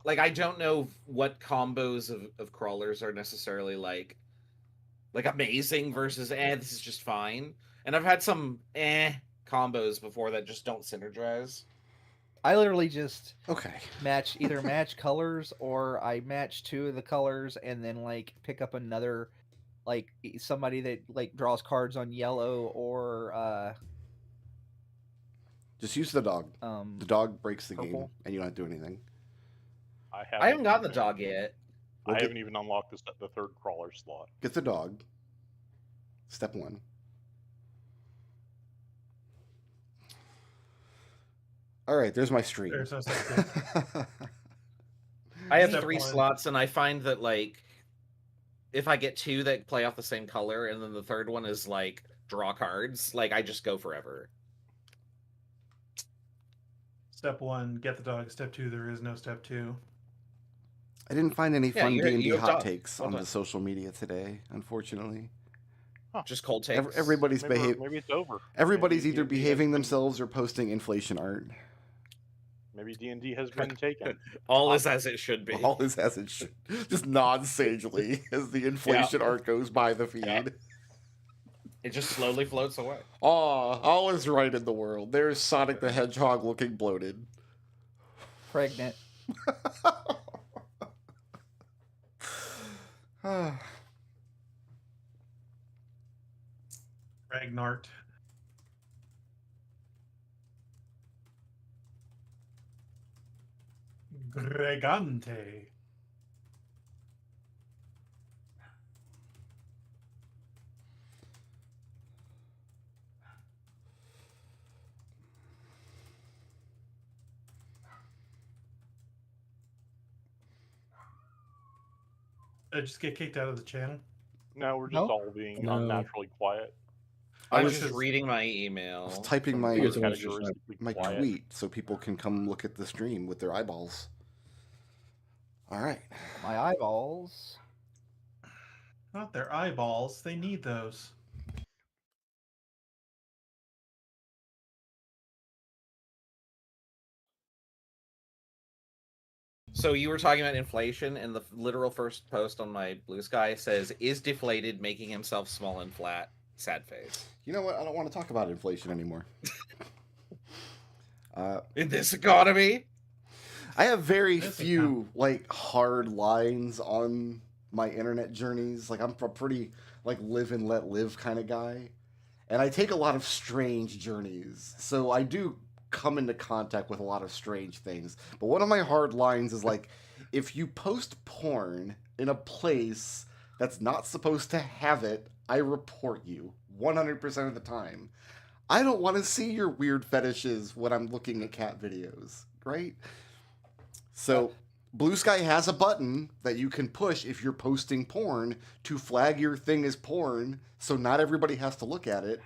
like I don't know what combos of crawlers are necessarily like amazing versus this is just fine. And I've had some combos before that just don't synergize. I literally just Okay. either match colors or I match two of the colors and then like pick up another, like somebody that like draws cards on yellow or Just use the dog. The dog breaks the game, purple. and you don't have to do anything. I haven't gotten the dog yet. Well, I haven't even unlocked the third crawler slot. Get the dog. Step 1. All right, there's my stream. There's no step 2. I have Step 3 1. slots, and I find that like if I get 2 that play off the same color, and then the third one is like draw cards, like I just go forever. Step 1, get the dog. Step 2, there is no step 2. I didn't find any fun D&D have hot dog. takes on the social media today, unfortunately. Just cold takes. Everybody's Maybe it's over. Everybody's Maybe either D&D behaving has been- themselves or posting inflation art. Maybe D&D has been taken. All is as it should be. All is as it should. Just nod sagely as the inflation art goes by the feed. Yeah. It just slowly floats away. All is right in the world. There's Sonic the Hedgehog looking bloated. Pregnant. Ragnart. Gregante. Did I just get kicked out of the channel? No, we're just No? all being No. unnaturally quiet. I I was was just reading my I email. was typing my Here's what Categoristically my quiet. tweet so people can come look at the stream with their eyeballs. All right. My eyeballs. Not their eyeballs. They need those. So you were talking about inflation, and the literal first post on my Blue Sky says, "Is deflated, making himself small and flat. Sad face." You know what? I don't want to talk about inflation anymore. In this economy, I have very This few like hard lines on my internet journeys. Like I'm a pretty like live and let live kind of guy, and I take a lot of strange journeys. So I do come into contact with a lot of strange things. But one of my hard lines is like, if you post porn in a place that's not supposed to have it, I report you 100% of the time. I don't want to see your weird fetishes when I'm looking at cat videos, right? So Blue Sky has a button that you can push if you're posting porn to flag your thing as porn, so not everybody has to look at it.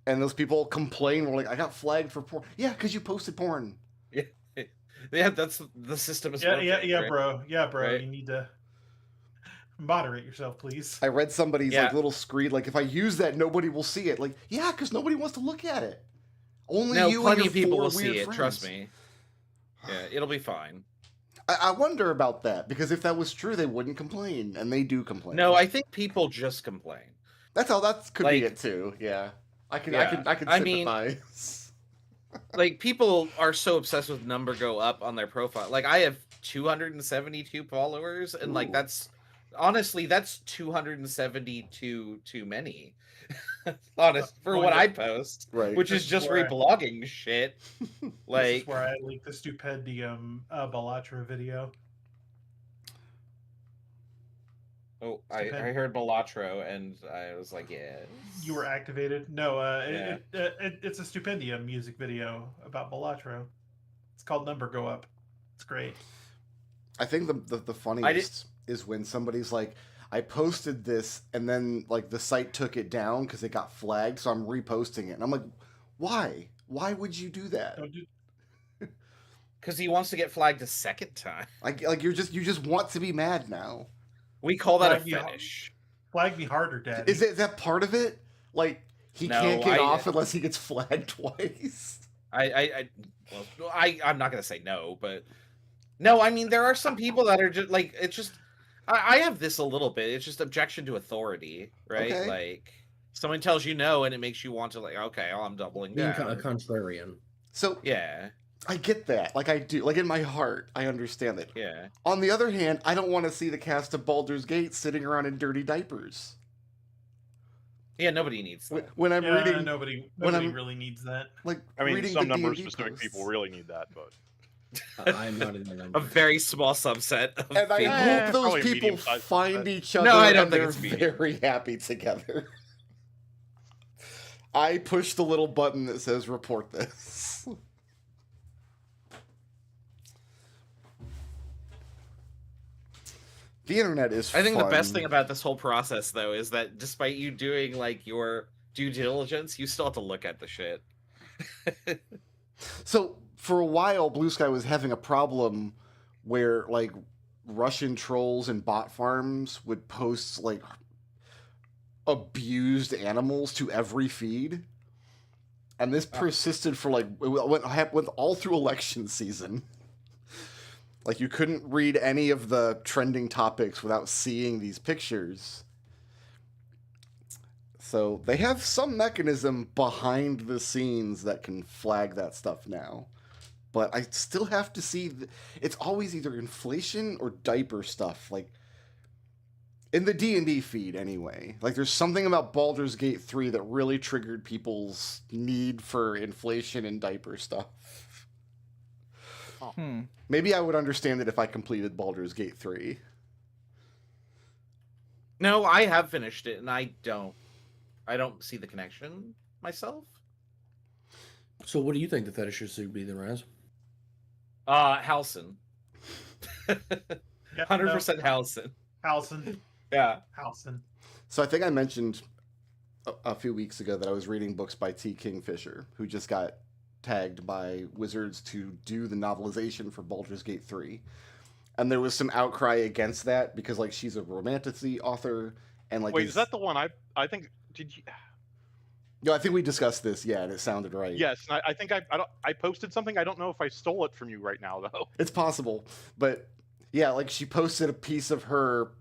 And those people complain, we're like, I got flagged for porn. Yeah, because you posted porn. yeah, that's the system is. Yeah, working, yeah, right? bro. Yeah, bro. Right. You need to moderate yourself, please. I read somebody's Yeah. like little screed, like if I use that, nobody will see it. Like, yeah, because nobody wants to look at it. Only No, you plenty and of your people four will see weird it. friends. Trust me. Yeah, it'll be fine. I wonder about that because if that was true, they wouldn't complain, and they do complain. No, I think people just complain. That's how that could be Like- it too. Yeah, I can I mean- sympathize. Like people are so obsessed with number go up on their profile. Like I have 272 followers, and like Ooh. that's honestly that's 272 too many. Honest for Well, what yeah. I post, Right. which is This is just where I- reblogging shit. This is Like where I leaked the stupendium Balatra video. oh, I heard Balatro, and I was like, yeah. You were activated. No, Yeah. it's a stupendium music video about Balatro. It's called Number Go Up. It's great. I think the funniest is when somebody's like, I posted this and then like the site took it down because it got flagged, so I'm reposting it. And I'm like, why? Why would you do that? Don't do- Because he wants to get flagged a second time. Like you just want to be mad now. We call that a Flag me- fetish. Flag me harder, Daddy. Is that part of it? Like he No, can't get I- off unless he gets flagged twice. I'm not gonna say no, but No, I mean there are some people that are just like it's just. I have this a little bit. It's just objection to authority, right? Okay. Like someone tells you no, and it makes you want to like, okay, well, I'm doubling Being down. a contrarian. So Yeah, I get that. Like I do. Like in my heart, I understand that. yeah. On the other hand, I don't want to see the cast of Baldur's Gate sitting around in dirty diapers. Yeah, nobody needs that. When I'm Yeah, reading, nobody I'm- really needs that. like I mean, reading some the number of D&D specific posts. people really need that, but I'm not in the number. A very small subset of And I people. hope those Probably a people medium-sized find subset. each other No, I don't and think they're it's medium. very happy together. I push the little button that says report this. The internet is I think the best fun. thing about this whole process, though, is that despite you doing like your due diligence, you still have to look at the shit. So for a while, Blue Sky was having a problem where like Russian trolls and bot farms would post like abused animals to every feed, and this persisted for like it went all through election season. Like you couldn't read any of the trending topics without seeing these pictures. So they have some mechanism behind the scenes that can flag that stuff now. But I still have to see... It's always either inflation or diaper stuff. Like, in the D&D feed, anyway. Like, there's something about Baldur's Gate 3 that really triggered people's need for inflation and diaper stuff. Maybe I would understand it if I completed Baldur's Gate 3. No, I have finished it, and I don't see the connection myself. So what do you think the fetishes should be then, Raz? Halcyon. Yeah, 100% Halcyon. Halcyon. Yeah. Halcyon. So I think I mentioned a few weeks ago that I was reading books by T. Kingfisher, who just got tagged by Wizards to do the novelization for Baldur's Gate 3. And there was some outcry against that because, like, she's a romantasy author, and like, wait, is that the one I think? Did you? No, I think we discussed this. Yeah, and it sounded right. Yes, and I think I posted something. I don't know if I stole it from you right now though. It's possible, but yeah, like she posted a piece of her,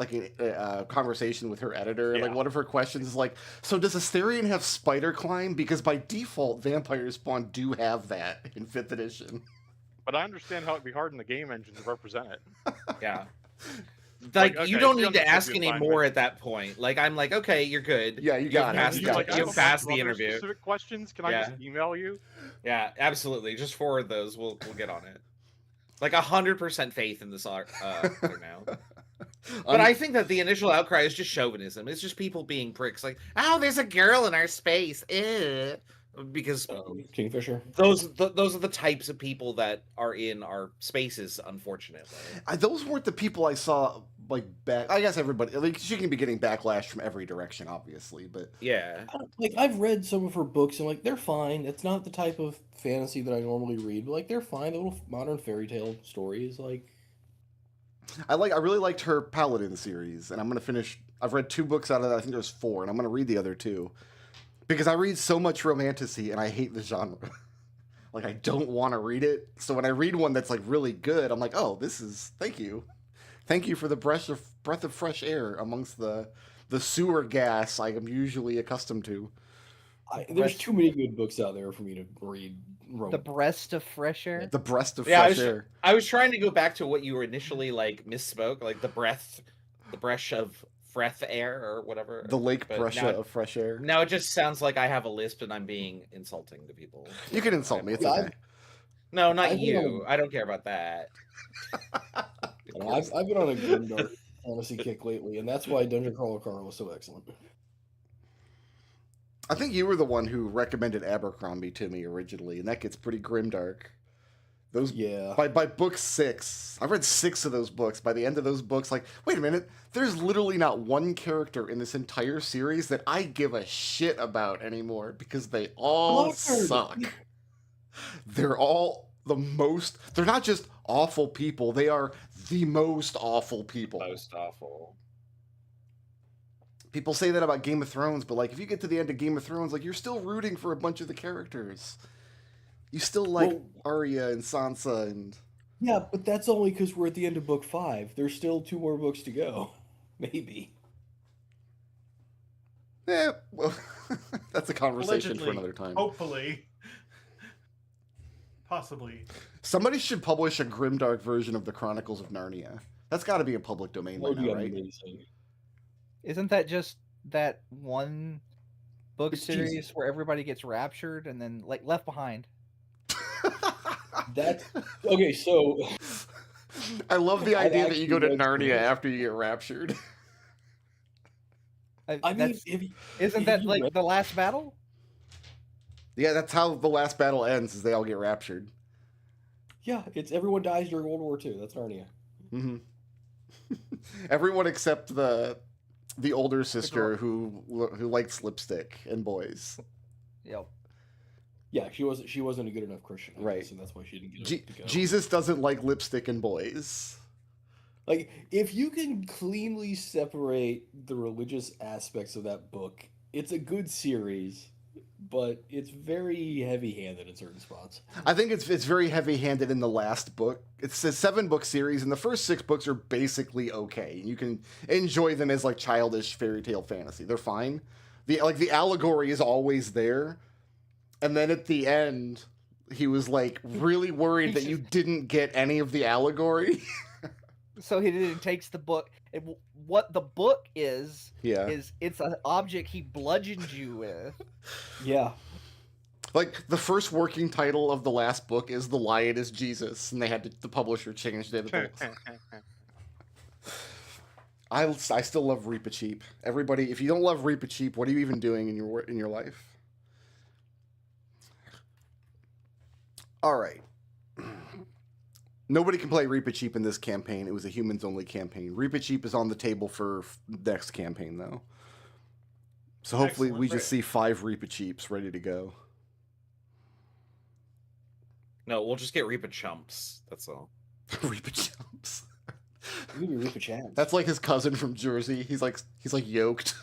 like a conversation with her editor, and like Yeah. one of her questions is like, "So does Asterion have spider climb? Because by default, Vampire Spawn do have that in 5th edition." But I understand how it'd be hard in the game engine to represent it. Yeah. Like, Like, you okay, don't so need to I'm ask gonna be any fine more with- at that point. Like, I'm like, okay, you're good. Yeah, you got it. passed You the- got like, it. I you have a passed bunch the of other interview. Specific questions? Can I Yeah. just email you? Yeah, absolutely. Just forward those. We'll get on it. Like 100% faith in this author now. But I think that the initial outcry is just chauvinism. It's just people being pricks. Like, oh, there's a girl in our space. Ew. Because Kingfisher. those are the types of people that are in our spaces, unfortunately. those weren't the people I saw like back. I guess everybody, like, she can be getting backlash from every direction, obviously, but Yeah. Like I've read some of her books and like they're fine. It's not the type of fantasy that I normally read, but like they're fine. The little modern fairy tale stories, like I really liked her Paladin series, and I'm gonna finish. I've read 2 books out of that. I think there's 4, and I'm gonna read the other 2 because I read so much romantasy and I hate the genre. Like, I don't want to read it. So when I read one that's like really good, I'm like, oh, this is thank you for the breath of fresh air amongst the sewer gas I am usually accustomed to. there's too many good books out there for me to read. The breast of fresh air. The breast of Yeah, fresh air. I was trying to go back to what you were initially like misspoke, like the breath of breath air or whatever. The Lake But Brescia now- of fresh air. Now it just sounds like I have a lisp and I'm being insulting to people. You can insult me. It's Yeah, okay. No, not I've been you. on- I don't care about that. I've been on a grimdark fantasy kick lately, and that's why Dungeon Crawler Carl was so excellent. I think you were the one who recommended Abercrombie to me originally, and that gets pretty grimdark. Those Yeah. by book 6, I've read 6 of those books. By the end of those books, like, wait a minute, there's literally not one character in this entire series that I give a shit about anymore because they all Lord. suck. They're all they're not just awful people, they are the most awful people. Most awful. People say that about Game of Thrones, but like if you get to the end of Game of Thrones, like you're still rooting for a bunch of the characters. You still like Well- Arya and Sansa and Yeah, but that's only because we're at the end of book 5. There's still 2 more books to go. Maybe. Well, that's a conversation for Allegedly, another time. hopefully, possibly. Somebody should publish a grimdark version of the Chronicles of Narnia. That's got to be a public domain That by would be now, right? amazing. Isn't that just that one book It's series Jesus. where everybody gets raptured and then like left behind? That's okay. So I love the I've idea that you go to actually read some of Narnia those. after you get raptured. I mean, That's, if isn't have that you like read- the last battle? Yeah, that's how the last battle ends, is they all get raptured. yeah, it's everyone dies during World War II. That's Narnia. Mm-hmm. Everyone except the older sister who likes lipstick and boys. Yep. Yeah, she wasn't a good enough Christian, I Right. guess, and that's why she didn't get to go. Jesus doesn't like lipstick and boys. Like, if you can cleanly separate the religious aspects of that book, it's a good series, but it's very heavy-handed in certain spots. I think it's very heavy-handed in the last book. It's a 7-book series, and the first 6 books are basically okay. You can enjoy them as like childish fairy tale fantasy. They're fine. The allegory is always there, and then at the end, he was like really worried that you didn't get any of the allegory. So he takes the book. And what the book is Yeah. it's an object he bludgeoned you with. Yeah. Like, the first working title of the last book is The Lion is Jesus, and the publisher changed it. I still love Reepicheep. Everybody, if you don't love Reepicheep, what are you even doing in your life? All right. Nobody can play Reepicheep in this campaign. It was a humans-only campaign. Reepicheep is on the table for next campaign, though. So hopefully Excellent. we just see 5 Reepicheeps ready to go. No, we'll just get Reaper Chumps. That's all. Reepicheeps. You could be Reaper Chance. That's like his cousin from Jersey. He's like yoked.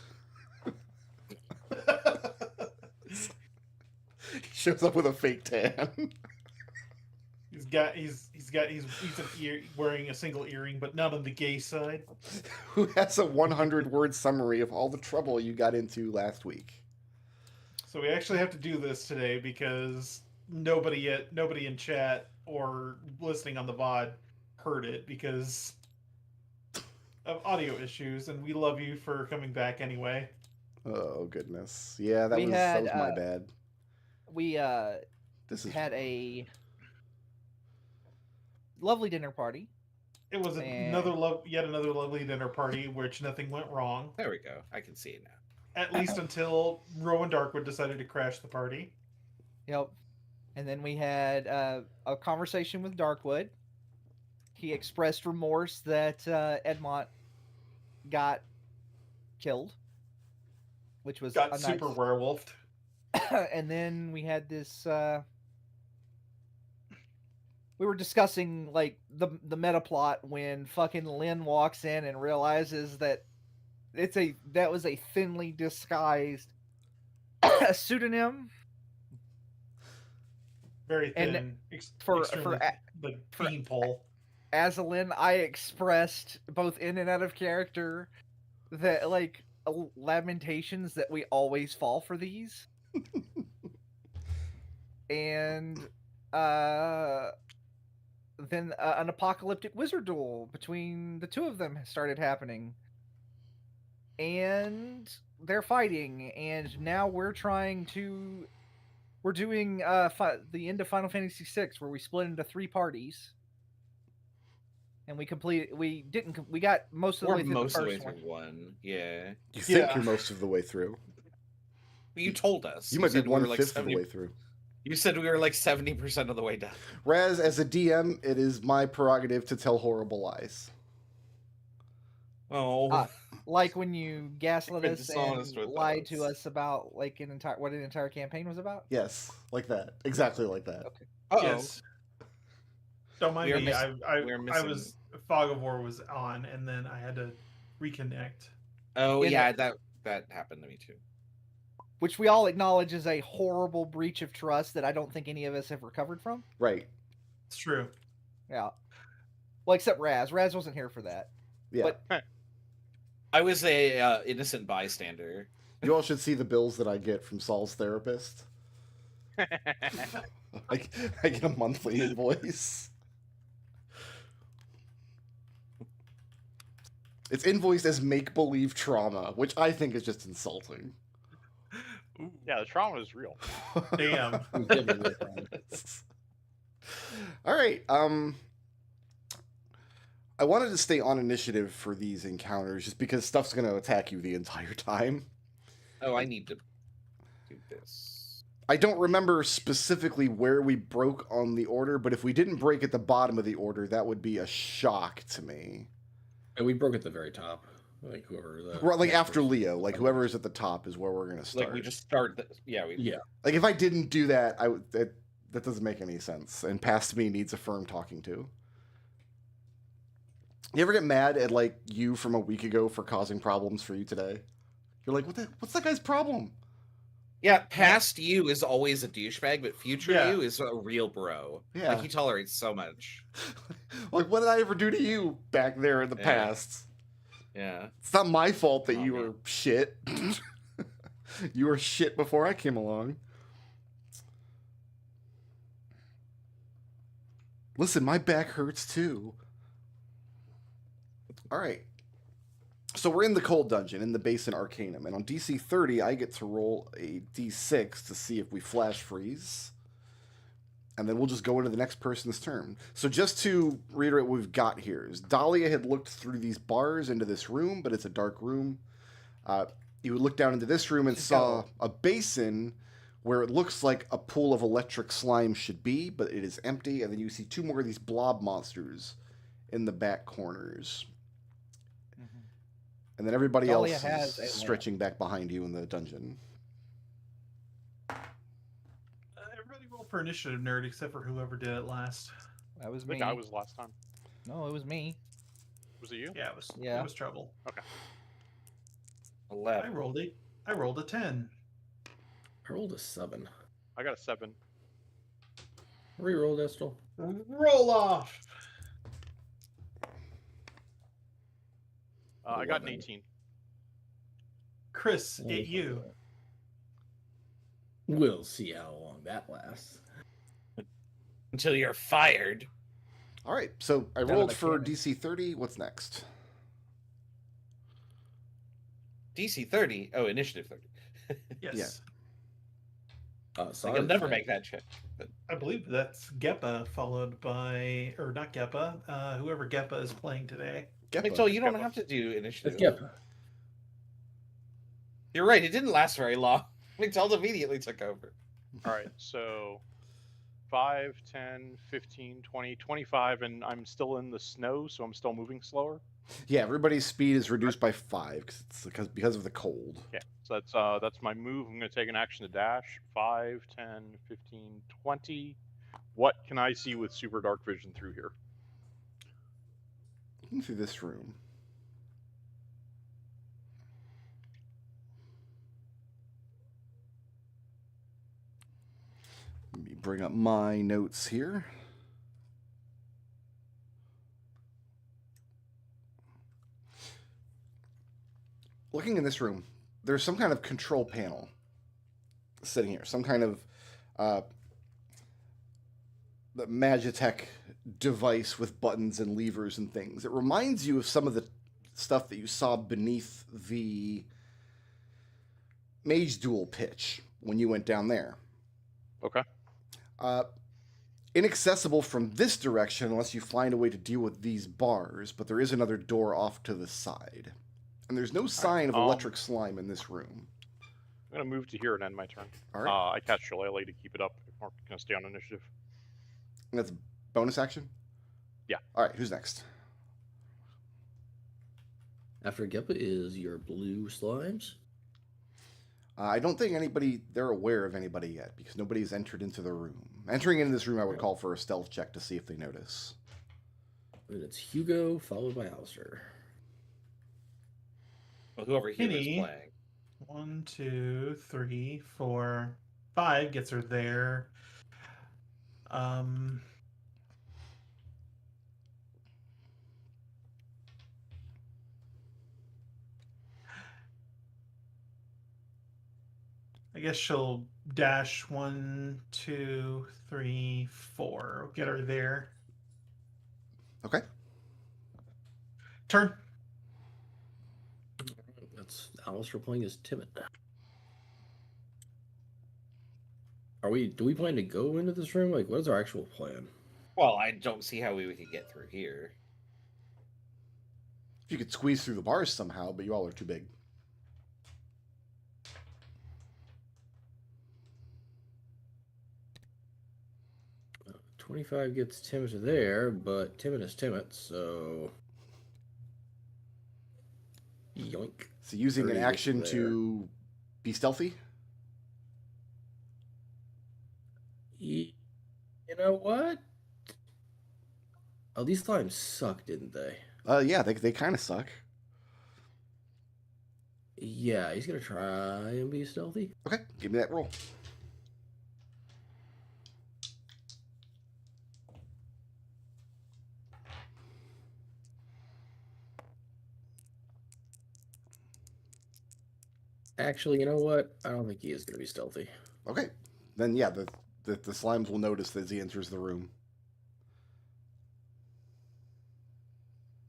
He shows up with a fake tan. He's wearing a single earring, but not on the gay side. Who has a 100-word summary of all the trouble you got into last week. So we actually have to do this today because nobody in chat or listening on the VOD heard it because of audio issues, and we love you for coming back anyway. Oh goodness. Yeah, that We was had, my bad. We This is had a lovely dinner party. It was yet another lovely dinner party, which nothing went wrong. There we go. I can see it now. At least until Rowan Darkwood decided to crash the party. Yep. And then we had a conversation with Darkwood. He expressed remorse that Edmont got killed, which was Got a super nice... werewolfed. And then we had this. We were discussing like the meta plot when fucking Lynn walks in and realizes that that was a thinly disguised pseudonym. Very thin. And Extremely, like beanpole. As a Lynn, I expressed both in and out of character that like lamentations that we always fall for these. And then an apocalyptic wizard duel between the two of them started happening, and they're fighting. And now we're doing the end of Final Fantasy VI, where we split into 3 parties, and we got most of the way through the first one. One. Yeah. You think Yeah. you're most of the way through. But you told us. You might be said we were 1/5 of the way through. You said we were like 70% of the way done. Raz, as a DM, it is my prerogative to tell horrible lies. Oh. Like when you gaslit been us dishonest and with lied to us. us about like what an entire campaign was about. Yes, like that. Exactly like that. Okay. Uh-oh. Yes. Don't mind We are me. we are I missing- was Fog of War was on, and then I had to reconnect. Oh, In yeah, that happened to me too. Which we all acknowledge is a horrible breach of trust that I don't think any of us have recovered from. Right. It's true. Yeah. Well, except Raz. Raz wasn't here for that. Yeah. But I was a innocent bystander. You all should see the bills that I get from Saul's therapist. I get a monthly invoice. It's invoiced as make-believe trauma, which I think is just insulting. Yeah, the trauma is real. Damn. All right. I wanted to stay on initiative for these encounters just because stuff's going to attack you the entire time. Oh, I need to do this. I don't remember specifically where we broke on the order, but if we didn't break at the bottom of the order, that would be a shock to me. And we broke at the very top. Like whoever the Right, like next after person- Leo, like whoever is at the top is where we're going to start. Like we just start. Yeah, Yeah. Like if I didn't do that, that doesn't make any sense. And past me needs a firm talking to. You ever get mad at like you from a week ago for causing problems for you today? You're like, what's that guy's problem? Yeah, past you is always a douchebag, but future Yeah. you is a real bro. Yeah. Like he tolerates so much. Like, what did I ever do to you back there in the Yeah. past? Yeah. It's not my fault that Oh, you man. were shit. You were shit before I came along. Listen, my back hurts too. All right. So we're in the cold dungeon in the Basin Arcanum, and on DC 30, I get to roll a D6 to see if we flash freeze. And then we'll just go into the next person's turn. So just to reiterate what we've got here is Dahlia had looked through these bars into this room, but it's a dark room. You would look down into this room and saw a basin where it looks like a pool of electric slime should be, but it is empty. And then you see two more of these blob monsters in the back corners. And then everybody Dahlia else has is a stretching back behind you in the dungeon. Everybody roll for initiative, nerd, except for whoever did it last. that was I me. think I was last time. No, it was me. Was it you? Yeah, it was. Yeah. It was trouble. Okay. 11. I rolled a 10. I rolled a 7. I got a 7. Reroll, Estel. Roll off. I got an 11. 18. Chris, it you. We'll see how long that lasts. Until you're fired. All right, so I Down to rolled the for cannon. DC 30. What's next? DC 30. Oh, initiative 30. Yes. I Sorry, can never make that check. But I believe that's Geppa, followed by, or not Geppa, whoever Geppa is playing today. Mixel, you don't Geppa. have to do initiative. Yep. You're right. It didn't last very long. Mixel immediately took over. All right, so 5, 10, 15, 20, 25, and I'm still in the snow, so I'm still moving slower. Yeah, everybody's speed is reduced by 5 because of the cold. Okay, so that's my move. I'm going to take an action to dash. 5, 10, 15, 20. What can I see with super dark vision through here? Looking through this room. Let me bring up my notes here. Looking in this room, there's some kind of control panel sitting here. Some kind of the Magitech device with buttons and levers and things. It reminds you of some of the stuff that you saw beneath the Mage Duel pitch when you went down there. Okay. Inaccessible from this direction unless you find a way to deal with these bars, but there is another door off to the side. And there's no sign of electric slime in this room. I'm going to move to here and end my turn. All right. I cast Shillelagh to keep it up if we're going to stay on initiative. And that's a bonus action? Yeah. All right, who's next? After Geppa is your blue slimes. I don't think they're aware of anybody yet because nobody's entered into the room. Entering into this room, I would call for a stealth check to see if they notice. And it's Hugo, followed by Alistair. Well, whoever here is Kenny. playing. 1, 2, 3, 4, 5 gets her there. I guess she'll dash 1, 2, 3, 4. Get her there. Okay. Turn. That's Alistair playing as Timid. Do we plan to go into this room? Like, what is our actual plan? Well, I don't see how we could get through here. If you could squeeze through the bars somehow, but you all are too big. Uh, 25 gets Timid to there, but Timid is Timid, so yoink. So using an 30 action there. to be stealthy? You know what? Oh, these slimes suck, didn't they? Yeah, they kind of suck. Yeah, he's gonna try and be stealthy. Okay, give me that roll. Actually, you know what? I don't think he is gonna be stealthy. Okay, then yeah, the slimes will notice as he enters the room.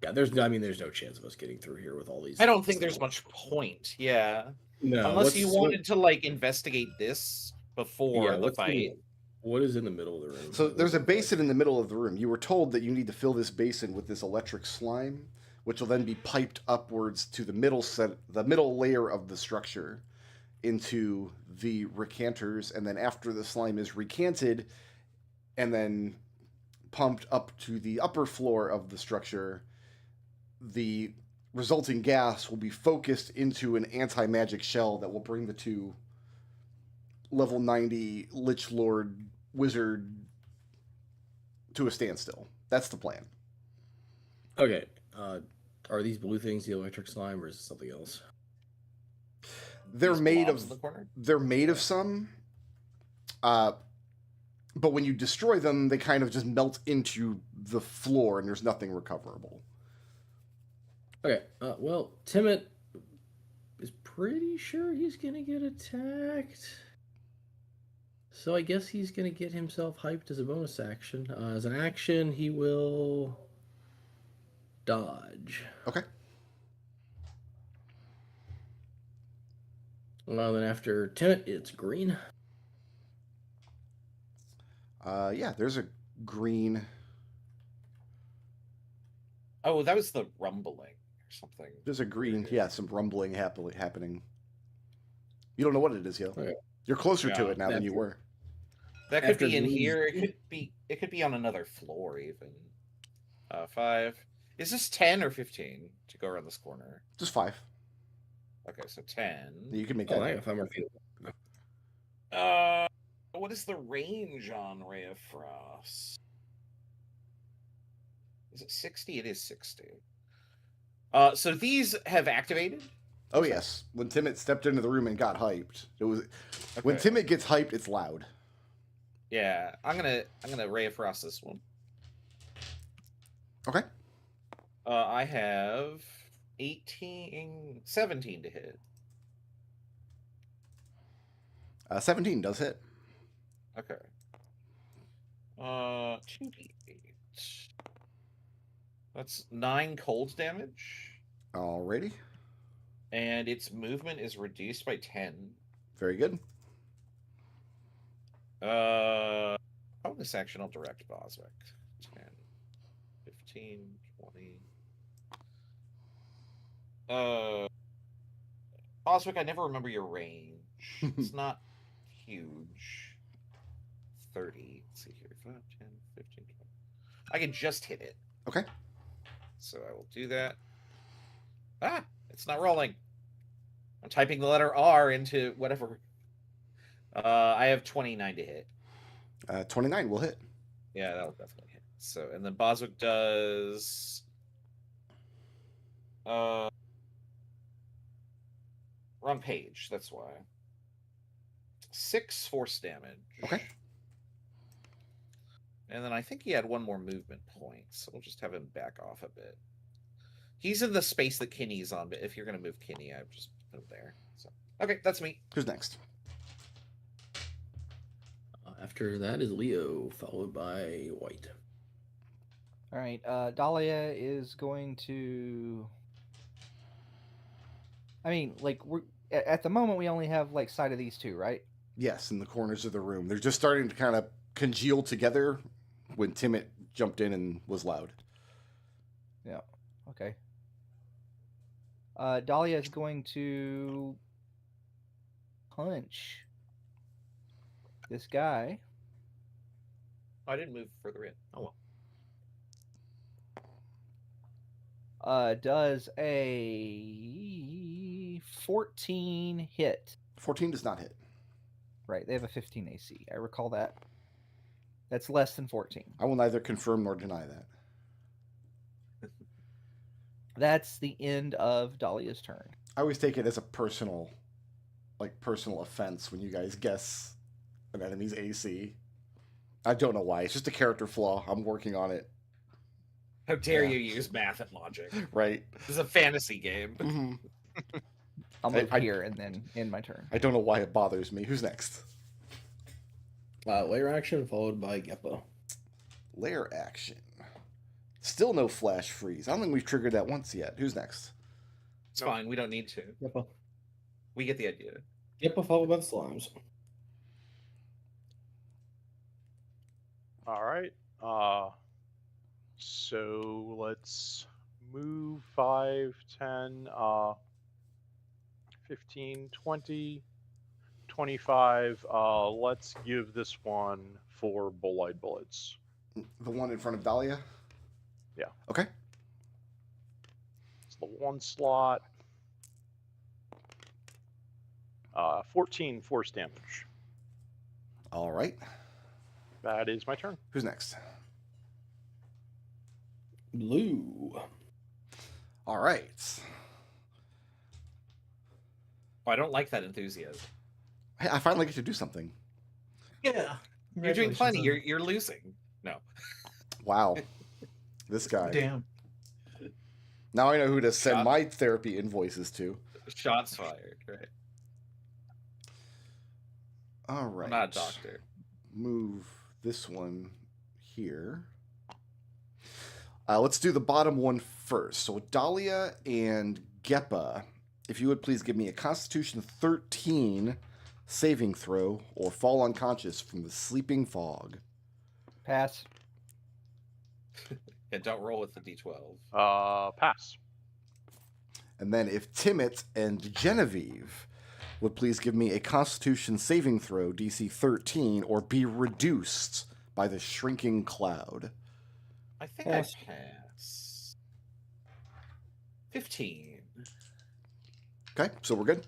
Yeah, there's no chance of us getting through here with all these. I don't think there's much point. Yeah. No, Unless you wanted to like investigate this before the fight. What is in the middle of the room? So there's a basin in the middle of the room. You were told that you need to fill this basin with this electric slime, which will then be piped upwards to the middle layer of the structure into the recanters, and then after the slime is recanted and then pumped up to the upper floor of the structure, the resulting gas will be focused into an anti-magic shell that will bring the two level 90 Lich Lord wizard to a standstill. That's the plan. Okay. Are these blue things the electric slime, or is it something else? They're These made blobs of in the corner? they're made of some, but when you destroy them, they kind of just melt into the floor, and there's nothing recoverable. Okay. Well, Timid is pretty sure he's gonna get attacked. So I guess he's gonna get himself hyped as a bonus action. As an action, he will dodge. Okay. Well, then after Timid, it's green. Yeah, there's a green. Oh, that was the rumbling or something. There's a green. Yeah, some rumbling happening. You don't know what it is, yo. Okay. You're closer to Yeah, it now than you were. That could After be in these- here. It could be on another floor even. 5. Is this 10 or 15 to go around this corner? Just 5. Okay, so 10. You can make Oh, that. I got 5 more feet. What is the range on Ray of Frost? Is it 60? It is 60. So these have activated? Oh yes, when Timid stepped into the room and got hyped, it was when Okay. Timid gets hyped, it's loud. Yeah, I'm gonna Ray of Frost this one. Okay. I have 17 to hit. 17 does hit. Okay. 2d8. That's 9 cold damage, Alrighty. and its movement is reduced by 10. Very good. Bonus action, I'll direct Boswick. 10, 15, 20. Boswick, I never remember your range. It's not huge. 30. Let's see here. 5, 10, 15, 20. I can just hit it. Okay. So I will do that. Ah, it's not rolling. I'm typing the letter R into whatever. I have 29 to hit. 29 will hit. Yeah, that'll definitely hit. So, and then Boswick does. Wrong page. That's why. 6 force damage. Okay. And then I think he had 1 more movement point, so we'll just have him back off a bit. He's in the space that Kinney's on, but if you're going to move Kinney, I've just put him there. So, okay, that's me. Who's next? After that is Leo, followed by White. All right. Dahlia is going to. I mean, like we're at the moment we only have like sight of these two, right? Yes, in the corners of the room. They're just starting to kind of congeal together when Timmet jumped in and was loud. Yeah. Okay. Dahlia is going to punch this guy. I didn't move further in. Oh well. Does a 14 hit? 14 does not hit. Right, they have a 15 AC. I recall that. That's less than 14. I will neither confirm nor deny that. That's the end of Dahlia's turn. I always take it as a personal offense when you guys guess an enemy's AC. I don't know why. It's just a character flaw. I'm working on it. How dare Yeah. you use math and logic? Right. This is a fantasy game. Mm-hmm. I'll move I- here and then end my turn. I don't know why it bothers me. Who's next? Layer action, followed by Geppa. Lair action. Still no flash freeze. I don't think we've triggered that once yet. Who's next? It's fine. We don't need to. Geppa. We get the idea. Geppa, followed by the slimes. All right. So let's move 5, 10, 15, 20, 25. Let's give this one 4 bolide bullets. The one in front of Dahlia? Yeah. Okay. It's the one slot. 14 force damage. All right. That is my turn. Who's next? Blue. All right. Oh, I don't like that enthusiasm. Hey, I finally get to do something. Yeah. You're doing plenty. Congratulations You're losing. No. Wow. This guy. on- Damn. Now I know who to send Shot. my therapy invoices to. Shots fired. Right. All right. I'm not a doctor. Move this one here. Let's do the bottom one first. So Dahlia and Geppa, if you would please give me a Constitution 13 saving throw or fall unconscious from the sleeping fog. Pass. Yeah, don't roll with the d12. Pass. And then if Timmet and Genevieve would please give me a Constitution saving throw, DC 13, or be reduced by the shrinking cloud. I think Pass. I pass. 15. Okay, so we're good?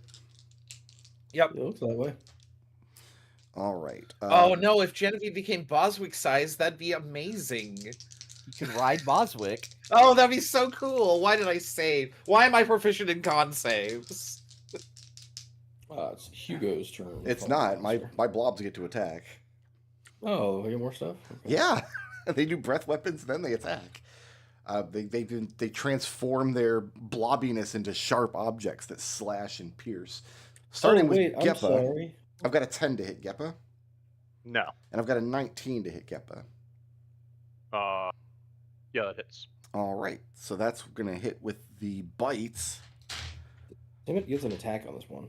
Yep. It looks that way. All right. Oh no! If Genevieve became Boswick size, that'd be amazing. You can ride Boswick. Oh, that'd be so cool. Why did I save? Why am I proficient in con saves? It's Hugo's turn. It's not. My blobs get to attack. Oh, I get more stuff? Okay. Yeah, they do breath weapons, then they attack. They transform their blobbiness into sharp objects that slash and pierce. Starting wait, with I'm Geppa, sorry. I've got a 10 to hit Geppa, No. and I've got a 19 to hit Geppa. Yeah, that hits. All right, so that's going to hit with the bites. Timmet gets an attack on this one.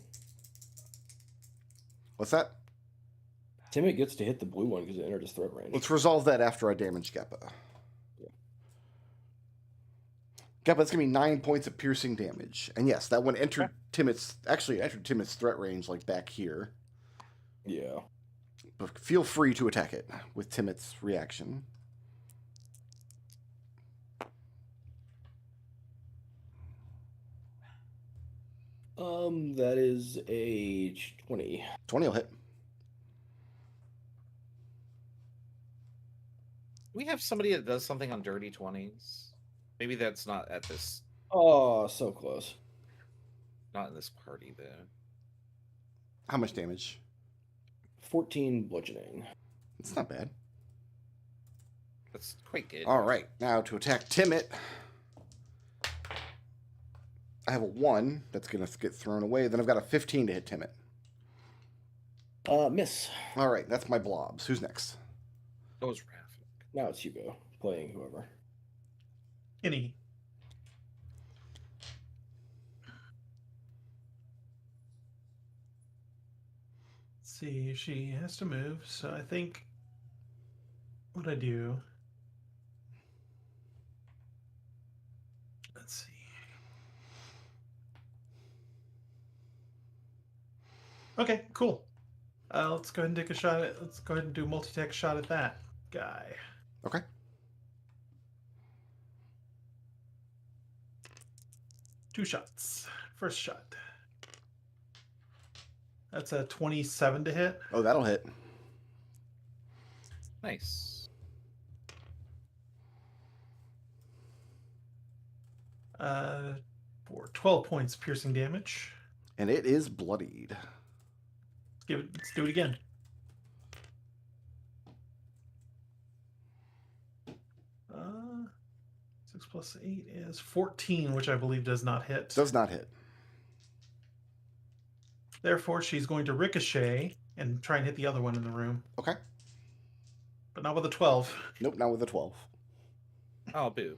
What's that? Timmet gets to hit the blue one because it entered his threat range. Let's resolve that after I damage Geppa. Geppa, that's going to be 9 points of piercing damage. And yes, that one entered Timmet's threat range, like back here. Yeah. But feel free to attack it with Timmet's reaction. That is a 20. 20 will hit. We have somebody that does something on dirty 20s. Maybe that's not at this, Oh, so close. not in this party though. How much damage? 14 bludgeoning. It's not bad. That's quite good. All right, now to attack Timmet. I have a 1 that's going to get thrown away. Then I've got a 15 to hit Timmet. Miss. All right, that's my blobs. Who's next? Those Raph. Now it's Hugo playing whoever. Any. Let's see, she has to move, so I think what I do. Let's see. Okay, cool. Let's go ahead and take a shot at. Let's go ahead and do a multi-tech shot at that guy. Okay. Two shots. First shot. That's a 27 to hit. Oh, that'll hit. Nice. For 12 points piercing damage. And it is bloodied. Let's do it again. Uh, 6 plus 8 is 14, which I believe does not hit. Does not hit. Therefore, she's going to ricochet and try and hit the other one in the room, Okay. but not with a 12. Nope, not with a 12. Oh, boo.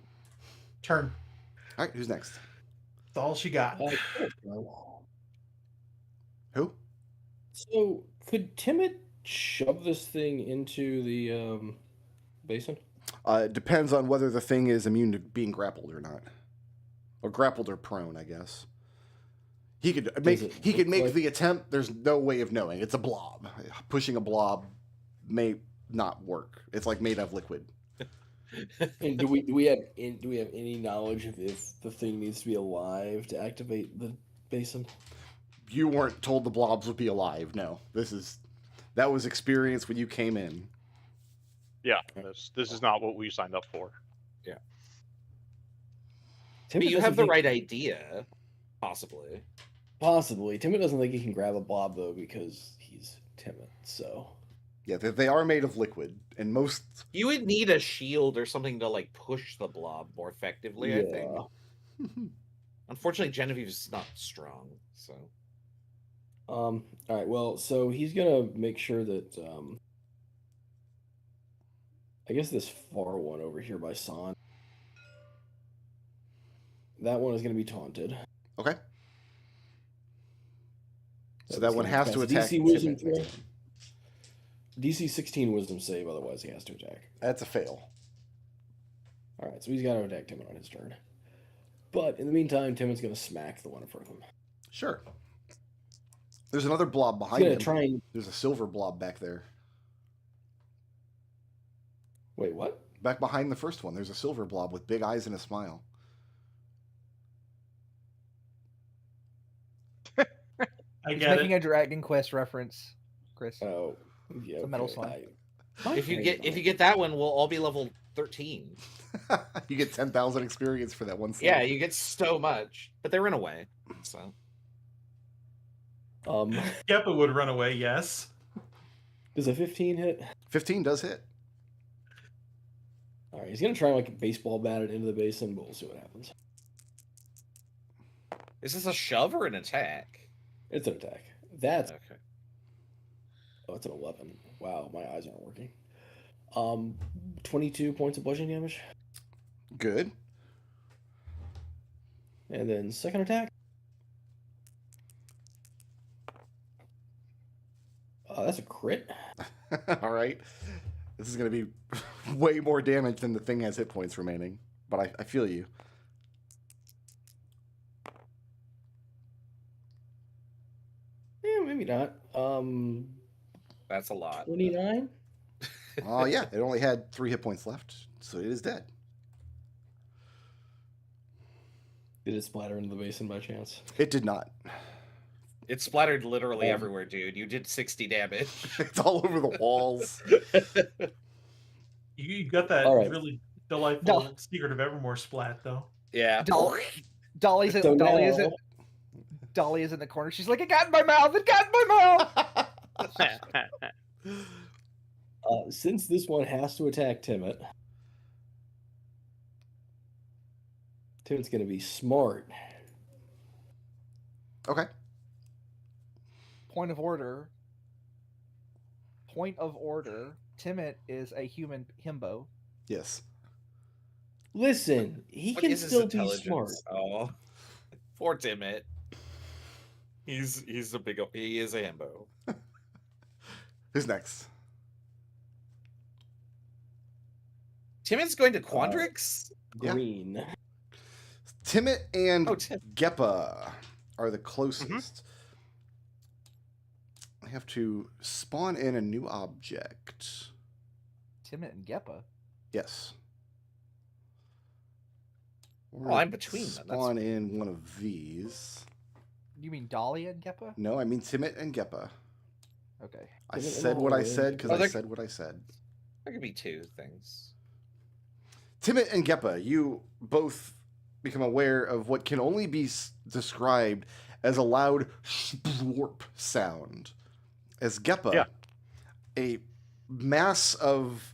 Turn. All right, who's next? That's all she got. Who? So, could Timid shove this thing into the basin? It depends on whether the thing is immune to being grappled or not. Or grappled or prone, I guess. He could make like... the attempt. There's no way of knowing. It's a blob. Pushing a blob may not work. It's like made of liquid. And do we have any knowledge of if the thing needs to be alive to activate the basin? You weren't told the blobs would be alive. No, that was experience when you came in. Yeah, this is not what we signed up for. Yeah. Timid But you have the right idea, possibly. Possibly. Timid doesn't think he can grab a blob, though, because he's timid, so... Yeah, they are made of liquid, and most... You would need a shield or something to, like, push the blob more effectively, I think. Unfortunately, Genevieve is not strong, so... All right, well, so he's gonna make sure that, I guess this far one over here by San, that one is gonna be taunted. Okay. So that one has to attack. DC wisdom throw. DC 16 wisdom save, otherwise he has to attack. That's a fail. All right, so he's got to attack Timid on his turn. But in the meantime, Timid's gonna smack the one in front of him. Sure. There's another blob behind him. Try and... There's a silver blob back there. Wait, what? Back behind the first one, there's a silver blob with big eyes and a smile. I He's get making it. a Dragon Quest reference, Chris. Oh, yeah. The metal okay. slime. If you get that one, we'll all be level 13. You get 10,000 experience for that one slot. Yeah, you get so much. But they run away, so... Yep, it would run away, yes. Does a 15 hit? 15 does hit. All right, he's gonna try and like baseball bat it into the basin, but we'll see what happens. Is this a shove or an attack? It's an attack. That's Okay. Oh, it's an 11. Wow, my eyes aren't working. 22 points of bludgeoning damage, Good. and then second attack. That's a crit. All right. This is going to be way more damage than the thing has hit points remaining. But I feel you. Yeah, maybe not. That's a lot. 29. Oh, yeah. It only had 3 hit points left. So it is dead. Did it splatter into the basin by chance? It did not. It splattered literally everywhere, dude. You did 60 damage. It's all over the walls. You got that All right. really delightful Secret of Evermore splat, though. Yeah. Dolly's So Dolly now- isn't. Dolly is in the corner. She's like, "It got in my mouth! It got in my mouth!" Since this one has to attack Timid, Timid's going to be smart. Okay. Point of order. point of order, Timit is a human himbo. Yes. Listen, he What can is his still be smart. intelligence? Oh, poor Timid. He's a big. He is a himbo. Who's next? Timid's going to Quandrix. Yeah. Green. Timit and Oh, Tim. Geppa are the closest. I have to spawn in a new object. Timit and Geppa. Yes. Oh, I'm between them. That's Spawn in one of these. You mean Dahlia and Geppa? No, I mean Timit and Geppa. Okay. I Timid and said what I Olive. said because Oh, I they're- said what I said. There could be two things. Timit and Geppa, you both become aware of what can only be described as a loud splorp sound. As Geppa, Yeah. a mass of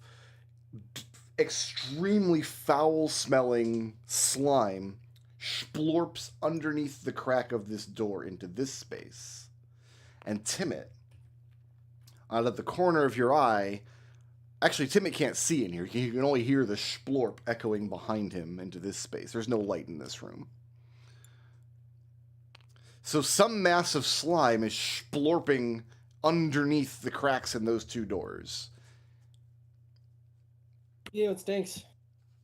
extremely foul-smelling slime splorps underneath the crack of this door into this space. And Timit, out of the corner of your eye, actually, Timit can't see in here. You can only hear the splorp echoing behind him into this space. There's no light in this room. So some massive slime is splorping underneath the cracks in those two doors. Yeah, it stinks.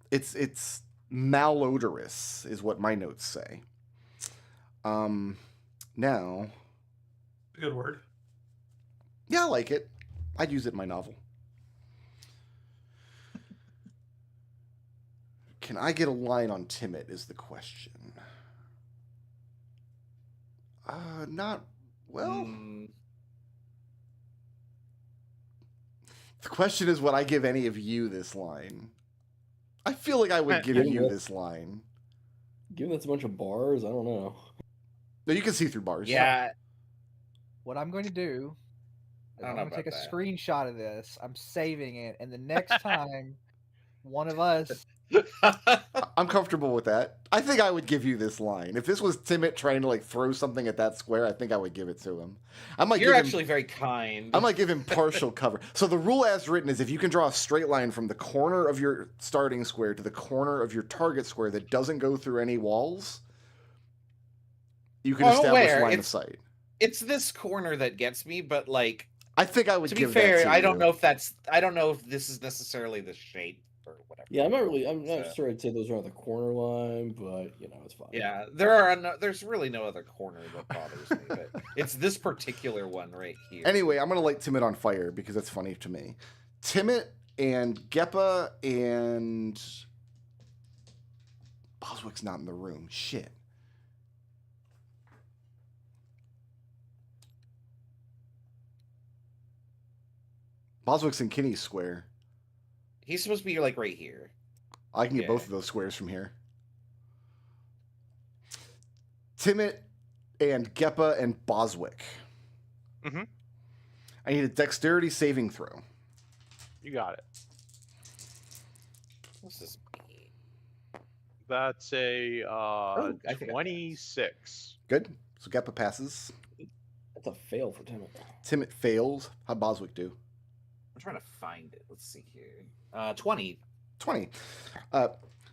It's malodorous, is what my notes say. Now, Good word. yeah, I like it. I'd use it in my novel. Can I get a line on Timit is the question. Not well. The question is, would I give any of you this line? I feel like I would give you this line. Given that's a bunch of bars, I don't know. No, you can see through bars. Yeah, What I'm going to do is I don't I'm know going to take a about that. screenshot of this. I'm saving it, and the next time one of us, I'm comfortable with that. I think I would give you this line. If this was Timit trying to like throw something at that square, I think I would give it to him. I might you're give him, actually very kind. I might give him partial cover. So the rule as written is if you can draw a straight line from the corner of your starting square to the corner of your target square that doesn't go through any walls, you can Oh, I'm establish aware. line of It's- sight. It's this corner that gets me, but like I think I would to be give fair, that to I don't you. know if that's. I don't know if this is necessarily the shape or whatever. Yeah, I'm not So- sure I'd say those are on the corner line, but you know, it's fine. Yeah, there's really no other corner that bothers me, but it's this particular one right here. Anyway, I'm gonna light Timid on fire because that's funny to me. Timid and Geppa and Boswick's not in the room. Shit. Boswick's in Kinney's square. He's supposed to be like right here. I can get Yeah. both of those squares from here. Timid and Geppa and Boswick. Mhm. I need a dexterity saving throw. You got it. What's this? That's a I think I passed. 26. Good. So Geppa passes. That's a fail for Timid. Timid fails. How'd Boswick do? I'm trying to find it. Let's see here. 20. 20.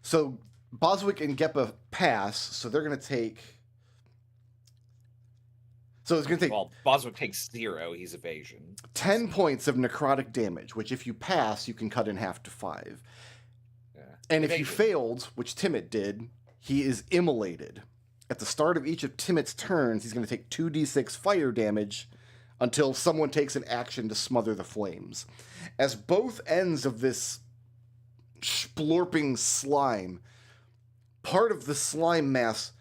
So Boswick and Geppa pass, so they're going to take... So it's going to take Well, Boswick takes 0. He's evasion. 10 points of necrotic damage, which if you pass, you can cut in half to 5. Yeah. And if you Evasion. failed, which Timid did, he is immolated. At the start of each of Timid's turns, he's going to take 2d6 fire damage until someone takes an action to smother the flames. As both ends of this splorping slime, part of the slime mass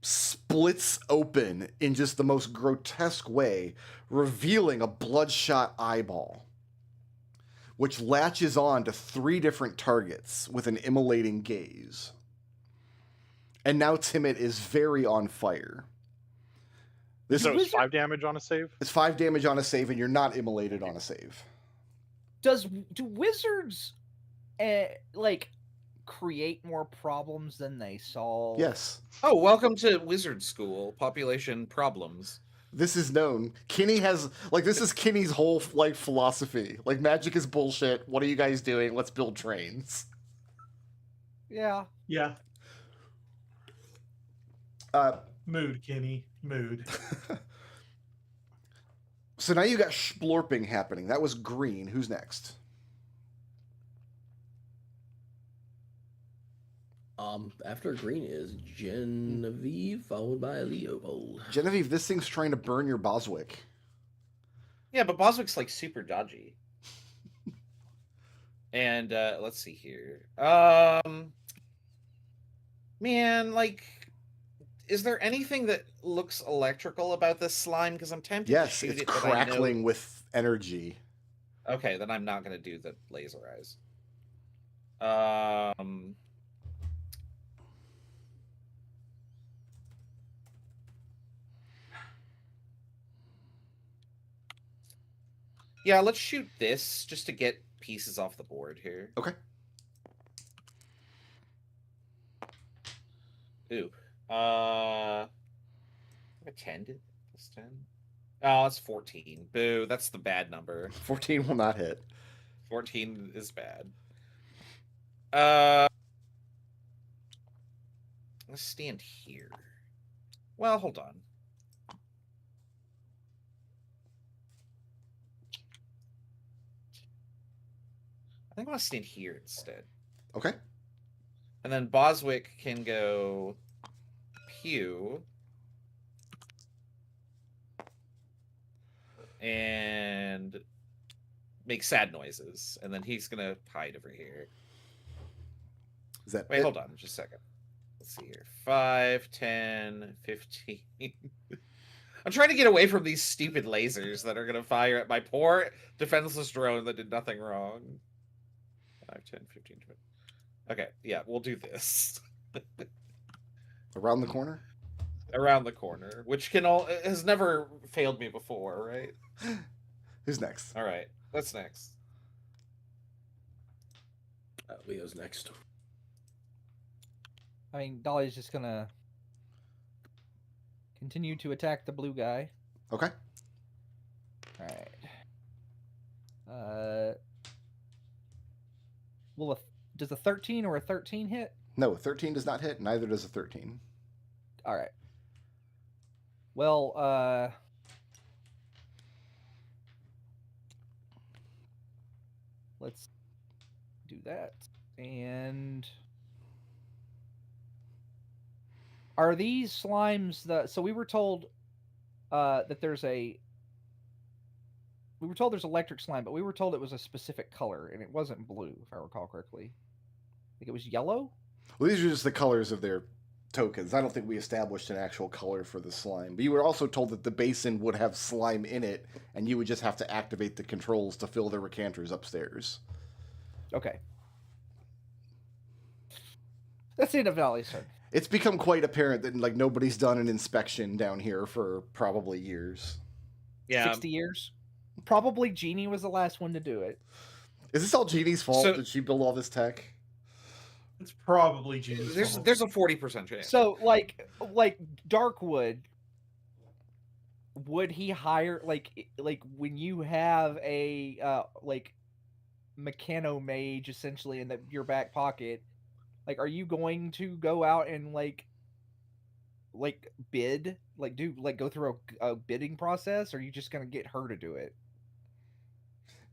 splits open in just the most grotesque way, revealing a bloodshot eyeball, which latches on to 3 different targets with an immolating gaze. And now Timid is very on fire. This So it's wizard- 5 damage on a save? is 5 damage on a save, and you're not immolated on a save. do wizards like create more problems than they solve? Yes. Oh, welcome to Wizard School. Population problems. This is known. Kenny has like this is Kenny's whole like philosophy. Like magic is bullshit. What are you guys doing? Let's build trains. Yeah. Yeah. Uh, Mood, Kenny. Mood. so now you got splorping happening. That was green. Who's next? After green is Genevieve, followed by Leopold. Genevieve, this thing's trying to burn your Boswick. Yeah, but Boswick's like super dodgy. And let's see here. Man, like, is there anything that looks electrical about this slime? Because I'm tempted to Yes, shoot it's it, but I know- crackling with energy. Okay, then I'm not going to do the laser eyes. Yeah, let's shoot this just to get pieces off the board here. Okay. Ooh. A 10 plus 10? Oh, it's 14. Boo, that's the bad number. 14 will not hit. 14 is bad. Let's stand here. Well, hold on. I think I want to stand here instead. Okay. And then Boswick can go pew. And make sad noises. And then he's going to hide over here. Is that Wait, it? hold on just a second. Let's see here. 5, 10, 15. I'm trying to get away from these stupid lasers that are going to fire at my poor defenseless drone that did nothing wrong. 5, 10, 15, 20. Okay, yeah, we'll do this. Around the corner? Around the corner, which has never failed me before, right? Who's next? All right, what's next? Leo's next. I mean, Dolly's just gonna continue to attack the blue guy. Okay. All right. Does a 13 or a 13 hit? No, a 13 does not hit. Neither does a 13. All right. Well, let's do that. And are these slimes so we were told that there's electric slime, but we were told it was a specific color, and it wasn't blue, if I recall correctly. I think it was yellow? Well, these are just the colors of their tokens. I don't think we established an actual color for the slime. But you were also told that the basin would have slime in it, and you would just have to activate the controls to fill the recanters upstairs. Okay. That's the end of Dolly's turn. It's become quite apparent that like nobody's done an inspection down here for probably years. Yeah, 60 years? Probably Jeannie was the last one to do it. Is this all Jeannie's fault? So- Did she build all this tech? It's probably Gene's fault. there's a 40% chance. So, like Darkwood, would he hire like when you have a like mechano mage essentially in your back pocket, like are you going to go out and like bid, go through a bidding process, or are you just gonna get her to do it?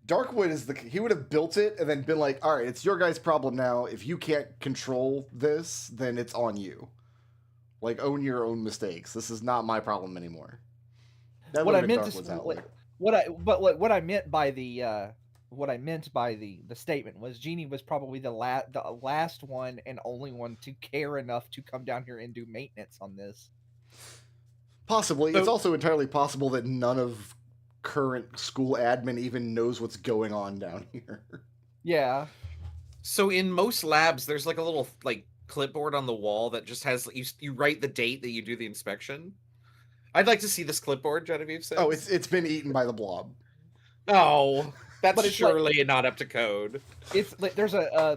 Darkwood he would have built it and then been like, all right, it's your guys' problem now. If you can't control this, then it's on you. Like, own your own mistakes. This is not my problem anymore. That What would I have been meant to Darkwood's outlet. what I meant by the statement was Jeannie was probably the last one and only one to care enough to come down here and do maintenance on this. Possibly. So- It's also entirely possible that none of current school admin even knows what's going on down here. Yeah. So in most labs, there's like a little like clipboard on the wall that just has you write the date that you do the inspection. I'd like to see this clipboard, Genevieve says. Oh, it's been eaten by the blob. Oh, that's But it's surely not up to code. It's like there's a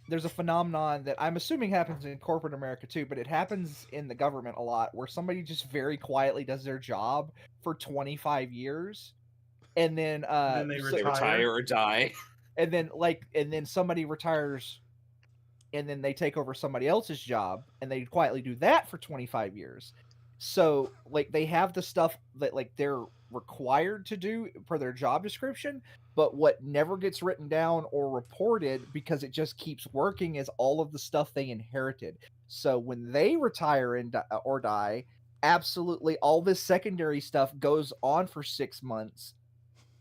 there's a phenomenon that I'm assuming happens in corporate America too, but it happens in the government a lot, where somebody just very quietly does their job for 25 years, and then then they They retire or die. and then somebody retires, and then they take over somebody else's job, and they quietly do that for 25 years. So like they have the stuff that like they're required to do for their job description, but what never gets written down or reported because it just keeps working is all of the stuff they inherited. So when they retire and or die, absolutely all this secondary stuff goes on for 6 months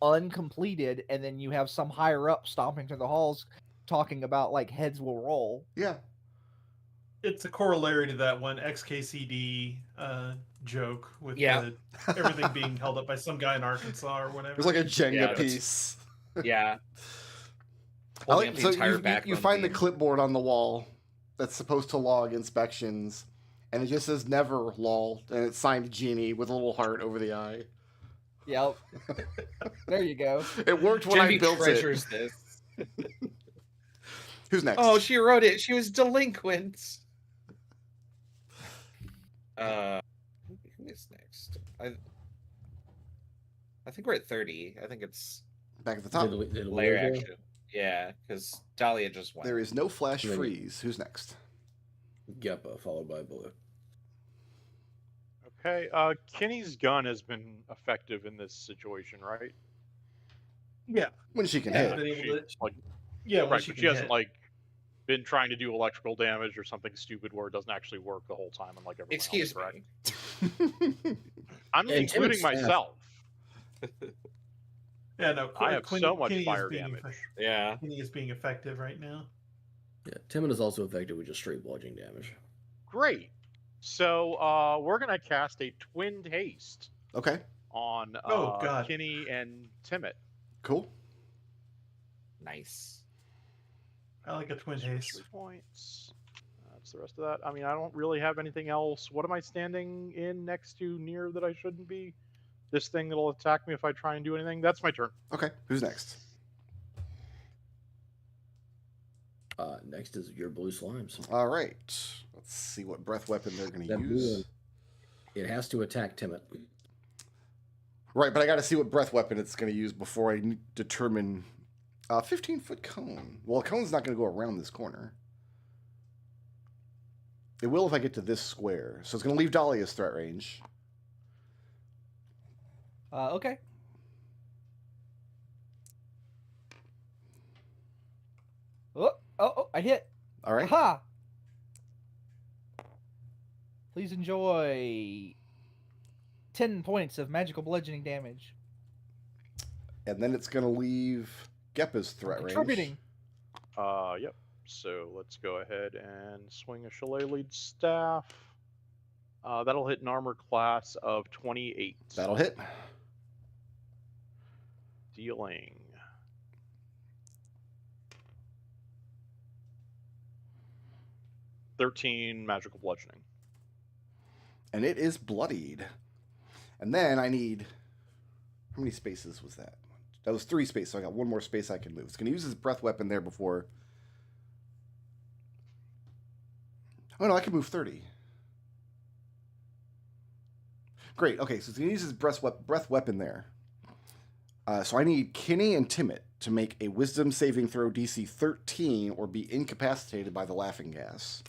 uncompleted, and then you have some higher up stomping through the halls talking about like heads will roll. Yeah. It's a corollary to that one XKCD joke with Yeah. everything being held up by some guy in Arkansas or whatever. It's like a Jenga Yeah, that's- piece. Yeah. I Holding like, up the so entire you backbone find the beam. clipboard on the wall that's supposed to log inspections, and it just says never lol, and it's signed Genie with a little heart over the eye. Yep. There you go. It worked when I Genevieve built treasures it. this. Who's next? Oh, she wrote it. She was delinquent. Who is next? I think we're at 30. I think it's Back at the top. Did layer Lair go? action. Yeah, because Dahlia just went. There is no flash Maybe. freeze. Who's next? Geppa, followed by Blue. Okay, Kenny's gun has been effective in this situation, right? Yeah, When she can Yeah. hit. been able to, Like, yeah. When right, she but can she hasn't hit. like been trying to do electrical damage or something stupid where it doesn't actually work the whole time, unlike everyone Excuse else, me. correct? I'm And including Timot's staff. myself. Yeah, no. I have so much Kenny is fire being damage. Yeah. Kenny is being effective right now. Yeah, Timid is also effective with just straight bludgeoning damage. Great. So we're gonna cast a twinned haste Okay, on Oh, God. Kenny and Timid. cool. Nice. I like a twin haste. 3 points. That's the rest of that. I mean, I don't really have anything else. What am I standing in next to near that I shouldn't be? This thing that'll attack me if I try and do anything? That's my turn. Okay, who's next? Next is your blue slimes. All right. Let's see what breath weapon they're going to That blue use. one, it has to attack Timid. Right, but I got to see what breath weapon it's going to use before I determine. 15-foot cone. Well, a cone's not going to go around this corner. It will if I get to this square. So it's going to leave Dahlia's threat range. Okay. Oh, I hit. All right. Aha! Please enjoy 10 points of magical bludgeoning damage. And then it's going to leave Geppa's threat range. Contributing. Yep. So let's go ahead and swing a shillelagh staff. That'll hit an armor class of 28. That'll hit. Dealing 13 magical bludgeoning. And it is bloodied. And then I need... How many spaces was that? That was 3 spaces, so I got 1 more space I can move. It's going to use his breath weapon there before... Oh no, I can move 30. Great, okay, so it's going to use his breath weapon there. So I need Kenny and Timid to make a wisdom saving throw DC 13 or be incapacitated by the laughing gas.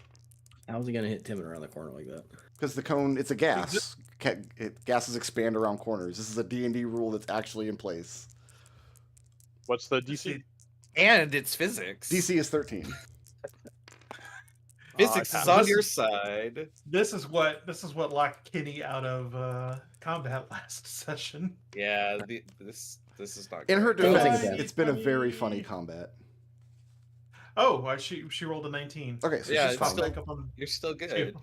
How's he gonna hit Timid around the corner like that? Because the cone, it's a gas. Gases expand around corners. This is a D&D rule that's actually in place. What's the DC? And it's physics. DC is 13. Physics is on your side. This is what locked Kenny out of combat last session. Yeah, this is not In her great. Don't think defense, about it. it's been a very funny combat. Oh, she rolled a 19. Okay, so Yeah, she's it's fine. still- Back up on You're still two. good.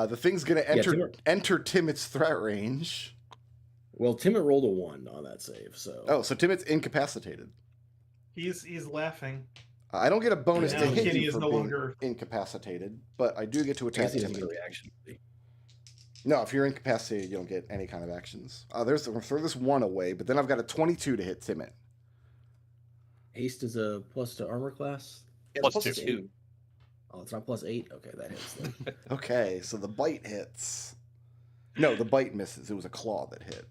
The thing's going to enter Timid. enter Timid's threat range. Well, Timid rolled a 1 on that save, so Oh, so Timid's incapacitated. He's laughing. I don't get a bonus Now to hit Kitty you is for no being longer- incapacitated, but I do get to I attack guess he doesn't Timid. get a reaction. No, if you're incapacitated, you don't get any kind of actions. I'm going to throw this 1 away, but then I've got a 22 to hit Timid. Haste is a plus to armor class. Yeah, Plus plus two. two. Oh, it's not +8. Okay, that hits then. Okay, so the bite hits. No, the bite misses. It was a claw that hit.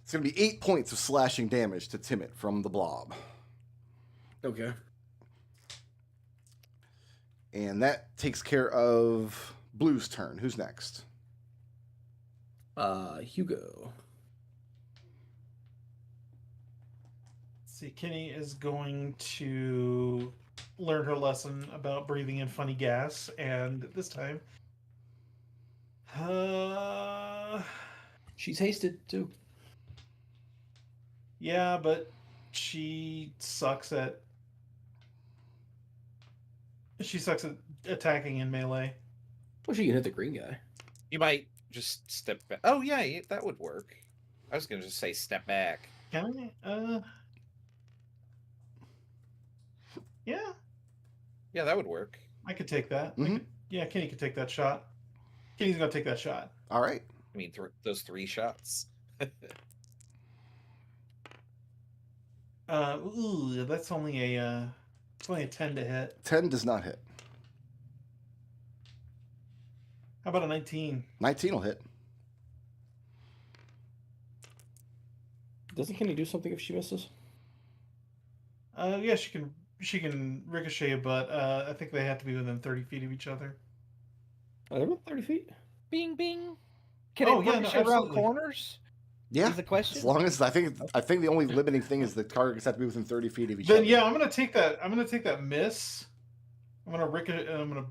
It's going to be 8 points of slashing damage to Timid from the blob. Okay. And that takes care of Blue's turn. Who's next? Hugo. Let's see, Kenny is going to learn her lesson about breathing in funny gas, and this time, She's hasted too. yeah, but she sucks at attacking in melee. Well, she can hit the green guy. You might just step back. Oh yeah, that would work. I was gonna just say step back. Can I? Yeah, Yeah, that would work. I could take that. Mhm. Yeah, Kenny could take that shot. Kenny's gonna take that shot. All right. I mean, those 3 shots. Ooh, that's only a 10 to hit. 10 does not hit. How about a 19? 19 will hit. Doesn't Kenny do something if she misses? Yeah, she can ricochet, but I think they have to be within 30 feet of each other. Oh, they're about 30 feet. Bing, bing. Can Oh, it yeah, no, ricochet around absolutely. corners? Yeah. Is the question? As long as I think the only limiting thing is the targets have to be within 30 feet of each Then other. yeah, I'm gonna take that miss. I'm gonna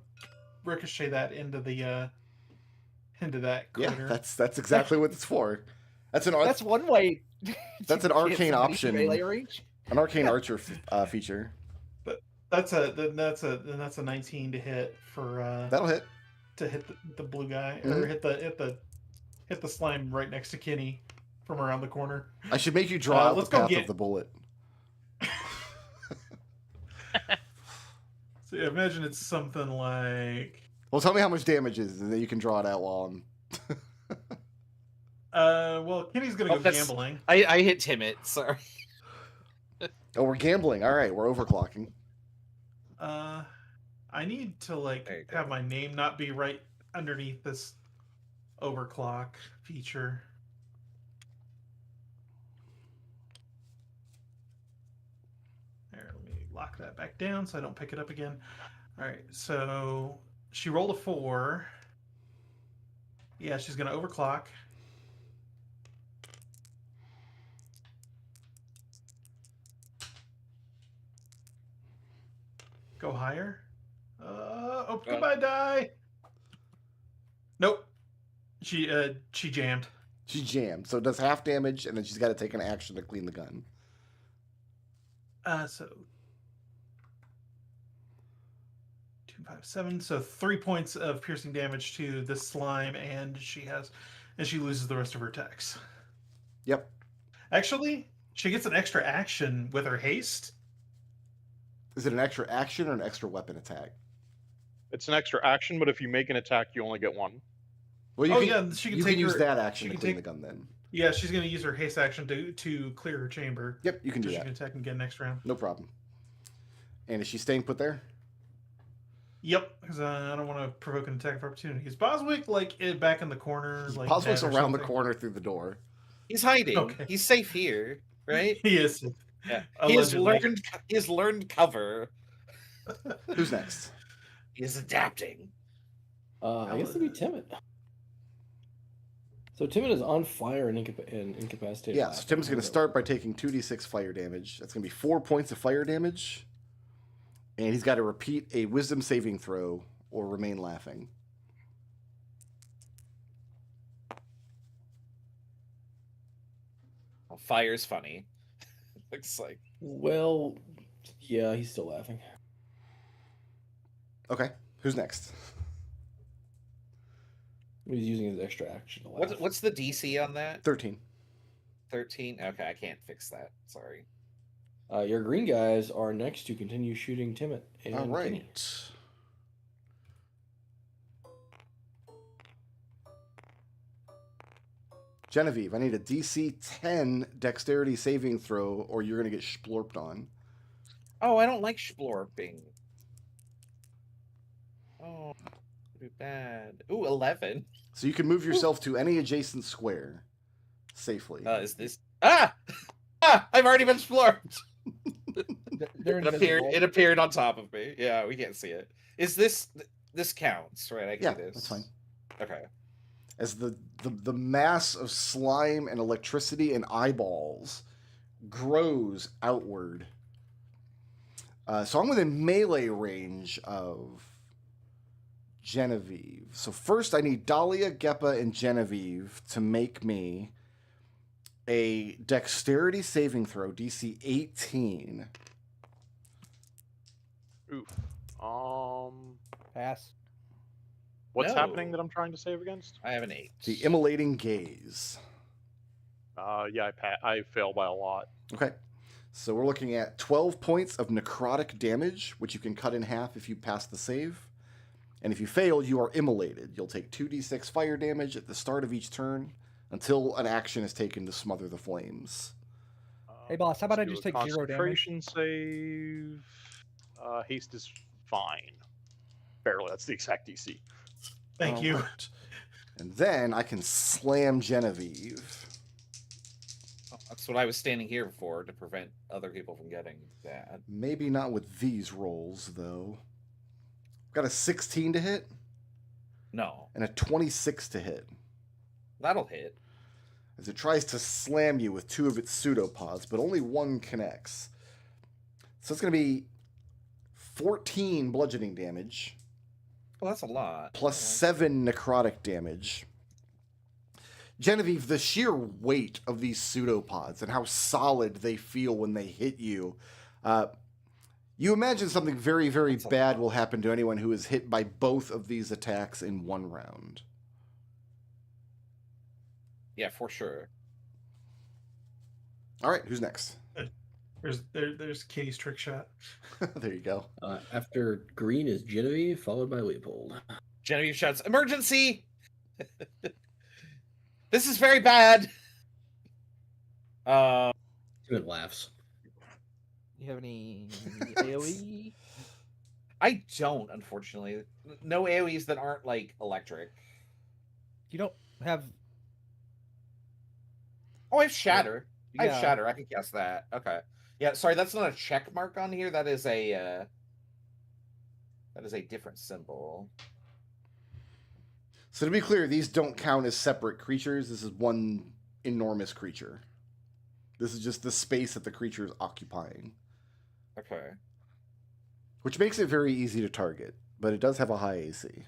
ricochet that into that Yeah, critter. that's exactly what it's for. That's That's one way. That's an to get arcane somebody option. melee range. an arcane archer feature. That's a 19 to hit for That'll hit. to hit the blue guy or hit the slime right next to Kenny from around the corner. I should make you draw out the let's go path get- of the bullet. So yeah, imagine it's something like Well, tell me how much damage is, and then you can draw it out while I'm. well, Kenny's gonna Oh, go that's- gambling. I hit Timid. Sorry. Oh, we're gambling. All right, we're overclocking. I need to There you go. have my name not be right underneath this overclock feature. There, let me lock that back down so I don't pick it up again. All right, so she rolled a 4. Yeah, she's gonna overclock. Go higher. Goodbye, die. Nope. She jammed. She jammed, so it does half damage, and then she's got to take an action to clean the gun. So 2, 5, 7. So 3 points of piercing damage to this slime, and she loses the rest of her attacks. Yep. Actually, she gets an extra action with her haste. Is it an extra action or an extra weapon attack? It's an extra action, but if you make an attack, you only get one. Well, you Oh, can, yeah, she can you take can use her- that action she to can clean take- the gun then. Yeah, she's going to use her haste action to clear her chamber. Yep, you can So do she that. can attack and get next round. No problem. And is she staying put there? Yep, because I don't want to provoke an attack of opportunity. Is Boswick back in the corner? Like Boswick's dead or around the something? corner through the door. He's hiding. Okay. He's safe here, right? He is. Yeah. Allegedly. He has learned cover. Who's next? He is adapting. I guess it'd be Timid. So Timid is on fire and incapacitated. Yeah, so Tim's going to start by taking 2d6 fire damage. That's going to be 4 points of fire damage. And he's got to repeat a wisdom saving throw or remain laughing. Well, fire's funny. Looks like. Well, yeah, he's still laughing. Okay, who's next? He's using his extra action to laugh. What's the DC on that? 13. 13? Okay, I can't fix that. Sorry. Your green guys are next to continue shooting Timid. And All right. Kenny. Genevieve, I need a DC 10 dexterity saving throw or you're going to get splorped on. Oh, I don't like splorping. Oh, be bad. Ooh, 11. So you can move yourself to any adjacent square safely. Is this? Ah! Ah! I've already been splorped. They're It appeared. invisible. It appeared on top of me. Yeah, we can't see it. Is this? This counts, right? I can Yeah, see this. that's fine. Okay. As the mass of slime and electricity and eyeballs grows outward. So I'm within melee range of Genevieve. So first I need Dahlia, Geppa, and Genevieve to make me a dexterity saving throw, DC 18. Oof. Pass. What's No. happening that I'm trying to save against? I have an 8. The immolating gaze. Yeah, I fail by a lot. Okay. So we're looking at 12 points of necrotic damage, which you can cut in half if you pass the save. And if you fail, you are immolated. You'll take 2d6 fire damage at the start of each turn until an action is taken to smother the flames. Hey, boss, how about let's I do just a take 0 damage? concentration save. Haste is fine. Barely. That's the exact DC. Thank you. Alright. And then I can slam Genevieve. That's what I was standing here for, to prevent other people from getting that. Maybe not with these rolls, though. Got a 16 to hit No, and a 26 to hit. that'll hit. As it tries to slam you with 2 of its pseudopods, but only 1 connects. So it's going to be 14 bludgeoning damage, Well, that's a lot. plus Yeah. 7 necrotic damage. Genevieve, the sheer weight of these pseudopods and how solid they feel when they hit you, you imagine something very, very That's a bad lot. will happen to anyone who is hit by both of these attacks in 1 round. Yeah, for sure. All right, who's next? There's Katie's trick shot. There you go. After green is Genevieve, followed by Leopold. Genevieve shouts, "Emergency! This is very bad." Timid laughs. You have any AoE? I don't, unfortunately. No AoEs that aren't like electric. You don't have. Oh, I have Shatter. I have Yeah. Shatter. I can cast that. Okay. Yeah, sorry, that's not a check mark on here. That is a different symbol. So to be clear, these don't count as separate creatures. This is one enormous creature. This is just the space that the creature is occupying, Okay. which makes it very easy to target, but it does have a high AC.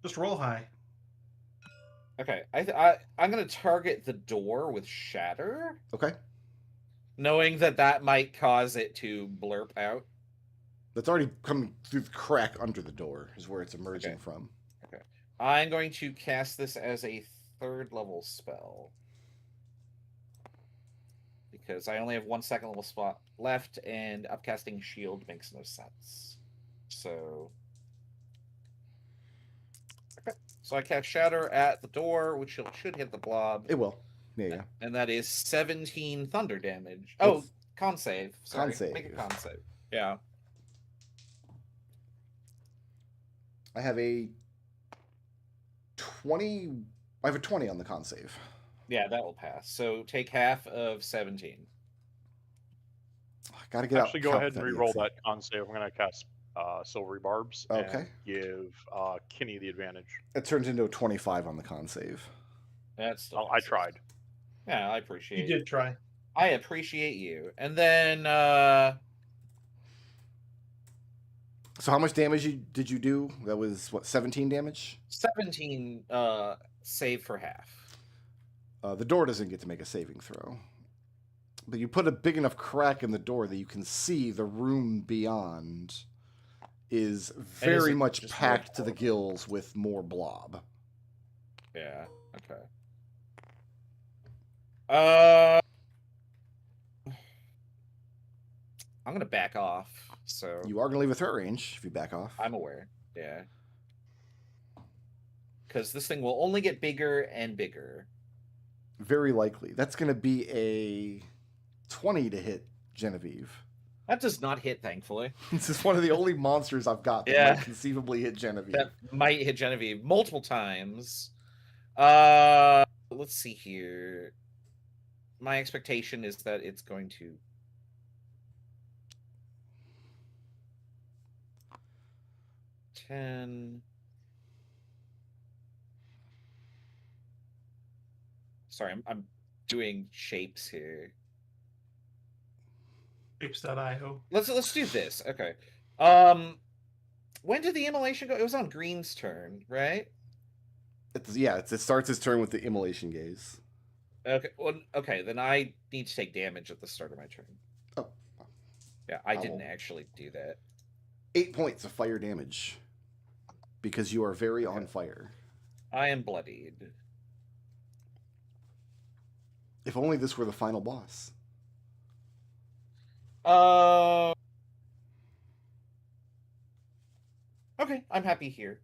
Just roll high. Okay. I'm gonna target the door with Shatter, Okay. knowing that might cause it to blurp out. That's already coming through the crack under the door is where it's emerging Okay. from. I'm going to cast this as a 3rd level spell. Because I only have 1 2nd level spot left, and upcasting shield makes no sense. So. Okay. So I cast Shatter at the door, which should hit the blob. It will. Yeah. And that is 17 thunder damage. Oh, It's- con save. Sorry. Con save. Make a con save. Yeah. I have a 20. I have a 20 on the con save. Yeah, that will pass. So take half of 17. I gotta get Actually, out. go count ahead and that re-roll EXE. that con save. I'm going to cast Silvery Barbs Okay. and give Kinney the advantage. It turns into a 25 on the con save. That's still I passes. tried. Yeah, I appreciate You it. did try. I appreciate you. And then So how much damage did you do? That was, what, 17 damage? 17 save for half. The door doesn't get to make a saving throw. But you put a big enough crack in the door that you can see the room beyond is very it much just packed more to the blob? gills with more blob. Yeah, okay. I'm gonna back off. So You are going to leave a threat range if you back off. I'm aware. Yeah. because this thing will only get bigger and bigger. Very likely. That's going to be a 20 to hit Genevieve. That does not hit, thankfully. This is one of the only monsters I've got that Yeah. might conceivably hit Genevieve. That might hit Genevieve multiple times. Let's see here. My expectation is that it's going to. Sorry, I'm doing shapes here. Shapes.io. Let's do this. Okay. When did the immolation go? It was on Green's turn, right? It starts its turn with the immolation gaze. Okay. Well, okay. Then I need to take damage at the start of my turn. Oh. Yeah, I didn't actually do that. 8 points of fire damage. Because you are very on fire. I am bloodied. If only this were the final boss. Okay, I'm happy here.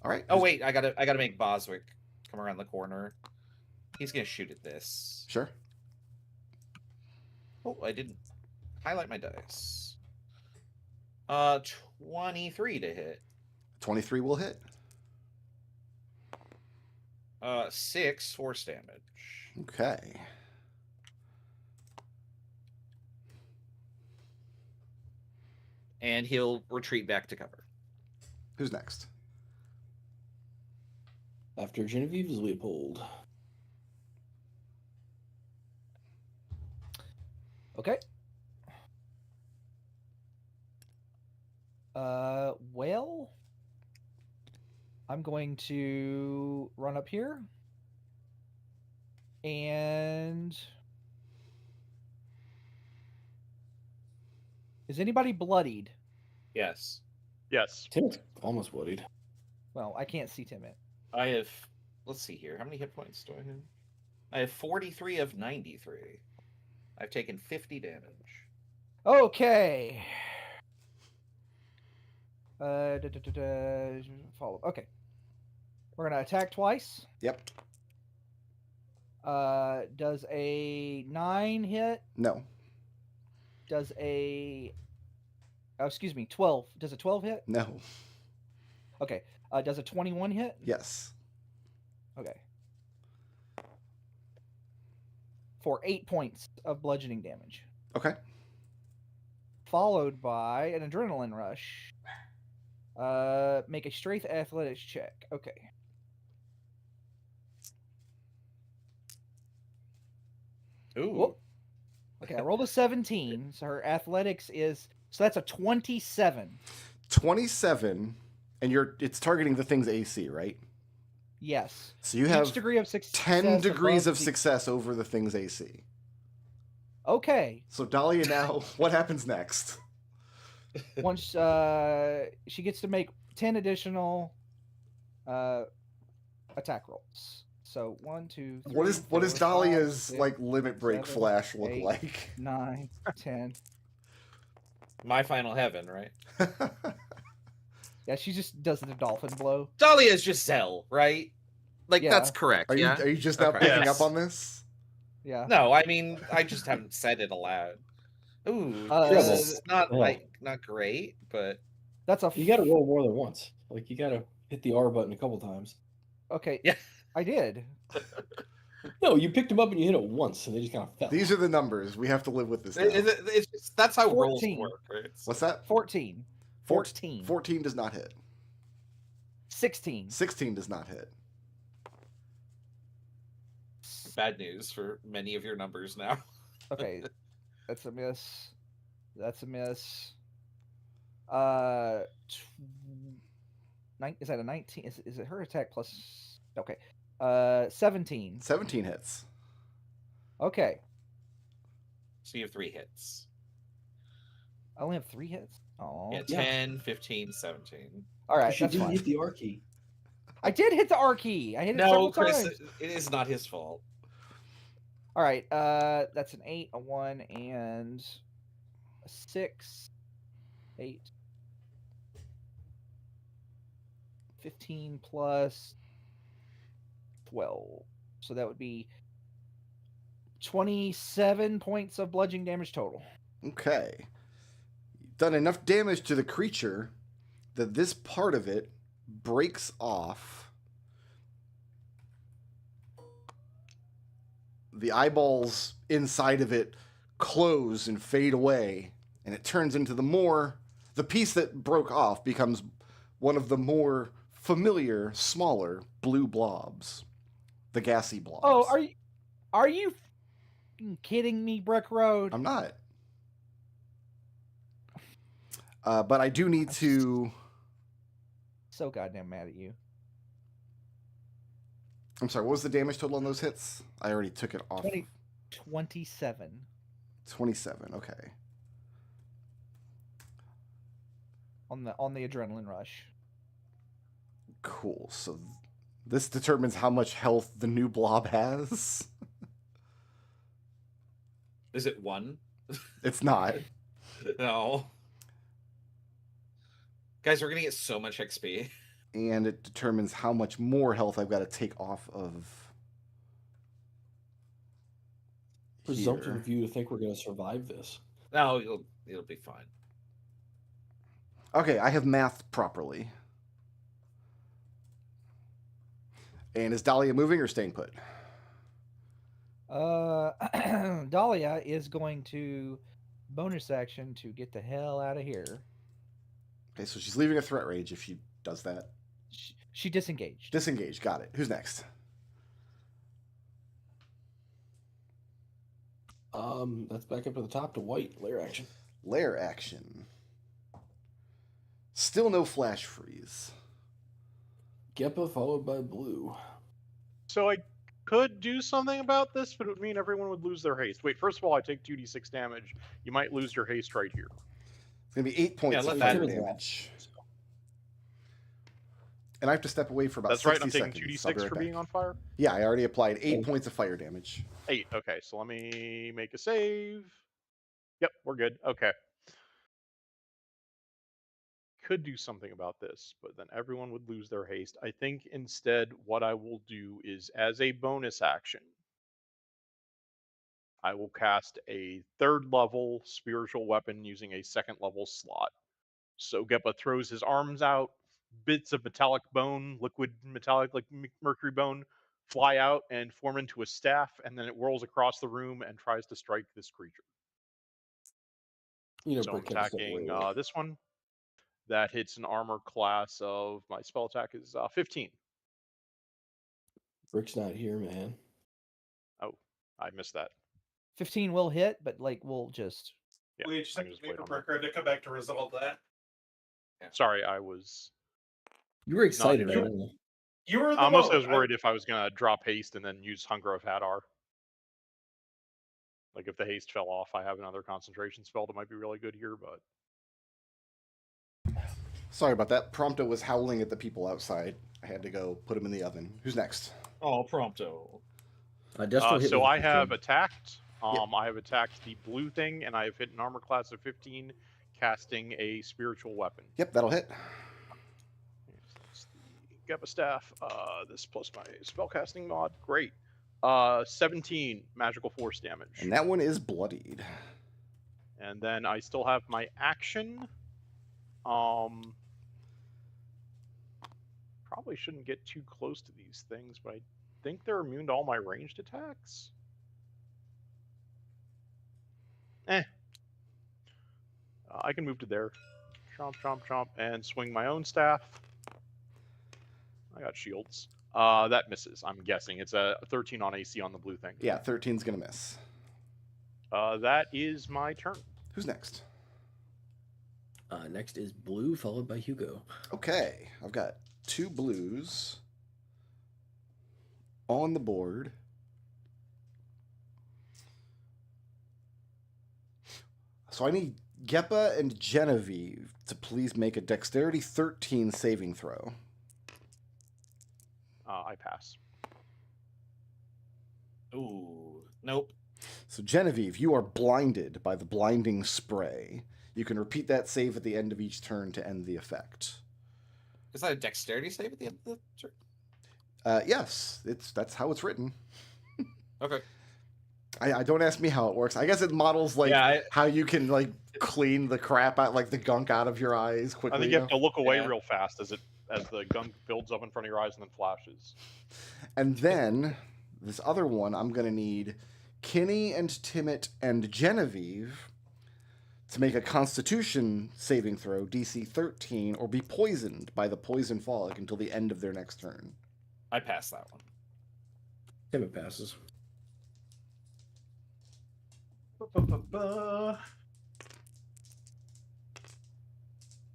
All right. Oh wait, I gotta make Boswick come around the corner. He's gonna shoot at this. Sure. Oh, I didn't highlight my dice. 23 to hit. 23 will hit. 6 force damage. Okay. And he'll retreat back to cover. Who's next? After Genevieve is Leopold. Okay. Well, I'm going to run up here. And is anybody bloodied? Yes. Yes. Tim's almost bloodied. Well, I can't see Timit. I have, let's see here. How many hit points do I have? I have 43 of 93. I've taken 50 damage. Okay. Follow. Okay. We're gonna attack twice. Yep. Does a 9 hit? No. Does a 12. Does a 12 hit? No. Okay. Does a 21 hit? Yes. Okay. For 8 points of bludgeoning damage. Okay. Followed by an adrenaline rush. Make a strength athletics check. Okay. Ooh. Whoop. Okay, I rolled a 17, so her athletics is that's a 27. 27, and it's targeting the thing's AC, right? Yes. So you have each degree of success 10 degrees above of the- success over the thing's AC. Okay. So Dahlia now, what happens next? Once she gets to make 10 additional attack rolls. So 1, 2, 3. What is 4, Dahlia's 5, 6, like limit break 7, flash look 8, like? 9, 10. My final heaven, right? Yeah, she just does the dolphin blow. Dahlia is Giselle, right? Like, Yeah. that's correct. Are yeah? you just now Okay. picking Yes. up on this? Yeah. No, I mean, I just haven't said it aloud. Ooh, Trouble. this is not Yeah. like not great, but That's a You got to roll more than once. Like you got to hit the R button a couple times. Okay. Yeah. I did. No, you picked them up and you hit it once, and they just kind of fell. These are the numbers. We have to live with this now. it's just, that's how 14. rolls work, right? What's that? 14. 14. 14 does not hit. 16. 16 does not hit. Bad news for many of your numbers now. Okay. That's a miss. That's a miss. Is that a 19? Is it her attack plus? Okay. 17. 17 hits. Okay. So you have 3 hits. I only have 3 hits. Oh. Yeah, Yeah. 10, 15, 17. All right. She That's didn't fine. hit the R key. I did hit the R key. I hit it No, several Chris, times. it is not his fault. All right. That's an 8, a 1, and a 6. 8. 15 plus 12. So that would be 27 points of bludgeoning damage total. Okay. You've done enough damage to the creature that this part of it breaks off. The eyeballs inside of it close and fade away, and it turns into the piece that broke off becomes one of the more familiar, smaller blue blobs. The gassy blobs. Oh, are you f***ing kidding me, Brick Road? I'm not. But I do need to... So goddamn mad at you. I'm sorry, what was the damage total on those hits? I already took it off. 27. 27, okay. On the adrenaline rush. Cool. So this determines how much health the new blob has. Is it 1? It's not. No. Guys, we're gonna get so much XP. And it determines how much more health I've got to take off of. Presumption here. of you to think we're going to survive this. No, it'll be fine. Okay, I have mathed properly. And is Dahlia moving or staying put? Dahlia is going to bonus action to get the hell out of here. Okay, so she's leaving a threat range if she does that. She disengaged. Disengage, got it. Who's next? That's back up to the top to white. Lair action. Lair action. Still no flash freeze. Geppa followed by blue. So I could do something about this, but it would mean everyone would lose their haste. Wait, first of all, I take 2d6 damage. You might lose your haste right here. It's going to be 8 points let of that fire do it. damage. And I have to step away for about That's 60 right, I'm taking seconds. I'll be 2d6 right for back. being on fire. Yeah, I already applied 8 points of fire damage. 8, okay, so let me make a save. Yep, we're good, okay. Could do something about this, but then everyone would lose their haste. I think instead what I will do is, as a bonus action, I will cast a 3rd level spiritual weapon using a 2nd level slot. So Geppa throws his arms out, bits of metallic bone, liquid metallic like mercury bone, fly out and form into a staff, and then it whirls across the room and tries to strike this creature. You know, So I'm Brick had to step attacking away. this one. That hits an armor class of, my spell attack is 15. Brick's not here, man. Oh, I missed that. 15 will hit, but like we'll just. Yeah, We just I have can to just wait wait for on that. Bricker to come back to resolve that. Sorry, I was. You were excited, you- I know. You were the Mostly I was moment. worried if I was gonna drop haste and then use Hunger of Hadar. Like if the haste fell off, I have another concentration spell that might be really good here, but Sorry about that. Prompto was howling at the people outside. I had to go put him in the oven. Who's next? Oh, Prompto. Destro hit so with I 15. have attacked. I have attacked the blue thing, and I have hit an armor class of 15, casting a spiritual weapon. Yep, that'll hit. That's the Geppa staff. This plus my spellcasting mod. Great. 17 magical force damage. And that one is bloodied. And then I still have my action. Probably shouldn't get too close to these things, but I think they're immune to all my ranged attacks. I can move to there. Chomp, chomp, chomp, and swing my own staff. I got shields. That misses, I'm guessing. It's a 13 on AC on the blue thing. Yeah, 13's going to miss. That is my turn. Who's next? Next is blue, followed by Hugo. Okay, I've got 2 blues on the board. So I need Geppa and Genevieve to please make a Dexterity 13 saving throw. I pass. Ooh, nope. So Genevieve, you are blinded by the blinding spray. You can repeat that save at the end of each turn to end the effect. Is that a dexterity save at the end of the turn? Yes, that's how it's written. Okay. I don't ask me how it works. I guess it models like Yeah, how you can like clean the crap out, like the gunk out of your eyes quickly. I think you have to look away Yeah. real fast as the gunk builds up in front of your eyes and then flashes. And then this other one, I'm gonna need Kinney and Timmet and Genevieve to make a Constitution saving throw, DC 13, or be poisoned by the poison fog until the end of their next turn. I passed that one. Timid passes.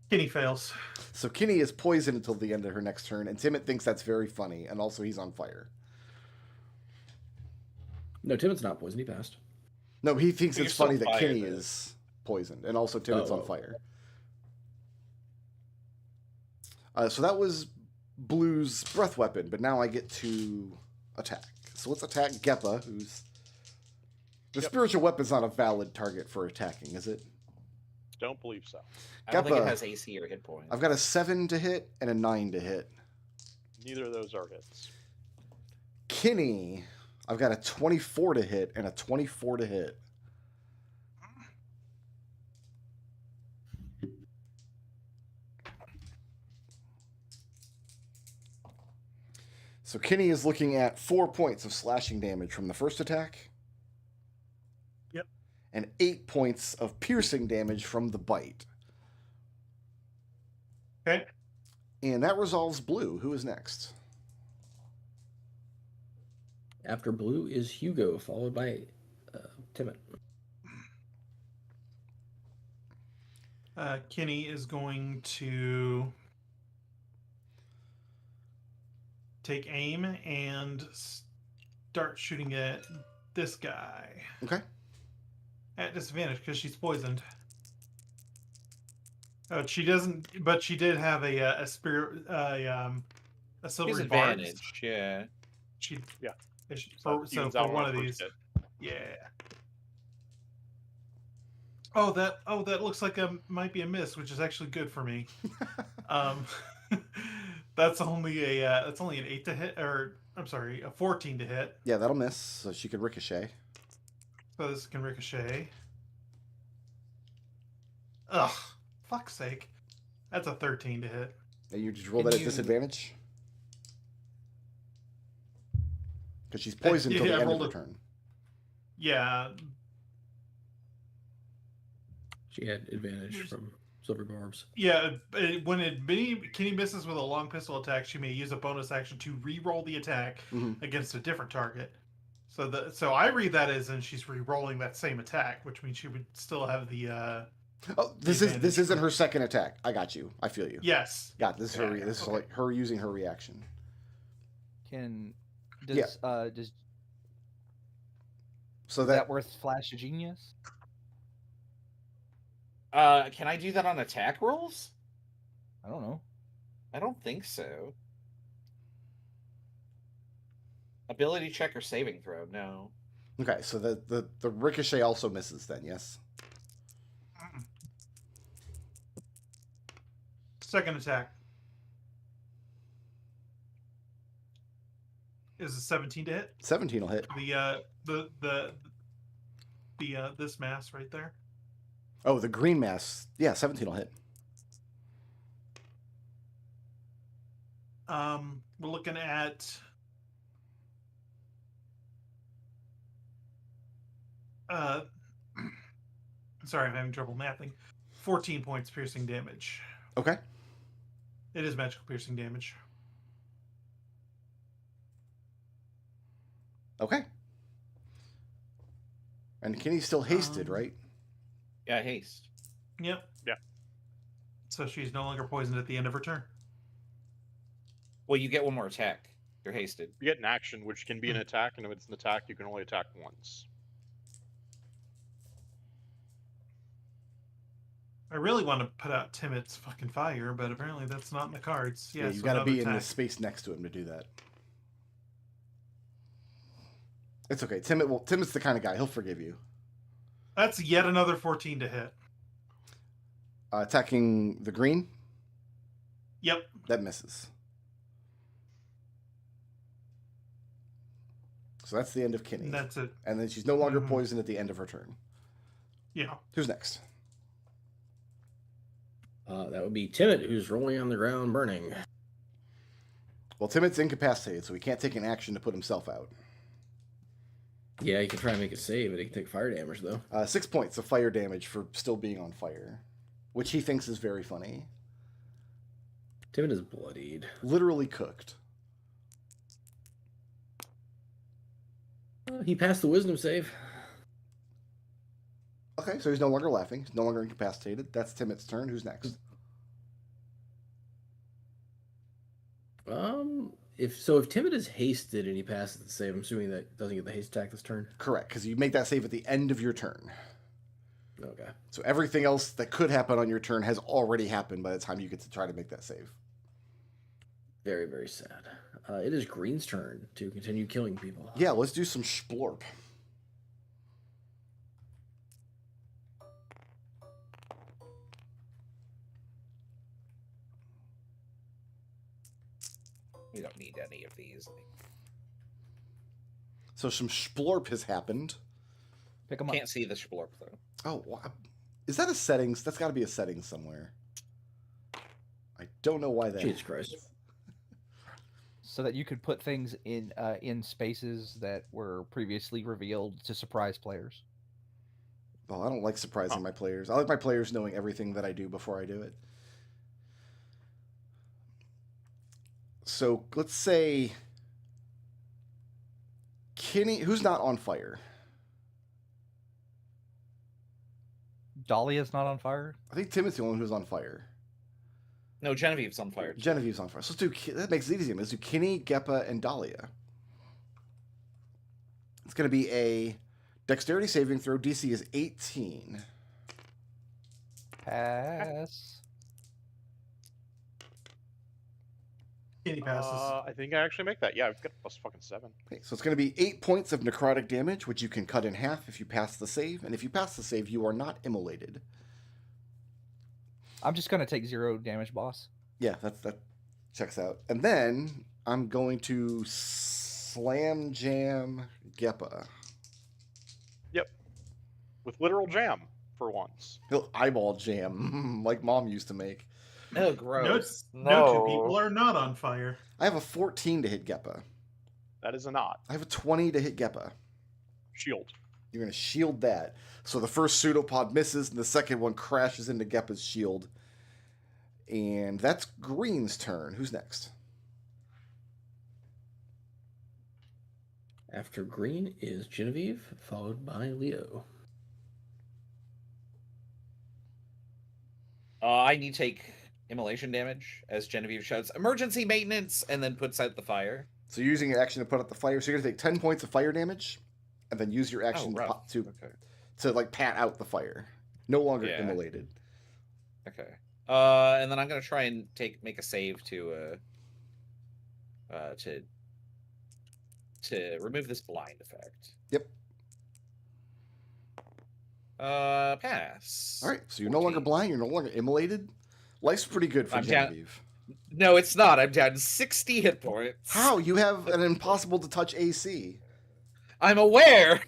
Kenny fails. So Kinney is poisoned until the end of her next turn, and Timmet thinks that's very funny, and also he's on fire. No, Timot's not poisoned. He passed. No, he thinks But it's you're funny still that fired, Kinney though. is poisoned, and also Timot's on Oh. fire. So that was Blue's breath weapon, but now I get to attack. So let's attack Geppa, who's... The spiritual weapon's not a valid target for attacking, is it? Don't believe so. I don't think it Geppa. has AC or hit points. I've got a 7 to hit and a 9 to hit. Neither of those are hits. Kinney, I've got a 24 to hit and a 24 to hit. So Kinney is looking at 4 points of slashing damage from the first attack. Yep. And 8 points of piercing damage from the bite. Okay. And that resolves Blue. Who is next? After Blue is Hugo, followed by Timid. Kenny is going to take aim and start shooting at this guy Okay. at disadvantage because she's poisoned. She doesn't, but she did have a spirit, a silvery barb. Disadvantage, yeah. She, Yeah. So evens for out one on of the these, first yeah. Oh, that looks like might be a miss, which is actually good for me. That's only an 8 to hit, or I'm sorry, a 14 to hit. Yeah, that'll miss, so she could ricochet. So this can ricochet. Ugh, fuck's sake. That's a 13 to hit. And you just roll Can that at you- disadvantage? Because she's poisoned yeah, till I the end of rolled her a- turn. Yeah, She had advantage from silver barbs. yeah. When Kenny misses with a long pistol attack, she may use a bonus action to re-roll the attack Mhm. against a different target. So I read that as in she's re-rolling that same attack, which means she would still have the Oh, this Advantage. isn't her second attack. I got you. I feel you. yes. Got it. This is her. Yeah, This is okay. like her using her reaction. Does So is that worth Flash of Genius? Can I do that on attack rolls? I don't know. I don't think so. Ability check or saving throw? No. okay. So the ricochet also misses then. Yes. Second attack is a 17 to hit. 17 will hit. This mass right there. Oh, the green mass. Yeah, 17 will hit. We're looking at sorry, I'm having trouble mathing. 14 points piercing damage. Okay. It is magical piercing damage. Okay. And Kenny's still hasted, right? Yeah, haste. Yep. Yeah. So she's no longer poisoned at the end of her turn. Well, you get one more attack. You're hasted. You get an action, which can be an attack, and if it's an attack, you can only attack once. I really want to put out Timot's fucking fire, but apparently that's not in the cards. Yeah, Yes, you got to be in the attack. space next to him to do that. It's okay. Timot's the kind of guy. He'll forgive you. That's yet another 14 to hit. Attacking the green, Yep. that misses. So that's the end of Kinney. And that's it. And then she's no longer Mhm. poisoned at the end of her turn. Yeah. Who's next? That would be Timid, who's rolling on the ground, burning. Well, Timot's incapacitated, so he can't take an action to put himself out. Yeah, he can try and make a save, but he can take fire damage, though. 6 points of fire damage for still being on fire, which he thinks is very funny. Timid is bloodied. Literally cooked. He passed the wisdom save. Okay, so he's no longer laughing. He's no longer incapacitated. That's Timot's turn. Who's next? If Timid is hasted and he passes the save, I'm assuming that doesn't get the haste attack this turn. Correct, because you make that save at the end of your turn. Okay. So everything else that could happen on your turn has already happened by the time you get to try to make that save. Very, very sad. It is Green's turn to continue killing people. Yeah, let's do some splorp. We don't need any of these. So some splorp has happened. Pick them up. Can't see the splorp though. Oh, is that a settings? That's got to be a settings somewhere. I don't know why that Jesus Christ. So that you could put things in spaces that were previously revealed to surprise players. Well, I don't like surprising my players. I like my players knowing everything that I do before I do it. So let's say Kinney, who's not on fire? Dahlia's not on fire. I think Timothy's the only one who's on fire. No, Genevieve's on fire. Genevieve's on fire. So let's do, that makes it easy. Let's do Kinney, Geppa, and Dahlia. It's going to be a dexterity saving throw. DC is 18. Pass. Kitty passes. I think I actually make that. Yeah, I've got plus fucking 7. Okay, so it's going to be 8 points of necrotic damage, which you can cut in half if you pass the save. And if you pass the save, you are not immolated. I'm just gonna take 0 damage, boss. Yeah, that checks out. And then I'm going to slam jam Geppa. Yep. With literal jam for once. He'll eyeball jam like Mom used to make. Oh, gross. No two people are not on fire. I have a 14 to hit Geppa. That is a not. I have a 20 to hit Geppa. Shield. You're going to shield that. So the first pseudopod misses, and the second one crashes into Geppa's shield. And that's Green's turn. Who's next? After Green is Genevieve, followed by Leo. I need to take immolation damage as Genevieve shouts emergency maintenance and then puts out the fire. So you're using your action to put out the fire. So you're going to take 10 points of fire damage, and then use your action to like pat out the fire. No longer immolated. Okay. And then I'm gonna try and make a save to remove this blind effect. Yep. Pass. All right. So you're no longer blind. You're no longer immolated. Life's pretty good for Genevieve. No, it's not. I'm down 60 hit points. How? You have an impossible to touch AC. I'm aware.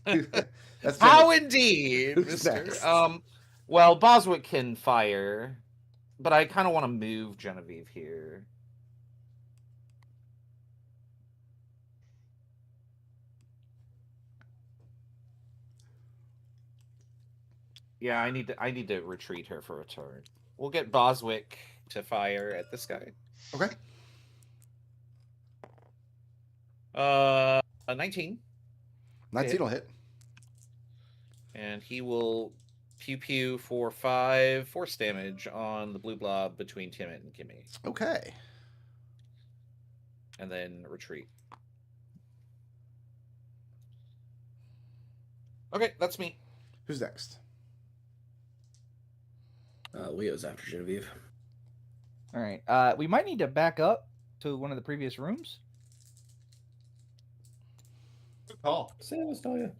That's How indeed, Who's Mister. next? Well, Boswick can fire, but I kind of want to move Genevieve here. Yeah, I need to retreat her for a turn. We'll get Boswick to fire at this guy. Okay. A 19. 19 will hit. And he will pew pew for 5 force damage on the blue blob between Timid and Kimmy. Okay. And then retreat. Okay, that's me. Who's next? Leo's after Genevieve. All right. We might need to back up to one of the previous rooms. Good call. Say it was Dahlia.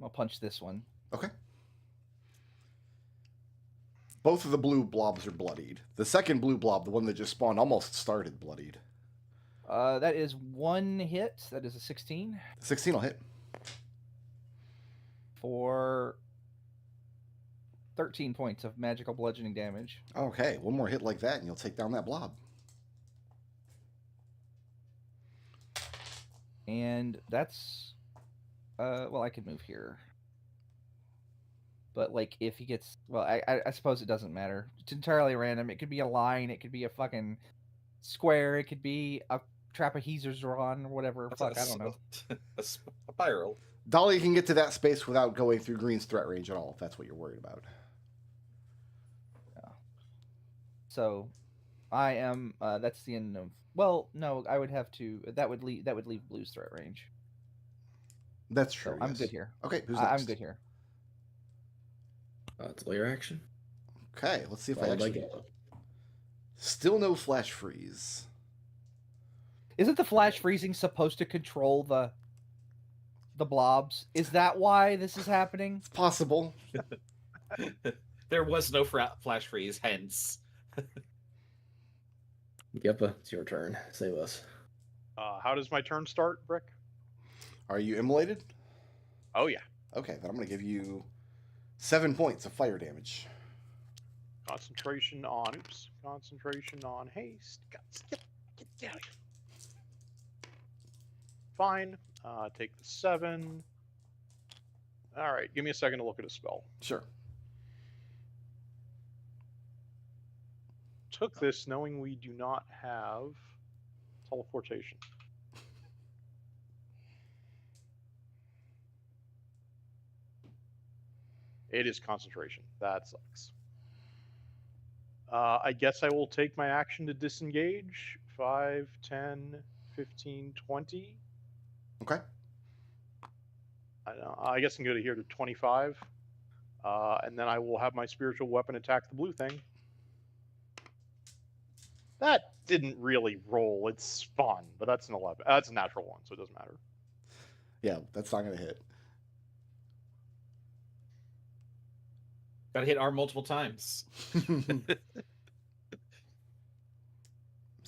I'll punch this one. Okay. Both of the blue blobs are bloodied. The second blue blob, the one that just spawned, almost started bloodied. That is 1 hit. That is a 16 16 will hit. for 13 points of magical bludgeoning damage. Okay, one more hit like that, and you'll take down that blob. And that's well, I could move here. But like if he gets I suppose it doesn't matter. It's entirely random. It could be a line, it could be a fucking square, it could be a trapezoidal drawn or whatever. Fuck, I don't know. A spiral. Dahlia can get to that space without going through Green's threat range at all, if that's what you're worried about. So I am that's the end of well, no, I would have to that would leave Blue's threat range. That's true. So I'm yes. good here. Okay, who's next? I'm good here. It's layer action. Okay, let's see if I Followed by actually... Gippa. Still no flash freeze. Isn't the flash freezing supposed to control the blobs? Is that why this is happening? It's possible. There was no flash freeze, hence. Gippa, it's your turn. Save us. How does my turn start, Brick? Are you immolated? Oh yeah. Okay, then I'm going to give you 7 points of fire damage. Concentration on haste. Get out of here. Fine. Take the 7. All right, give me a second to look at a spell. Sure. Took this knowing we do not have teleportation. It is concentration. That sucks. I guess I will take my action to disengage. 5, 10, 15, 20. Okay. I guess I'm going to here to 25. And then I will have my spiritual weapon attack the blue thing. That didn't really roll. It's fun, but that's an 11. That's a natural 1, so it doesn't matter. Yeah, that's not going to hit. Gotta hit R multiple times. Is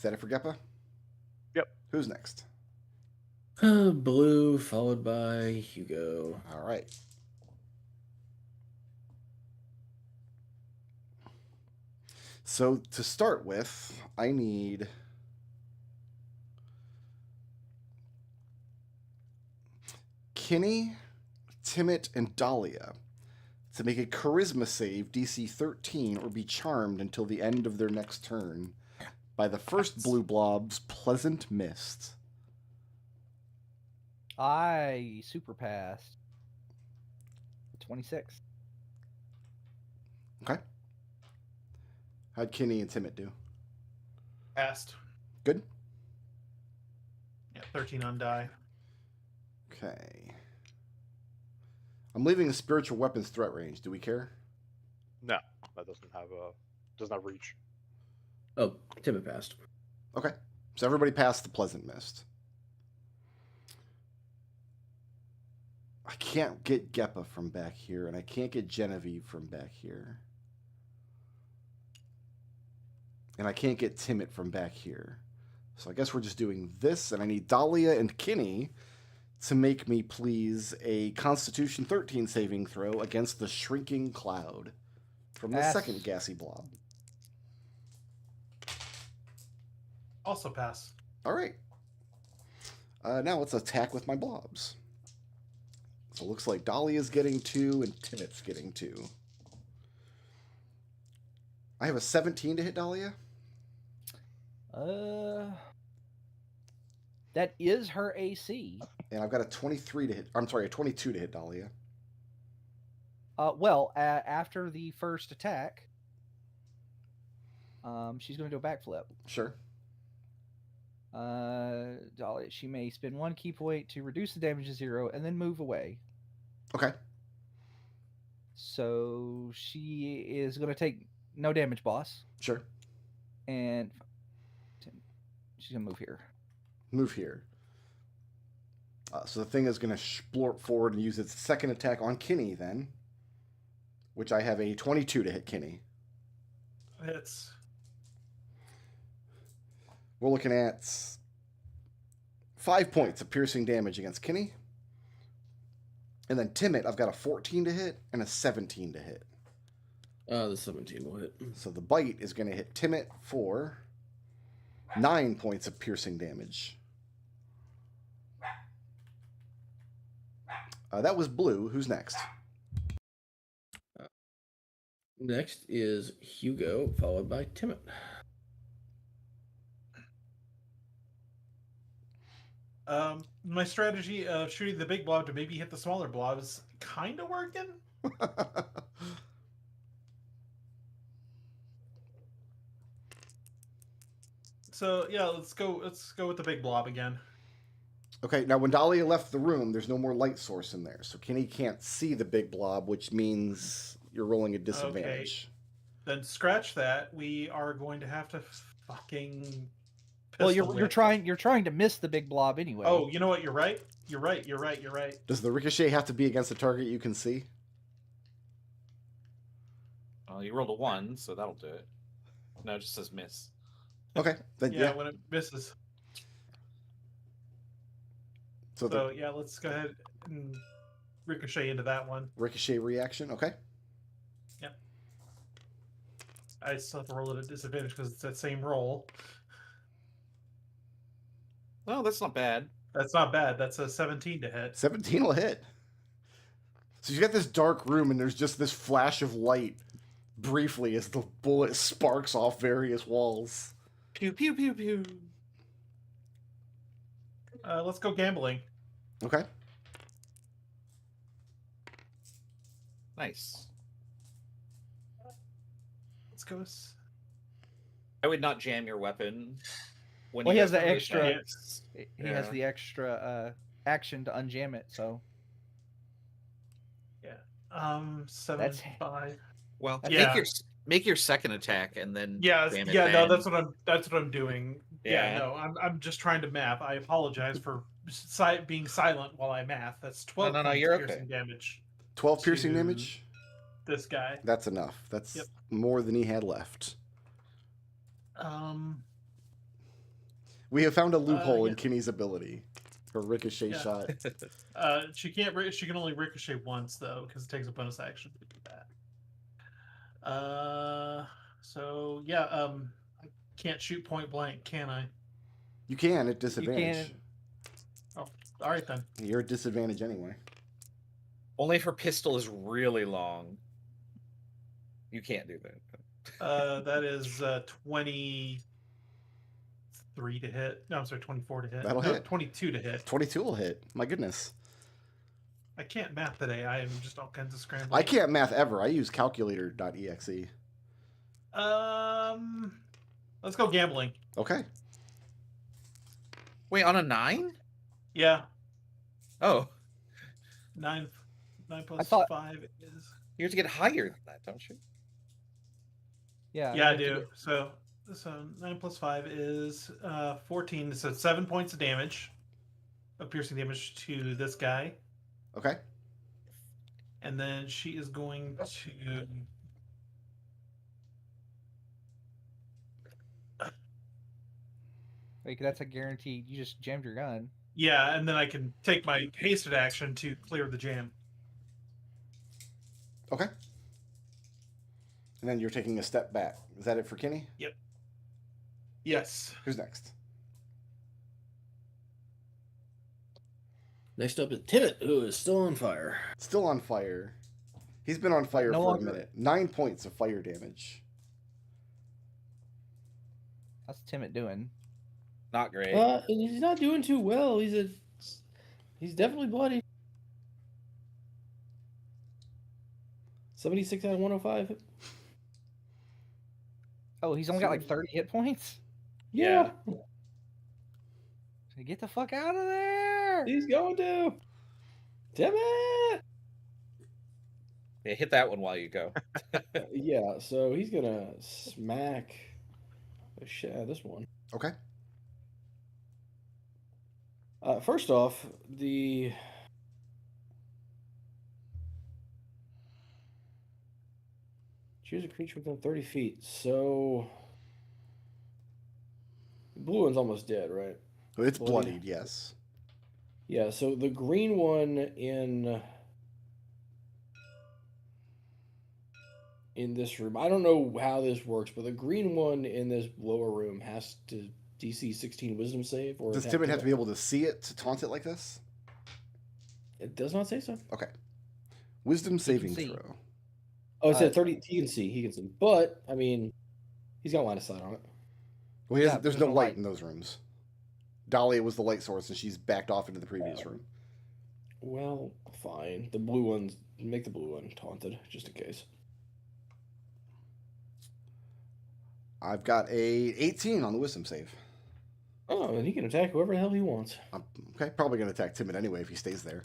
that it for Geppa? Yep. Who's next? Blue, followed by Hugo. All right. So to start with, I need Kinney, Timmet, and Dahlia to make a charisma save DC 13 or be charmed until the end of their next turn by the first blue blob's pleasant mist. I super passed. 26. Okay. How'd Kinney and Timmet do? Passed. Good? Yeah, 13 on die. Okay. I'm leaving a spiritual weapons threat range. Do we care? No, that doesn't have reach. Oh, Timmy passed. Okay. So everybody passed the pleasant mist. I can't get Geppa from back here, and I can't get Genevieve from back here. And I can't get Timmet from back here. So I guess we're just doing this, and I need Dahlia and Kinney to make me, please, a Constitution 13 saving throw against the shrinking cloud from the second gassy blob. Also pass. All right. Now let's attack with my blobs. So it looks like Dahlia's getting 2 and Timmet's getting 2. I have a 17 to hit Dahlia. That is her AC. And I've got a 23 to hit. I'm sorry, a 22 to hit Dahlia. Well, after the first attack, she's going to do a backflip. Sure. Dahlia, she may spend 1 key point to reduce the damage to 0 and then move away. Okay. So she is going to take no damage, boss. Sure. And she's going to move here. Move here. So the thing is going to splort forward and use its second attack on Kinney then, which I have a 22 to hit Kinney. Hits. We're looking at 5 points of piercing damage against Kenny. And then Timid, I've got a 14 to hit and a 17 to hit. The 17 will hit. So the bite is going to hit Timid for 9 points of piercing damage. That was Blue. Who's next? Next is Hugo, followed by Timid. My strategy of shooting the big blob to maybe hit the smaller blob is kind of working. So yeah, let's go with the big blob again. Okay, now when Dahlia left the room, there's no more light source in there. So Kenny can't see the big blob, which means you're rolling a disadvantage. Then scratch that. We are going to have to fucking. Well, pistol you're whip. trying to miss the big blob anyway. Oh, you know what? You're right. You're right. Does the ricochet have to be against a target you can see? Well, you rolled a 1, so that'll do it. No, it just says miss. Okay, then Yeah, when it misses. So yeah, let's go ahead and ricochet into that one. Ricochet reaction, okay. I still have to roll it at disadvantage because it's that same roll. Oh, that's not bad. That's not bad. That's a 17 to hit. 17 will hit. So you got this dark room, and there's just this flash of light briefly as the bullet sparks off various walls. Pew, pew, pew, pew. Let's go gambling. Okay. Nice. Let's go. I would not jam your weapon. When Well, he you has have the somebody extra. attacks. He has the extra action to unjam it. So 7, That's- 5. Well, Yeah. make your second attack and then Yeah, jam it yeah. No, then. that's what I'm doing. Yeah, Yeah. no, I'm just trying to math. I apologize for being silent while I math. That's 12 No, points you're of okay. piercing damage. 12 piercing To- damage? This guy. That's enough. That's Yep. more than he had left. Um. We have found a loophole in yeah. Kenny's ability. Her ricochet Yeah. shot. She can't. She can only ricochet once though, because it takes a bonus action to do that. So yeah. I can't shoot point blank, can I? You can at disadvantage. can. Oh, all right then. You're at disadvantage anyway. Only if her pistol is really long. You can't do that. That is 23 to hit. No, I'm sorry, 24 to hit. That'll No, hit. 22 to hit. 22 will hit. My goodness. I can't math today. I am just all kinds of scrambling. I can't math ever. I use calculator.exe. Let's go gambling. Okay. Wait, on a 9? Yeah, Oh, 9 plus thought- 5 is. you have to get higher than that, don't you? yeah. Yeah, I you have to do. So 9 plus 5 is 14. So 7 points of damage, of piercing damage to this guy, Okay. and then she is going to. Like that's a guarantee. You just jammed your gun. Yeah, and then I can take my hasted action to clear the jam. Okay. And then you're taking a step back. Is that it for Kenny? Yes. Who's next? Next up is Timid, who is still on fire. Still on fire. He's been on fire No for longer- a minute. 9 points of fire damage. How's Timid doing? Not great. He's not doing too well. He's definitely bloody. 76 out of 105. Oh, he's only got like 30 hit points. Yeah, Get the fuck out of there! he's going to. Timid. Yeah, hit that one while you go. Yeah, so he's gonna smack the shit out of this one. Okay. First off, the Choose a creature within 30 feet. So the blue one's almost dead, right? It's Bloody. bloodied, yes. Yeah. So the green one in this room, I don't know how this works, but the green one in this lower room has to DC 16 Wisdom save, or Does Timid have to be able to see it to taunt it like this? It does not say so. Okay. Wisdom saving see. throw. Oh, it said 30. He can see. He can see. But I mean, he's got line of sight on it. Well, he Yeah, hasn't, there's there's no no light light. in those rooms. Dahlia was the light source, and she's backed off into the previous room. Well, fine. The blue ones, make the blue one taunted, just in case. I've got a 18 on the wisdom save. Oh, and he can attack whoever the hell he wants. Okay, probably going to attack Timid anyway if he stays there.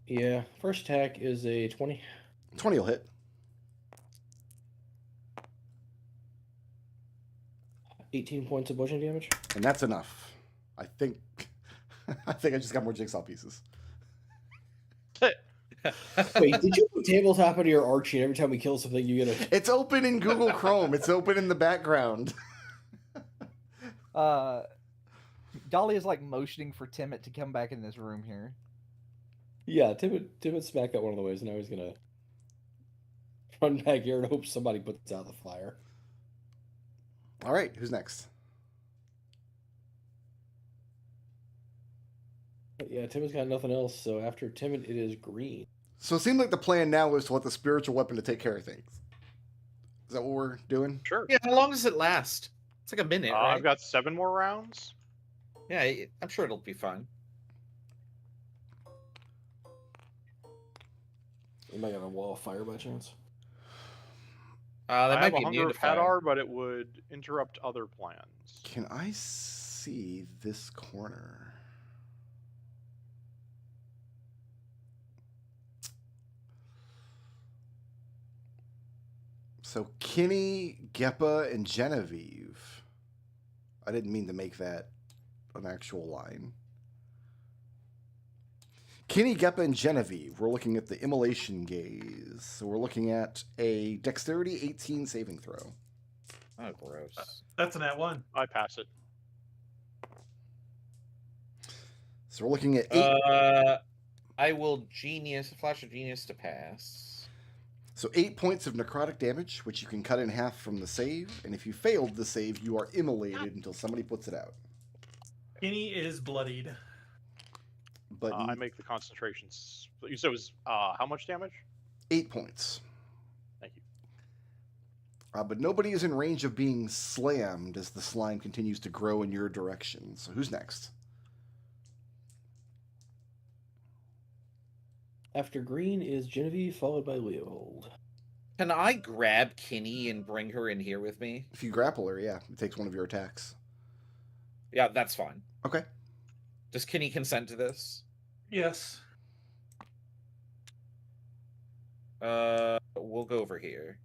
Yeah, first attack is a 20. 20 will hit. 18 points of bludgeoning damage. And that's enough. I think I just got more jigsaw pieces. Wait, did you put tabletop into your Archie and every time we kill something you get a... It's open in Google Chrome. It's open in the background. Dolly is like motioning for Timid to come back in this room here. Yeah, Timid smacked out one of the ways, and now he's gonna run back here and hope somebody puts out the fire. All right, who's next? But yeah, Timid's got nothing else, so after Timid, it is green. So it seems like the plan now is to let the spiritual weapon to take care of things. Is that what we're doing? Sure. Yeah, how long does it last? It's like a minute, right? I've got 7 more rounds. Yeah, I'm sure it'll be fine. Am I got a wall of fire by chance? That I might have be a Hunger immune of to fire. Hadar, but it would interrupt other plans. Can I see this corner? So Kinney, Geppa, and Genevieve. I didn't mean to make that an actual line. Kinney, Geppa, and Genevieve. We're looking at the Immolation Gaze. So we're looking at a Dexterity 18 saving throw. Oh, gross. That's an @1. I pass it. So we're looking at 8. I will flash of genius to pass. So 8 points of necrotic damage, which you can cut in half from the save. And if you failed the save, you are immolated until somebody puts it out. Kenny is bloodied. But I make the concentrations. You said it was how much damage? 8 points. Thank you. But nobody is in range of being slammed as the slime continues to grow in your direction. So who's next? After green is Genevieve, followed by Leopold. Can I grab Kinney and bring her in here with me? If you grapple her, yeah, it takes one of your attacks. Yeah, that's fine. Okay. Does Kinney consent to this? Yes. We'll go over here.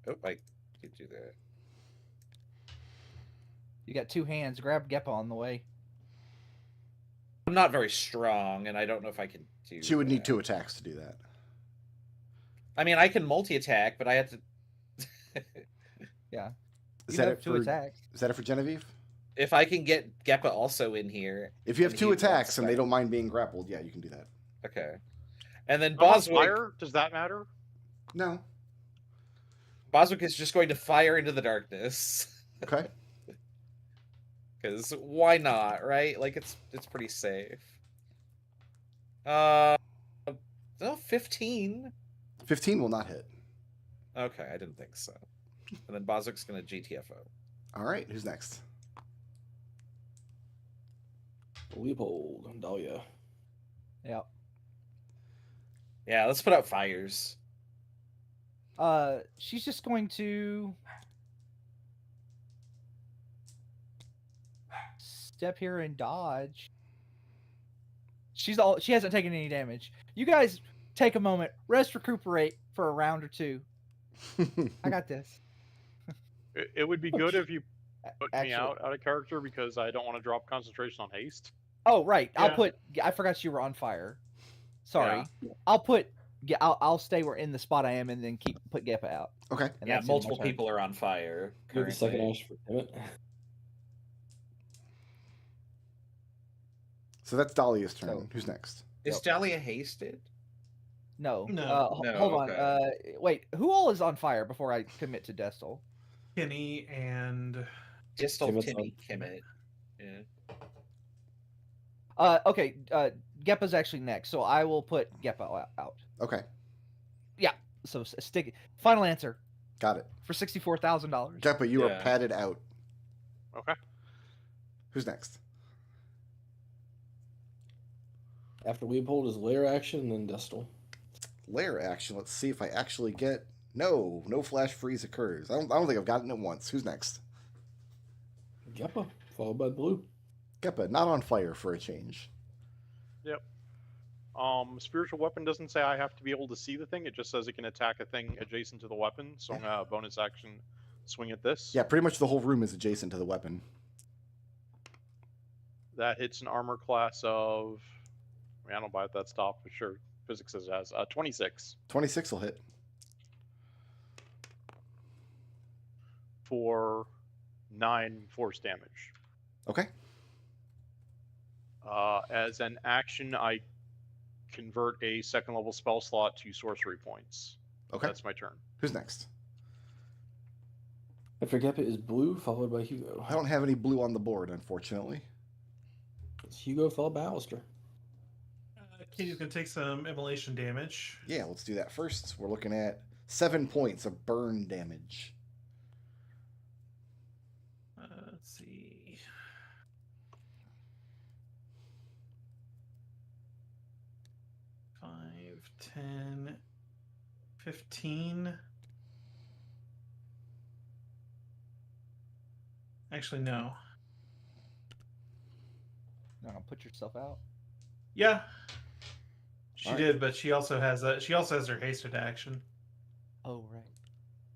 Oh, I could do that. You got 2 hands. Grab Geppa on the way. I'm not very strong, and I don't know if I can do She would need that. 2 attacks to do that. I mean, I can multi-attack, but I have to... Yeah. Is You that have it 2 for, attacks. Is that it for Genevieve? If I can get Geppa also in here... If you have and 2 he wants attacks and they that. don't mind being grappled, yeah, you can do that. Okay. And then How about Boswick... fire? Does that matter? No. Boswick is just going to fire into the darkness. Okay. Because why not, right? Like, it's pretty safe. No, 15. 15 will not hit. Okay, I didn't think so. And then Boswick's going to GTFO. All right, who's next? Leopold, Dahlia. Yeah. Yeah, let's put out fires. She's just going to step here and dodge. She hasn't taken any damage. You guys take a moment, recuperate for a round or 2. I got this. It would be good if you put me Actually- out of character because I don't want to drop concentration on haste. Oh, right. Yeah. I forgot you were on fire. Sorry. I'll put Yeah, I'll stay where in the spot I am and then put Geppa out. Okay. And Yeah, that's the end of my multiple turn. people are on fire. You're the second currently. ash for Timid. So that's Dahlia's turn. So- Who's next? Is Yep. Dahlia hasted? No. No. No, Hold on. okay. Wait. Who all is on fire before I commit to Destal? Kenny and Distal Timot's Timmy on. Kimmit. Yeah. Okay. Geppa's actually next, so I will put Geppa out. Okay. So stick. Final answer Got it. for $64,000. Geppa, you are Yeah. padded out. Okay. Who's next? After Leopold is lair action, then Destal. Lair action. Let's see if I actually get. No flash freeze occurs. I don't think I've gotten it once. Who's next? Geppa, followed by Blue. Geppa, not on fire for a change. Spiritual weapon doesn't say I have to be able to see the thing. It just says it can attack a thing adjacent to the weapon. So I'm gonna bonus action swing at this. Yeah, pretty much the whole room is adjacent to the weapon. That hits an armor class of. I mean, I don't buy it that stop, but sure. Physics says it has 26 26 will hit. for 9 force damage. Okay. As an action, I convert a second level spell slot to sorcery points. Okay. That's my turn. Who's next? After Geppa is Blue, followed by Hugo. I don't have any blue on the board, unfortunately. It's Hugo, followed by Alistair. Kenny's gonna take some immolation damage. Yeah, let's do that first. We're looking at 7 points of burn damage. Let's see. Five, 10, 15. Actually, no. No, put yourself out. Yeah, she Alright. did, but she also has her hasted action, Oh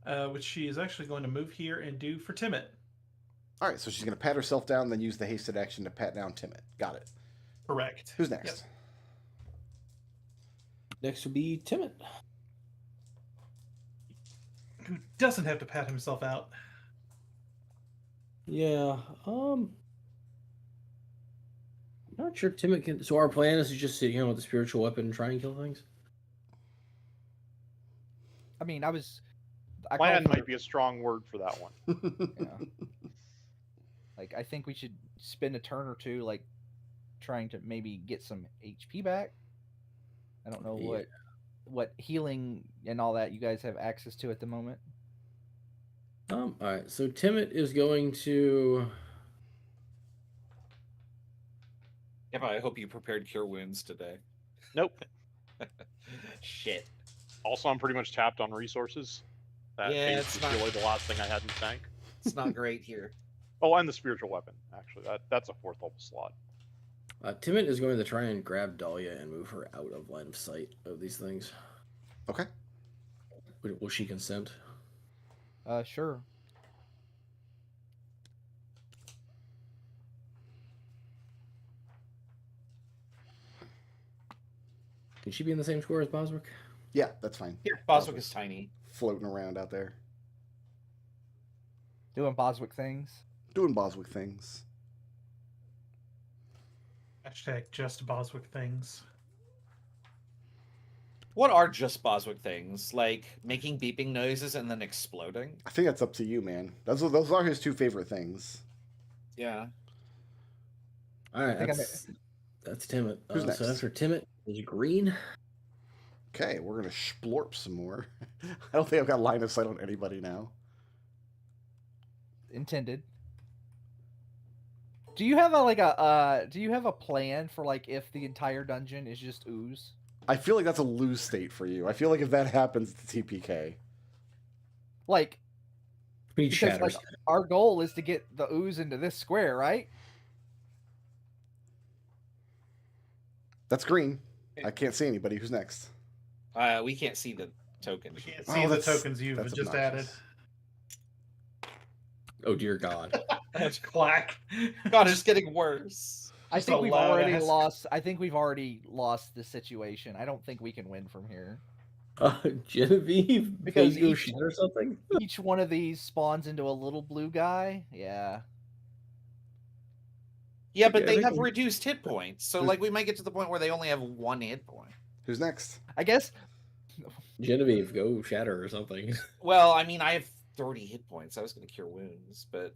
right. which she is actually going to move here and do for Timid. All right, so she's going to pat herself down, then use the hasted action to pat down Timid. Got it. Correct. Who's next? Next would be Timid. Who doesn't have to pat himself out? Yeah, I'm not sure Timid can. So our plan is to just sit here with the spiritual weapon and try and kill things. I mean, I called Plan for- might be a strong word for that one. Yeah. Like, I think we should spend a turn or two, like, trying to maybe get some HP back. I don't know Yeah. what healing and all that you guys have access to at the moment. All right. So Timid is going to. Yeah, I hope you prepared cure wounds today. Nope. Shit. Also, I'm pretty much tapped on resources. That Yeah, haste it's is not- really the last thing I had in the tank. It's not great here. Oh, and the spiritual weapon. Actually, that's a 4th level slot. Timid is going to try and grab Dahlia and move her out of line of sight of these things. Okay. Will she consent? Sure. Can she be in the same square as Boswick? Yeah, that's fine. Here, Boswick is tiny. Floating around out there. Doing Boswick things. Doing Boswick things. Hashtag just Boswick things. What are just Boswick things? Like making beeping noises and then exploding? I think that's up to you, man. Those are his 2 favorite things. Yeah. All right, I think that's Timid. Who's next? So after Timid is Green. Okay, we're going to splorp some more. I don't think I've got line of sight on anybody now. Intended. Do you have a plan for, like, if the entire dungeon is just ooze? I feel like that's a lose state for you. I feel like if that happens, it's TPK. Like, We need because shatters. like, our goal is to get the ooze into this square, right? That's green. I can't see anybody. Who's next? We can't see the token. We can't Oh, see the that's- tokens you've that's just obnoxious. Oh dear God. added. Clack. God, it's getting worse. I Just think a we've loud already ass- lost. I think we've already lost the situation. I don't think we can win from here. Genevieve, Because Vago each- shit or something? Each one of these spawns into a little blue guy. Yeah. Yeah, but Okay, they they have can- reduced hit points, so like we might get to the point where they only have 1 hit point. Who's next? I guess Genevieve, go shatter or something. Well, I mean, I have 30 hit points. I was going to cure wounds, but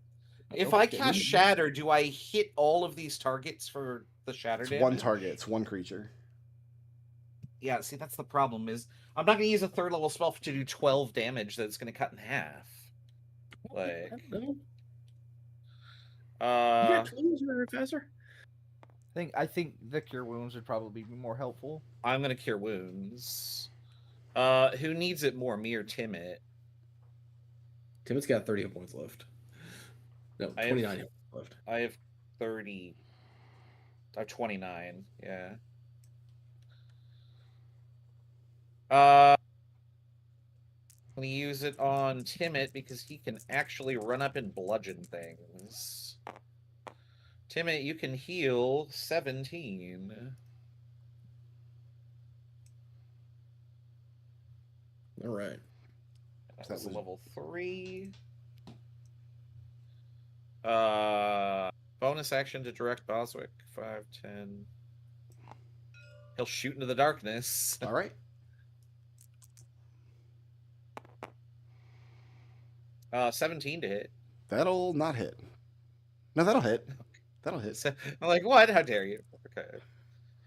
if I Okay. cast shatter, do I hit all of these targets for the shatter It's damage? one target. It's one creature. Yeah, see, that's the problem. Is I'm not going to use a 3rd level spell to do 12 damage that's going to cut in half. Like, I don't know. You uh, got tools or faster? I think the cure wounds would probably be more helpful. I'm going to cure wounds. Who needs it more, me or Timit? Timot's got 30 hit points left. No, I have- 29 hit points left. I have 30. I have 29. Yeah. I'm gonna use it on Timit because he can actually run up and bludgeon things. Timit, you can heal 17. All right. That That was a was- level 3. Bonus action to direct Boswick. 5, 10. He'll shoot into the darkness. All right. 17 to hit. That'll not hit. No, that'll hit. That'll hit. So, I'm like, what? How dare you? Okay.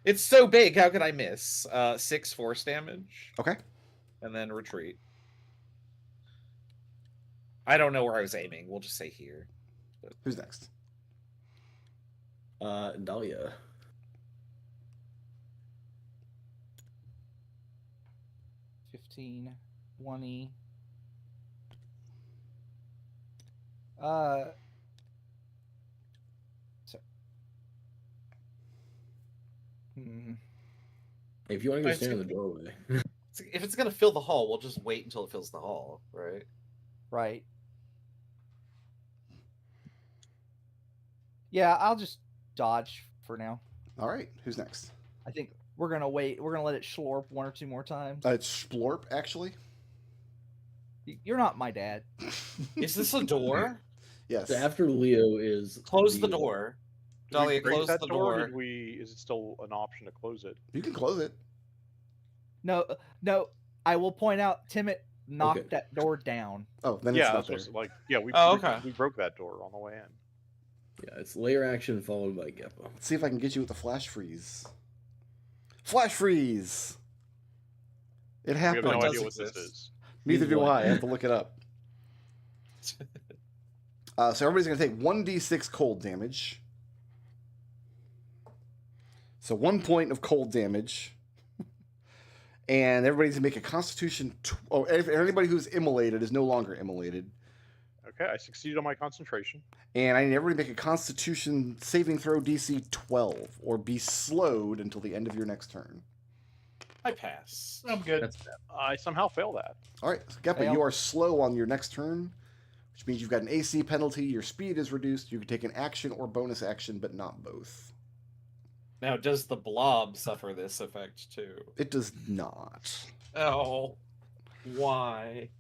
It's so big. How could I miss? 6 force damage. Okay. And then retreat. I don't know where I was aiming. We'll just say here. Who's next? Dahlia. $15, $20. So, If you want to go Alright, stand in the doorway. If it's gonna fill the hall, we'll just wait until it fills the hall, right? Right. Yeah, I'll just dodge for now. All right. Who's next? I think we're gonna wait. We're gonna let it slurp 1 or 2 more times. It's Splorp, actually. You're not my dad. Is this a door? Yes. So after Leo is Close the door. Did we Dahlia, break close that the door. Or door. did we? Is it still an option to close it? You can close it. No. I will point out, Timit knocked Okay. that door down. Oh, then Yeah, it's not that's there. what's like. Yeah, we. Oh, we- okay. We broke that door on the way in. Yeah, it's layer action followed by Geppo. Let's see if I can get you with the flash freeze. Flash freeze! It We have happened. no does idea what this exist. is. Neither do What? I. I have to look it up. So everybody's going to take 1d6 cold damage. So 1 point of cold damage. And everybody's going to make a constitution... anybody who's immolated is no longer immolated. Okay, I succeeded on my concentration. And I need everybody to make a constitution saving throw DC 12. Or be slowed until the end of your next turn. I pass. I'm good. That's bad. I somehow failed that. All right, so Geppa, Fail. you are slow on your next turn, which means you've got an AC penalty. Your speed is reduced. You can take an action or bonus action, but not both. Now, does the blob suffer this effect too? It does not. Oh, why?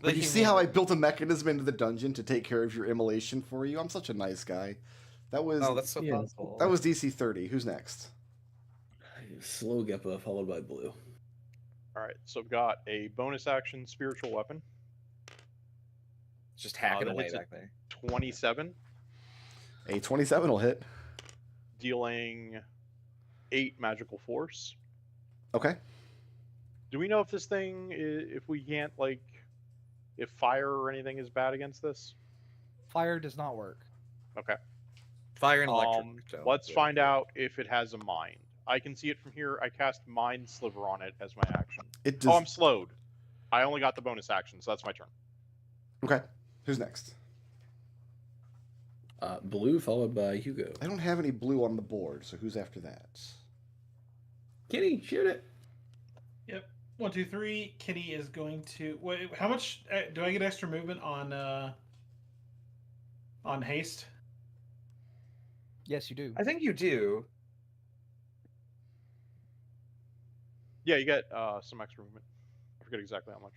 But you see how I built a mechanism into the dungeon to take care of your immolation for you? I'm such a nice guy. That was Oh, that's so Yeah. thoughtful. that was DC 30. Who's next? Slow Geppo followed by Blue. All right, so I've got a bonus action spiritual weapon, just hacking that away hits it. back there. 27, A 27 will hit. dealing 8 magical force. Okay. Do we know if this thing, if we can't like, if fire or anything is bad against this? Fire does not work. Okay. Fire and electric. don't Let's work. find out if it has a mind. I can see it from here. I cast Mind Sliver on it as my action. It Oh, does. I'm slowed. I only got the bonus action, so that's my turn. Okay. Who's next? Blue followed by Hugo. I don't have any blue on the board, so who's after that? Kitty, shoot it. Yep. 1, 2, 3. Kitty is going to. Wait, how much do I get extra movement on haste? Yes, you do. I think you do. Yeah, you get some extra movement. I forget exactly how much.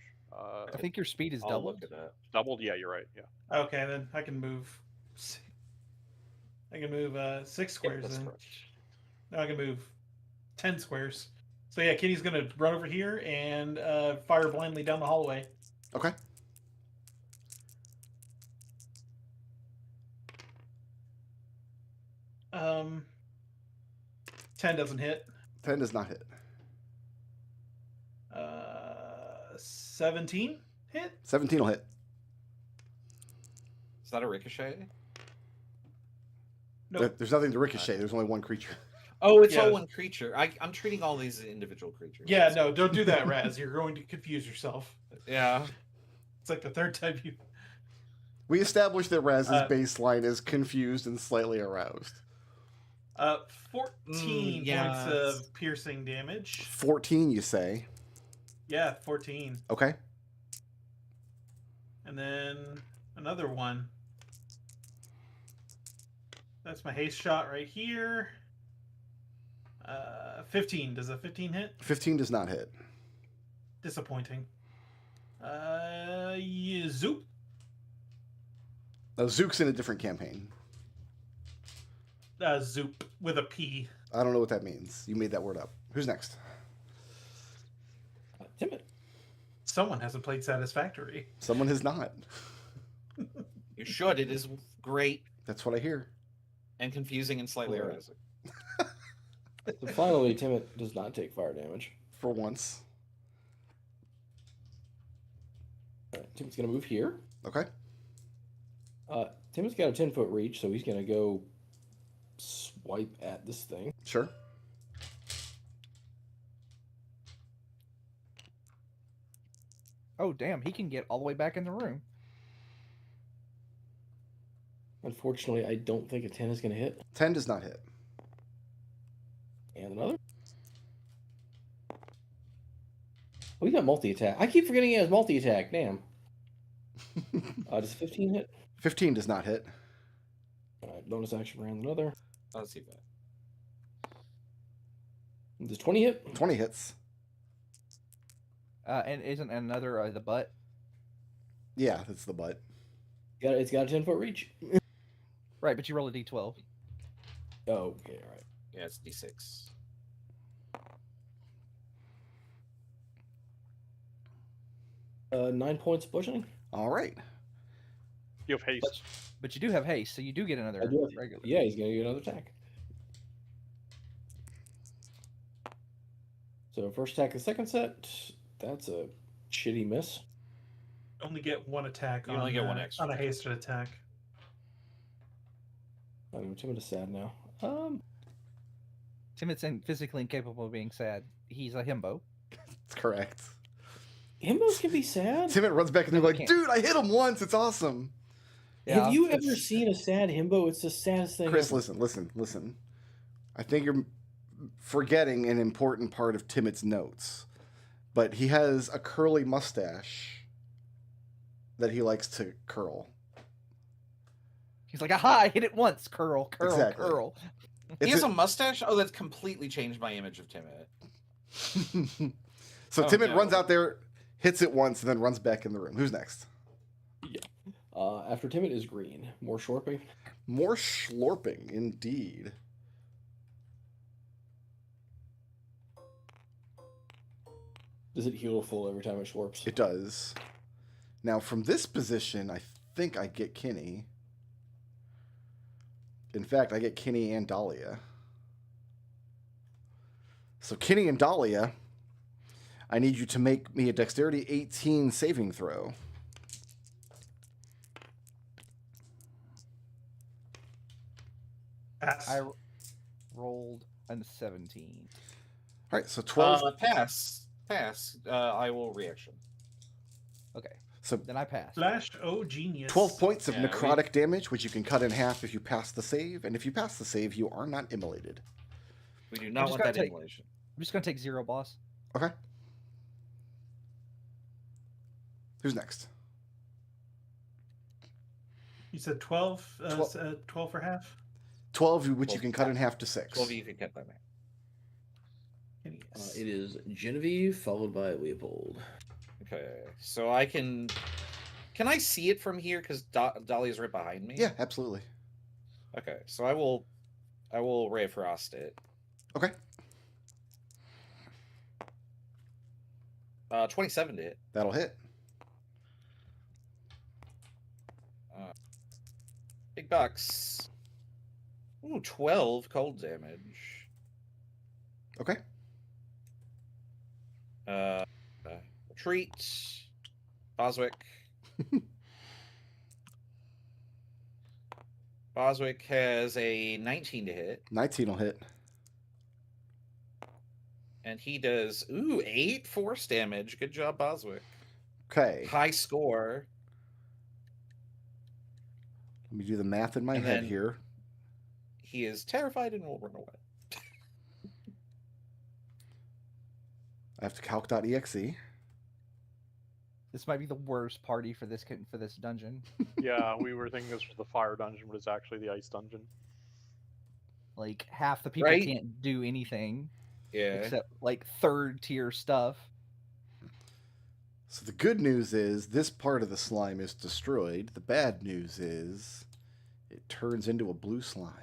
I think your speed is I'll doubled. look at that. Doubled? Yeah, you're right. Yeah. Okay, then I can move. I can move 6 Yep, squares that's then. correct. No, I can move 10 squares. So yeah, Kitty's gonna run over here and fire blindly down the hallway. Okay. Um, 10 doesn't hit. 10 does not hit. 17 hit. 17 will hit. Is that a ricochet? No, There's nothing to ricochet. There's only one creature. Oh, it's Yeah. all one creature. I'm treating all these as individual creatures. yeah, no, don't do that, Raz. You're going to confuse yourself. Yeah. It's like the third time you. We established that Raz's Uh, baseline is confused and slightly aroused. 14 yeah, points it's- of piercing damage. 14, you say? Yeah, 14. Okay. And then another one. That's my haste shot right here. 15. Does a 15 hit? 15 does not hit. Disappointing. Yeah, zoop. Zook's in a different campaign. Zoop with a P. I don't know what that means. You made that word up. Who's next? Timid. Someone hasn't played Satisfactory. Someone has not. You should. It is great That's what I hear. and confusing and slightly Right. arousing. So finally, Timid does not take fire damage. For once. Timothy's going to move here. Okay. Timothy's got a 10-foot reach, so he's going to go swipe at this thing. Sure. Oh damn, he can get all the way back in the room. Unfortunately, I don't think a 10 is going to hit. 10 does not hit. And another. Oh, he got multi-attack. I keep forgetting he has multi-attack. Damn. Does 15 hit? 15 does not hit. Bonus action round another. Let's see that. Does 20 hit? 20 hits. And isn't another the butt? Yeah, that's the butt. It's got a 10-foot reach. Right, but you roll a d12. Oh, okay, all right. Yeah, it's D6. Uh, 9 points of bludgeoning. All right. You have haste. But you do have haste, so you do get another I do have- regular. Yeah, he's going to get another attack. So first attack, the second set. That's a shitty miss. Only get one attack. You on, only get one extra on a attack. hasted attack. I know Timid is sad now. Timot's physically incapable of being sad. He's a himbo. That's correct. Himbos can be sad. Timid runs back and they're No, like, they can't. dude, I hit him once. It's awesome. Yeah, Have you it's- ever seen a sad himbo? It's the saddest thing. Chris, ever. listen. I think you're forgetting an important part of Timot's notes. But he has a curly mustache that he likes to curl. He's like, aha, I hit it once. Curl, curl, Exactly. curl. He has It's a mustache? Oh, that's completely changed my image of Timid. So Oh, Timid no. runs out there, hits it once, and then runs back in the room. Who's next? After Timid is green. More shorping. More schlorping, indeed. Does it heal full every time it slurps? It does. Now, from this position, I think I get Kinney. In fact, I get Kinney and Dahlia. So, Kinney and Dahlia, I need you to make me a Dexterity 18 saving throw. Pass. I rolled a 17. All right, so 12. Pass. I will reaction. Okay, So, then I pass. Flash, oh genius. 12 points of Yeah, necrotic damage, which you can cut in half if you pass the save. And if you pass the save, you are not immolated. We do not just want gotta that take- immolation. I'm just gonna take 0, boss. Okay. Who's next? You said 12, 12 for half? 12, which you 12. can cut in half to 6. 12 you can cut that man. Can you Nice. It is Genevieve followed by Leopold. Okay, so I can I see it from here because Dolly's right behind me? Yeah, absolutely. Okay, so I will Ray of Frost it. Okay. 27 to hit. That'll hit. Big bucks. Ooh, 12 cold damage. Okay. Retreat. Boswick. Boswick has a 19 to hit. 19 will hit. And he does, 8 force damage. Good job, Boswick. Okay. High score. Let me do the math in my And head then- here. He is terrified and will run away. I have to calc.exe. This might be the worst party for this dungeon. Yeah, we were thinking this was the fire dungeon, but it's actually the ice dungeon. Like half the people Right? can't do anything Yeah. except like third tier stuff. So the good news is this part of the slime is destroyed. The bad news is it turns into a blue slime.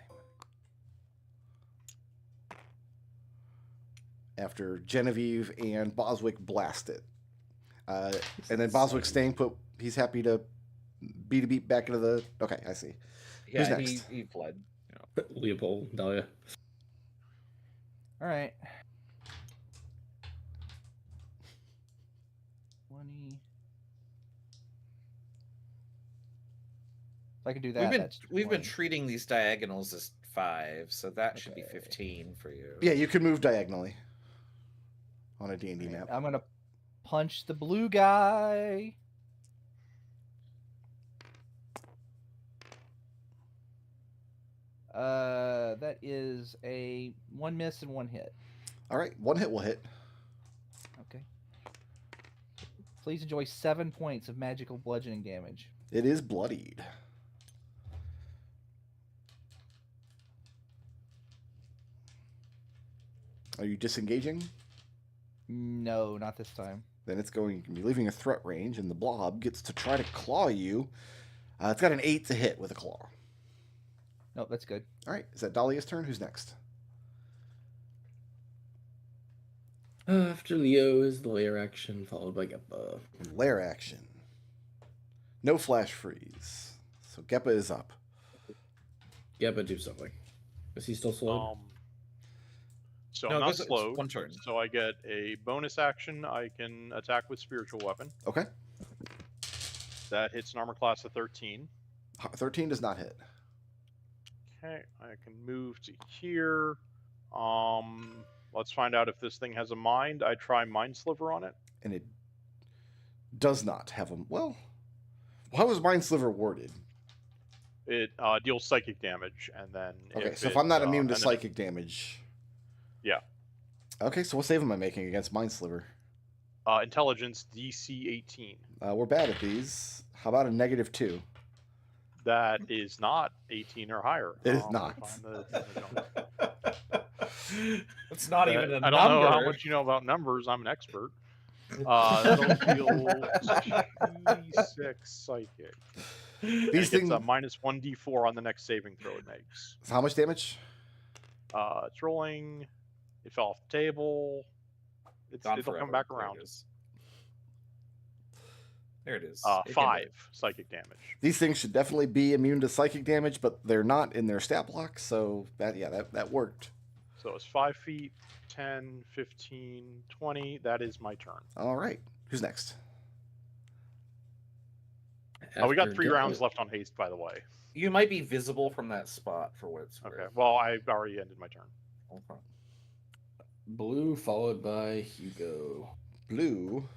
After Genevieve and Boswick blast it. And then Boswick staying put, he's happy to beat a beat back into the... Okay, I see. Yeah, Who's next? he fled. Leopold, Dahlia. All right. 20. If I can do that, that's We've been 20. treating these diagonals as 5, so that should be Okay. 15 for you. Yeah, you can move diagonally on a D&D All right, map. I'm gonna punch the blue guy. That is a 1 miss and 1 hit. All right, 1 hit will hit. Okay. Please enjoy 7 points of magical bludgeoning damage. It is bloodied. Are you disengaging? No, not this time. Then it's going to be leaving a threat range, and the blob gets to try to claw you. It's got an 8 to hit with a claw. Nope, that's good. All right, is that Dahlia's turn? Who's next? After Leo is the layer action, followed by Geppa. Lair action. No flash freeze. So Geppa is up. Geppa, do something. Is he still slowed? So No, I'm not it's slowed. one turn. So I get a bonus action. I can attack with spiritual weapon. Okay. That hits an armor class of 13. 13 does not hit. Okay, I can move to here. Let's find out if this thing has a mind. I try Mind Sliver on it. And it does not have a... Well, how is Mind Sliver worded? It deals psychic damage, and then Okay, so if it, I'm not immune to and then psychic damage... Yeah. Okay, so what save am I making against Mind Sliver? Intelligence DC 18. We're bad at these. How about a -2? That is not 18 or higher. It is I'll not. find the- It's not even a I don't number. know how much you know about numbers. I'm an expert. That'll deal 26 psychic. And These it gets things... a minus 1d4 on the next saving throw it makes. How much damage? It's rolling. It fell off the table. Gone It'll forever. come back There around. it is. There it is. It can 5 do psychic damage. These things should definitely be immune to psychic damage, but they're not in their stat block, so that worked. So it's 5 feet, 10, 15, 20. That is my turn. All right. Who's next? We got After 3 Geppa- rounds left on haste, by the way. You might be visible from that spot for what it's Okay. worth. Well, I've already ended my turn. Okay. Blue followed by Hugo. Blue.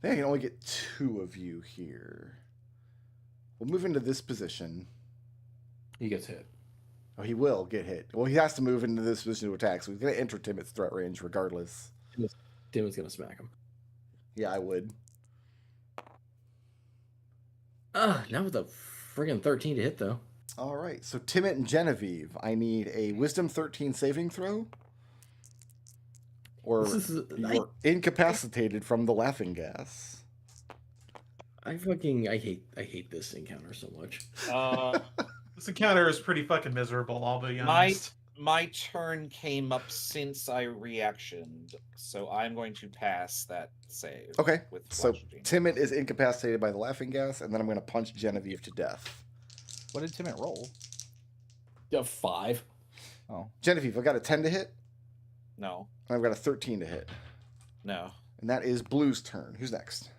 I can only get 2 of you here. We'll move into this position. He gets hit. Oh, he will get hit. Well, he has to move into this position to attack, so he's going to enter Timot's threat range regardless. Timon's gonna smack him. Yeah, I would. Now with a friggin' 13 to hit though. All right. So Timit and Genevieve, I need a Wisdom 13 saving throw, or This is you're incapacitated from the laughing gas. I hate this encounter so much. This encounter is pretty fucking miserable, I'll be My honest. my turn came up since I reactioned, so I'm going to pass that save. Okay. With So Flash Gene. Timit is incapacitated by the laughing gas, and then I'm going to punch Genevieve to death. What did Timit roll? Yeah, 5. Oh, Genevieve, I got a 10 to hit, No, and I've got a 13 to hit. no. And that is Blue's turn. Who's next?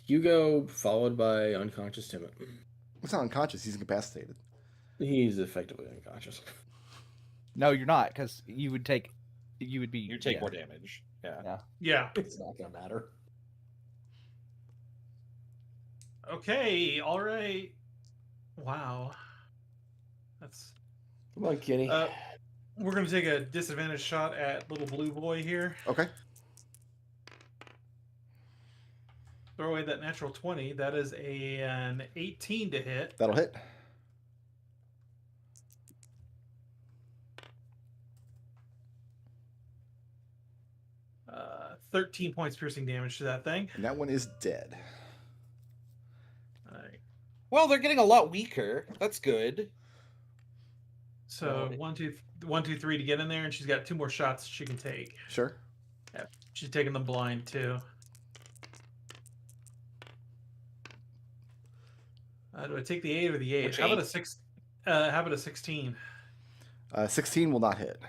Hugo followed by unconscious Timot. He's not unconscious. He's incapacitated. He's effectively unconscious. no, you're not, because you would be. You take yeah. more damage. Yeah. Yeah. It's not gonna matter. Okay, alright. Wow. That's Come on, Kenny. we're gonna take a disadvantage shot at little blue boy here. Okay. Throw away that natural 20. That is an 18 to hit. That'll hit. Uh, 13 points piercing damage to that thing. And that one is dead. Alright. Well, they're getting a lot weaker. That's good. So Oh. 1, 2, 3 to get in there, and she's got 2 more shots she can take. Sure. She's taking them blind too. Do I take the 8 or the 8? Which How about a 8? 6? How about a 16? 16 will not hit.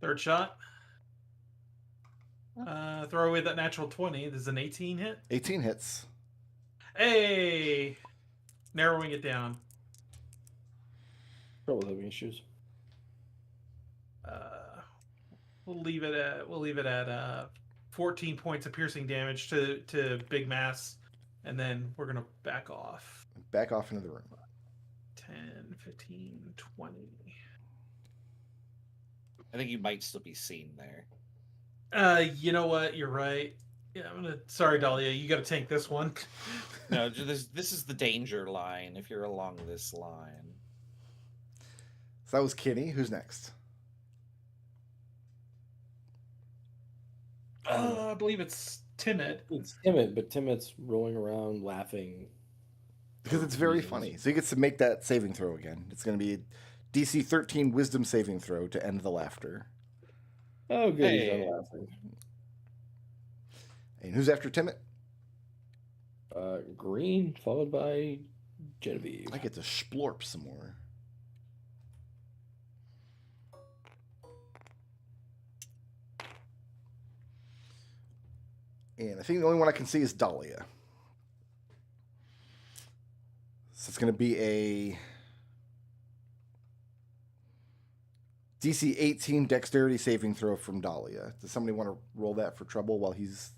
Third shot. Throw away that natural 20. There's an 18 hit. 18 hits. Hey, narrowing it down. Trouble having issues. We'll leave it at 14 points of piercing damage to Big Mass, and then we're gonna back off. Back off into the room. 10, 15, 20. I think you might still be seen there. You know what? You're right. Yeah, I'm gonna. Sorry, Dahlia. You got to tank this one. No, this is the danger line. If you're along this line, So that was Kenny. Who's next? I believe it's Timid. It's Timid, but Timid's rolling around laughing. Because it's very funny. So he gets to make that saving throw again. It's going to be a DC 13 Wisdom saving throw to end the laughter. Oh, good. He's Hey. done laughing. And who's after Timit? Green, followed by Genevieve. I get to splorp some more. And I think the only one I can see is Dahlia. So it's going to be a DC 18 dexterity saving throw from Dahlia. Does somebody want to roll that for trouble while he's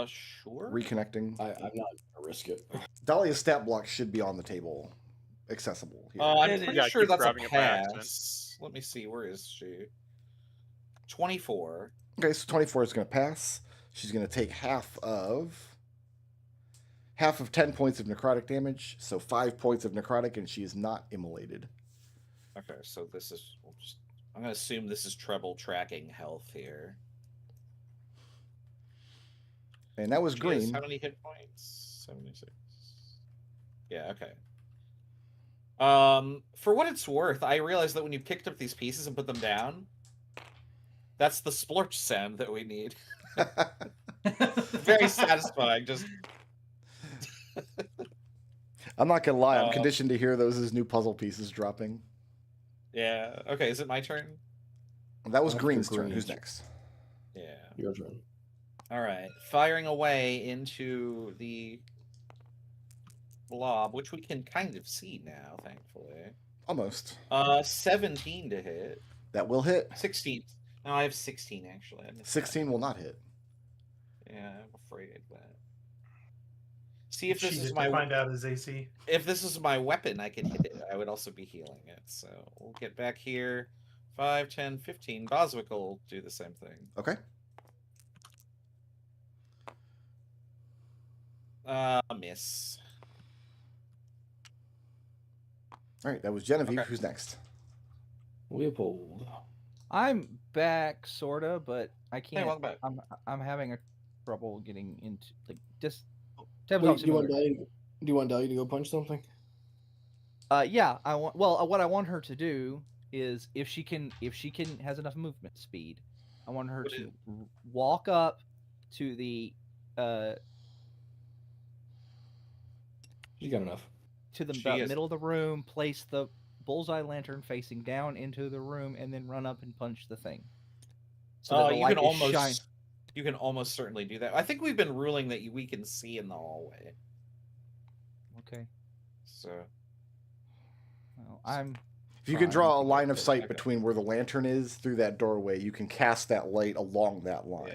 sure. reconnecting? I'm not gonna risk it. Dahlia's stat block should be on the table, accessible. Here. I'm Yeah, pretty yeah, I sure keep that's a grabbing it by accident. pass. Let me see. Where is she? 24. Okay, so 24 is going to pass. She's going to take half of 10 points of necrotic damage, so 5 points of necrotic, and she is not immolated. Okay, so this is. I'm gonna assume this is treble tracking health here. And that was She has green. how many hit points? 76. Yeah. Okay. For what it's worth, I realized that when you picked up these pieces and put them down, that's the splorch sound that we need. Very satisfying. Just I'm not going to lie, I'm Uh, conditioned to hear those as new puzzle pieces dropping. yeah. Okay, is it my turn? That was After Green's turn. Green. Who's next? Yeah. Your turn. All right. Firing away into the blob, which we can kind of see now, thankfully. Almost. 17 to hit. That will hit. 16. No, I have 16 actually. I missed that. 16 will not hit. Yeah, I'm afraid that. See if this Cheated is to my find out his AC. if this is my weapon, I can hit it. I would also be healing it. So we'll get back here. 5, 10, 15. Boswick will do the same thing. Okay. Miss. All right, that was Genevieve. Okay. Who's next? Leopold. I'm back, sorta, but I can't. welcome back. I'm having a trouble getting into like just. Wait, Tabletop do you want Simulator. Dahlia? Do you want Dahlia to go punch something? Yeah, I want. Well, what I want her to do is if she can has enough movement speed, I want her What to is- walk up to the She's got enough. to the She about is- middle of the room, place the bullseye lantern facing down into the room, and then run up and punch the thing. So that the you light can is shine. you can almost certainly do that. I think we've been ruling that we can see in the hallway. Okay. So Well, I'm. If you can trying draw a to get line of there. sight Okay. between where the lantern is through that doorway, you can cast that light along that line.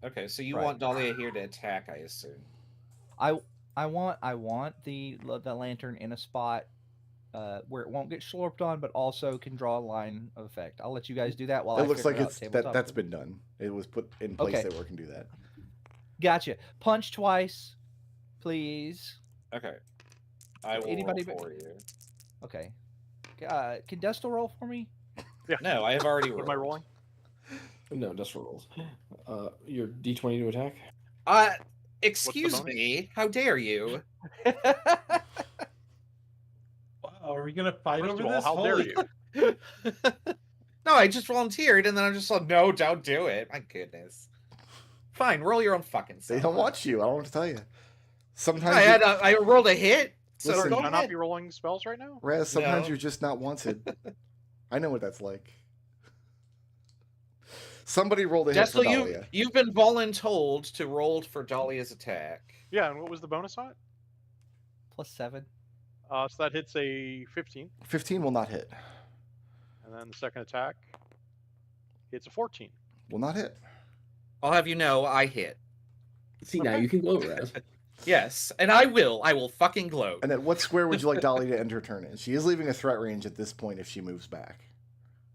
yeah. Okay, so you Right. want Dahlia here to attack, I assume. I want the lantern in a spot where it won't get slurped on, but also can draw a line of effect. I'll let you guys do that while I It looks figure like it out it's tabletop. that's been done. It was put in place Okay. that we can do that. Gotcha. Punch twice, please. Okay. I will Anybody roll but- for you. Okay. Can Destal roll for me? No, I have already What rolled. am I rolling? No, just for rolls. Your D20 to attack. Excuse bonus? me. How dare you? Wow, are we gonna fight First over of all, this? how dare Holy- you? No, I just volunteered, and then I'm just like, no, don't do it. My goodness. Fine, roll your own fucking self. They don't watch you. I don't want to tell you. Sometimes, I rolled a hit, so Listen, go Should I not ahead. be rolling spells right now? Raz, sometimes No. you're just not wanted. I know what that's like. Somebody rolled a hit for Destel, Dahlia. you've been voluntold to roll for Dahlia's attack. Yeah, and what was the bonus on it? +7. So that hits a 15, 15 will not hit. and then the second attack hits a 14. Will not hit. I'll have you know, I hit. See, now you can gloat, Raz. Yes, and I will fucking gloat. And then what square would you like Dahlia to end her turn in? She is leaving a threat range at this point if she moves back.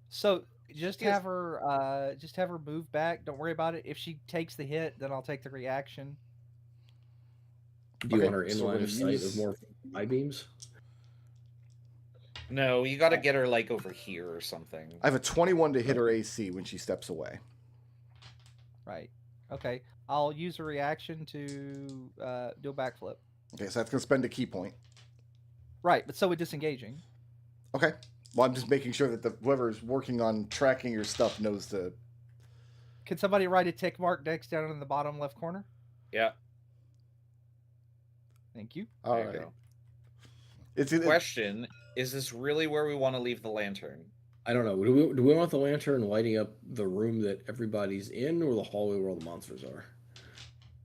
So just Yes. have her move back. Don't worry about it. If she takes the hit, then I'll take the reaction. Do you Okay, want her in so we're line gonna of sight use- of more eye beams? No, you gotta get her, like, over here or something. I have a 21 to hit her AC when she steps away. Right. Okay. I'll use a reaction to do a backflip. Okay, so that's going to spend a key point. Right, but so with disengaging. Okay. Well, I'm just making sure that whoever's working on tracking your stuff knows to... Can somebody write a tick mark next down in the bottom left corner? Yeah. Thank you. All There you right. go. It's either... Question, is this really where we want to leave the lantern? I don't know. Do we want the lantern lighting up the room that everybody's in, or the hallway where all the monsters are?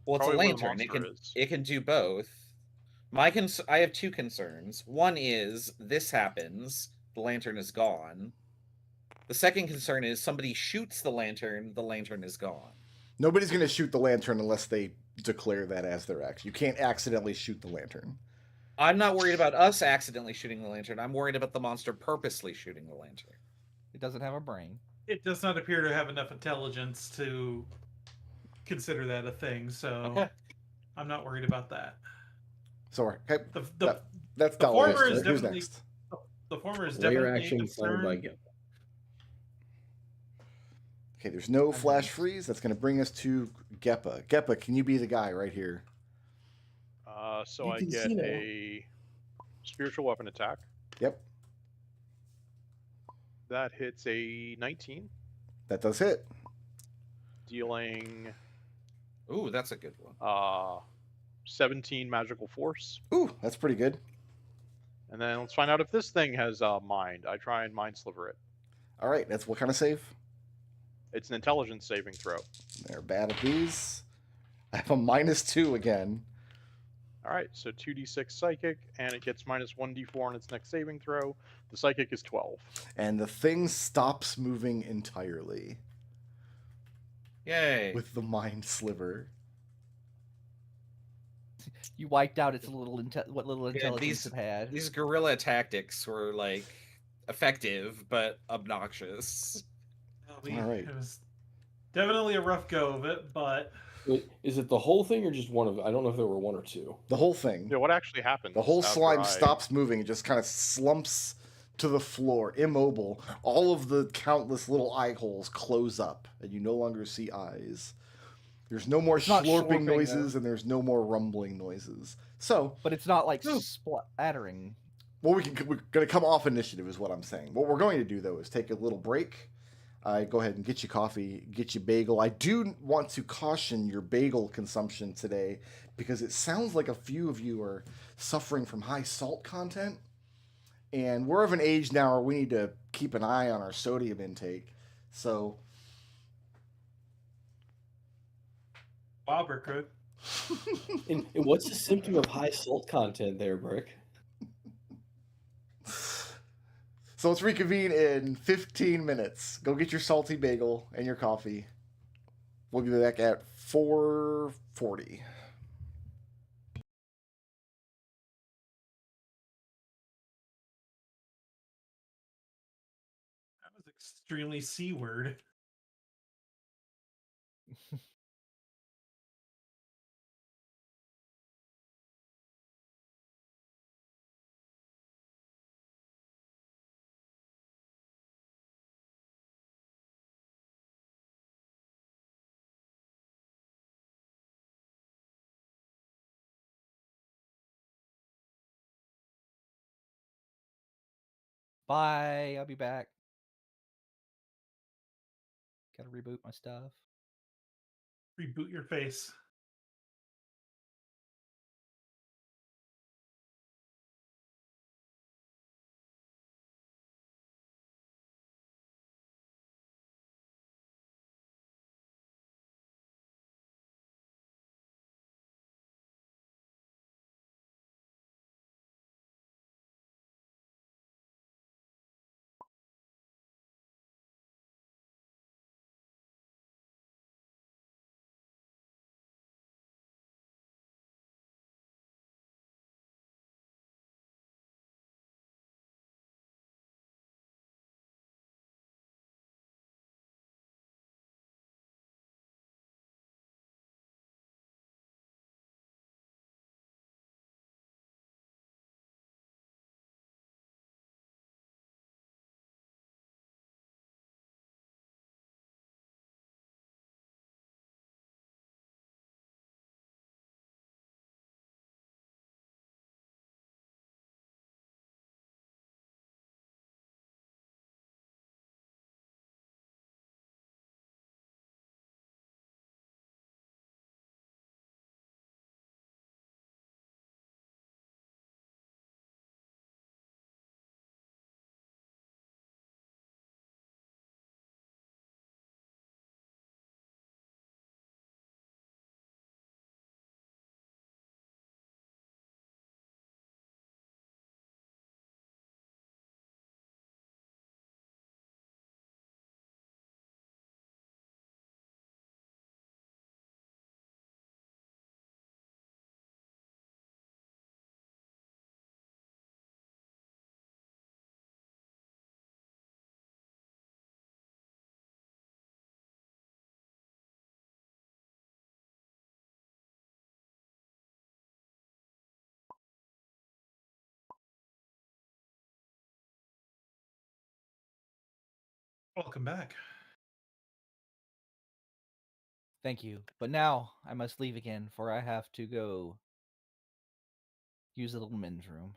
Well, it's Probably a where the lantern. monster is. It can do both. I have two concerns. One is this happens, the lantern is gone. The second concern is somebody shoots the lantern is gone. Nobody's going to shoot the lantern unless they declare that as their action. You can't accidentally shoot the lantern. I'm not worried about us accidentally shooting the lantern. I'm worried about the monster purposely shooting the lantern. It doesn't have a brain. It does not appear to have enough intelligence to consider that a thing, so Okay. I'm not worried about that. So, okay, The that's the Dahlia's former is turn. Who's definitely- next? the former is Layer definitely a action followed by concern. Gip. Okay, there's no flash freeze. That's going to bring us to Geppa. Geppa, can you be the guy right here? So You I can get see now. a spiritual weapon attack. Yep, That hits a 19, that does hit. dealing Ooh, that's a good one. 17 magical force. Ooh, that's pretty good. And then let's find out if this thing has mind. I try and mind sliver it. All right, that's what kind of save? It's an intelligence saving throw. They're bad at these. I have a -2 again. All right, so 2d6 psychic, and it gets -1d4 on its next saving throw. The psychic is 12. And the thing stops moving entirely Yay. with the mind sliver. You wiped out its what little Yeah, intelligence it had. These guerrilla tactics were, like, effective, but obnoxious. All right. It was definitely a rough go of it, but Wait, is it the whole thing or just one of? I don't know if there were one or two. The whole thing. Yeah, what actually happens? The whole after slime I- stops moving and just kind of slumps to the floor, immobile. All of the countless little eye holes close up, and you no longer see eyes. There's no more It's not slurping slurping, noises, though. and there's no more rumbling noises. So, But it's not like Ooh. splattering. well, we're going to come off initiative, is what I'm saying. What we're going to do, though, is take a little break. Go ahead and get you coffee, get you bagel. I do want to caution your bagel consumption today because it sounds like a few of you are suffering from high salt content. And we're of an age now where we need to keep an eye on our sodium intake. So, Bob or Crook? And what's the symptom of high salt content there, Brick? so let's reconvene in 15 minutes. Go get your salty bagel and your coffee. We'll be back at 4:40. That was extremely C word. Bye. I'll be back. Gotta reboot my stuff. Reboot your face. Welcome back. Thank you. But now I must leave again, for I have to go use the little men's room.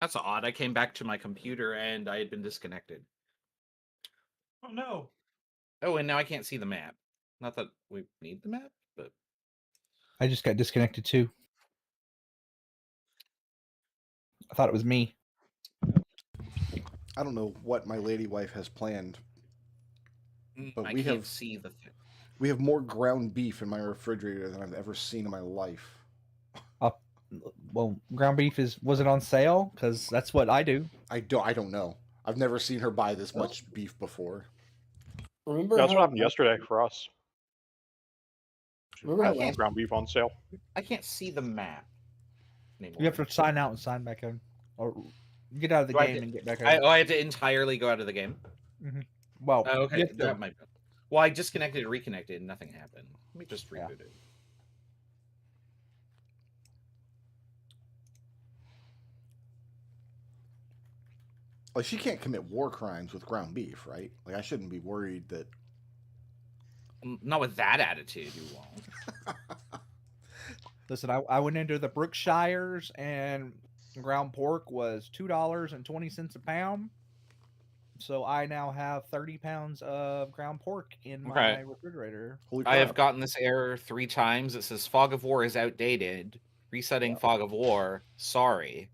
That's odd. I came back to my computer and I had been disconnected. Oh no. Oh, and now I can't see the map. Not that we need the map, but I just got disconnected too. I thought it was me. I don't know what my lady wife has planned, but I we can't have see the. we have more ground beef in my refrigerator than I've ever seen in my life. Well, ground beef was it on sale? Because that's what I do. I don't know. I've never seen her buy this much beef before. Remember That's what how happened yesterday for us. Remember I how can't- last Ground beef on sale. I can't see the map anymore. You have to sign out and sign back in, or get out of the Do I game have and get back in. I had to entirely go out of the game. Well, Oh, okay, you have to- that might. Well, I disconnected and reconnected, and nothing happened. Let me just Yeah. reboot it. Like she can't commit war crimes with ground beef, right? Like I shouldn't be worried that. Not with that attitude, you won't. Listen, I went into the Brookshires and ground pork was $2.20 a pound. So I now have 30 pounds of ground pork in my Okay. refrigerator. Holy I have crap. gotten this error 3 times. It says Fog of War is outdated. Resetting Fog of War. Sorry.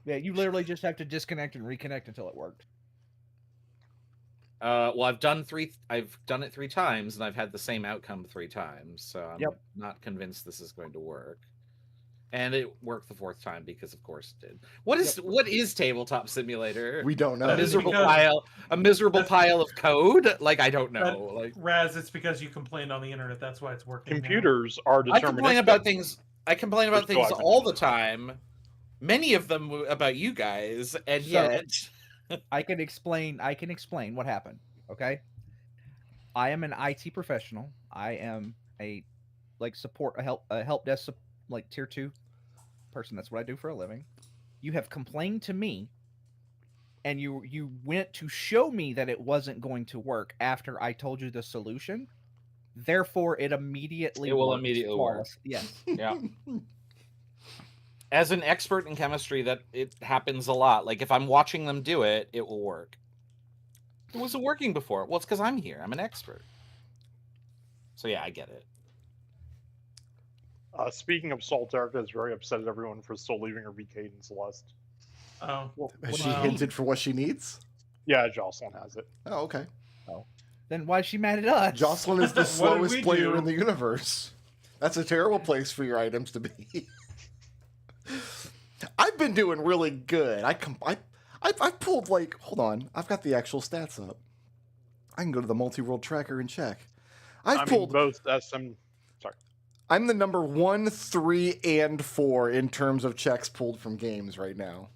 Yeah, you literally just have to disconnect and reconnect until it worked. Well, I've done it 3 times, and I've had the same outcome 3 times. So I'm Yep. not convinced this is going to work. And it worked the 4th time because, of course, it did. What is Tabletop Simulator? We don't know. A miserable because- pile of code. Like I don't know. Like Raz, it's because you complained on the internet. That's why it's working. now. Computers are I complain deterministic. about things. I complain about There's no things all the time. Many of them about you guys, and So- yet I can explain what happened. Okay. I am an IT professional. I am a help desk like tier 2 person. That's what I do for a living. You have complained to me, and you went to show me that it wasn't going to work after I told you the solution. Therefore, it immediately It will works immediately work. flawless. Yes. yeah. As an expert in chemistry, that it happens a lot. Like if I'm watching them do it, it will work. It wasn't working before. Well, it's because I'm here. I'm an expert. So yeah, I get it. Speaking of Salt, Erica is very upset at everyone for still leaving her VK in Celeste. Oh, Has she Wow. hinted for what she needs? Yeah, Jocelyn has it. Oh, okay. Then why is she mad at us? Jocelyn is the What did slowest we player do? in the universe. That's a terrible place for your items to be. I've been doing really good. I've pulled like, hold on, I've got the actual stats up. I can go to the multi-world tracker and check. I've pulled. both SM. Sorry. I'm the number 1, 3, and 4 in terms of checks pulled from games right now.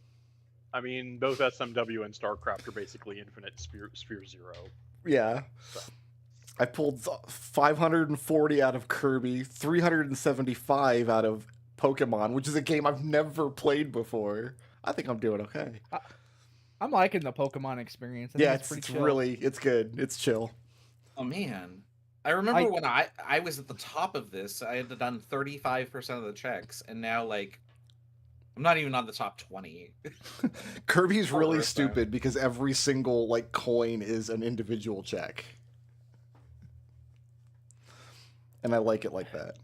I mean, both SMW and StarCraft are basically infinite sphere zero. Yeah. I pulled 540 out of Kirby, 375 out of Pokemon, which is a game I've never played before. I think I'm doing okay. I'm liking the Pokemon experience. I think Yeah, it's pretty it's chill. really, it's good. It's chill. Oh man. I remember when I was at the top of this, I had done 35% of the checks, and now like I'm not even on the top 20. Kirby's Or really worse, stupid because every single like coin is an individual check. And I like it like that.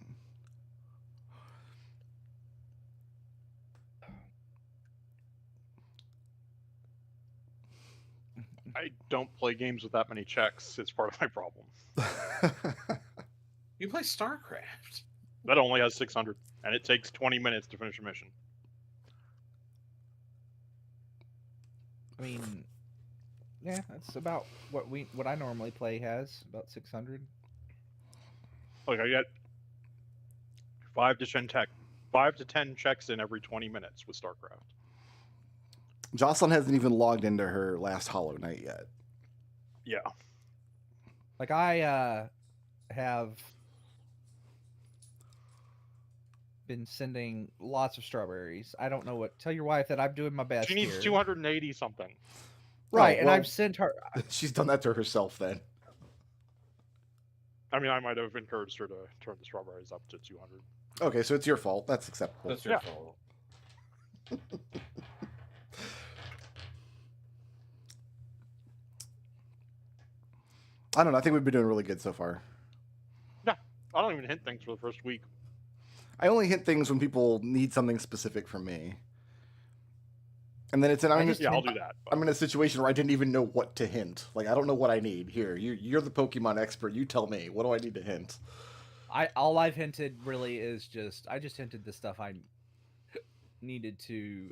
I don't play games with that many checks. It's part of my problem. You play StarCraft. That only has 600, and it takes 20 minutes to finish a mission. I mean, yeah, that's about what I normally play has, about 600. Like I get 5 to 10 checks in every 20 minutes with StarCraft. Jocelyn hasn't even logged into her last Hollow Knight yet. Yeah. Like I have been sending lots of strawberries. I don't know what. Tell your wife that I'm doing my best. She needs here. 280 something. Right, Oh, and well- I've sent her. She's done that to herself then. I mean, I might have encouraged her to turn the strawberries up to 200. Okay, so it's your fault. That's acceptable. That's your Yeah. fault. I don't know. I think we've been doing really good so far. I don't even hint things for the first week. I only hint things when people need something specific from me. And then I'll do that. But I'm in a situation where I didn't even know what to hint. Like, I don't know what I need. Here, you're the Pokemon expert. You tell me. What do I need to hint? All I've hinted really is I just hinted the stuff I needed to.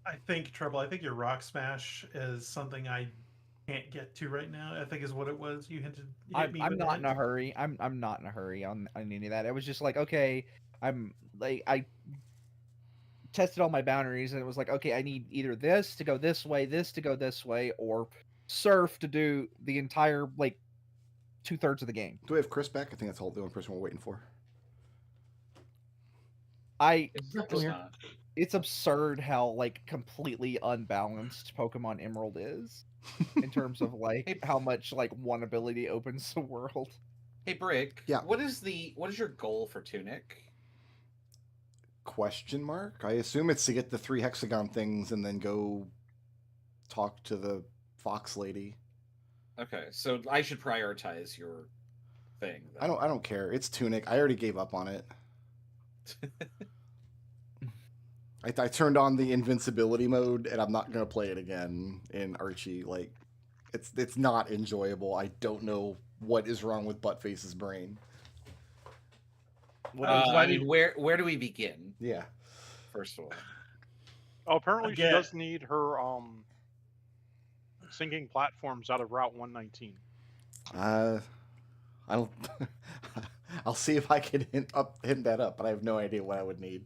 I think your Rock Smash is something I can't get to right now. I think is what it was. You hinted. I'm not in a hurry. I'm not in a hurry on any of that. It was just like, okay, I tested all my boundaries, and it was like, okay, I need either this to go this way, this to go this way, or Surf to do the entire 2/3 of the game. Do we have Chris back? I think that's the only person we're waiting for. It's absurd how completely unbalanced Pokemon Emerald is in terms of how much one ability opens the world. Hey Brick, Yeah. What is your goal for Tunic? Question mark? I assume it's to get the 3 hexagon things and then go talk to the fox lady. Okay, so I should prioritize your thing. Then. I don't care. It's Tunic. I already gave up on it. I turned on the invincibility mode, and I'm not gonna play it again in Archie. It's not enjoyable. I don't know what is wrong with Buttface's brain. I mean, where do we begin? Yeah. First of all. Oh, apparently she does need her syncing platforms out of Route 119. I don't. I'll see if I can hint that up, but I have no idea what I would need.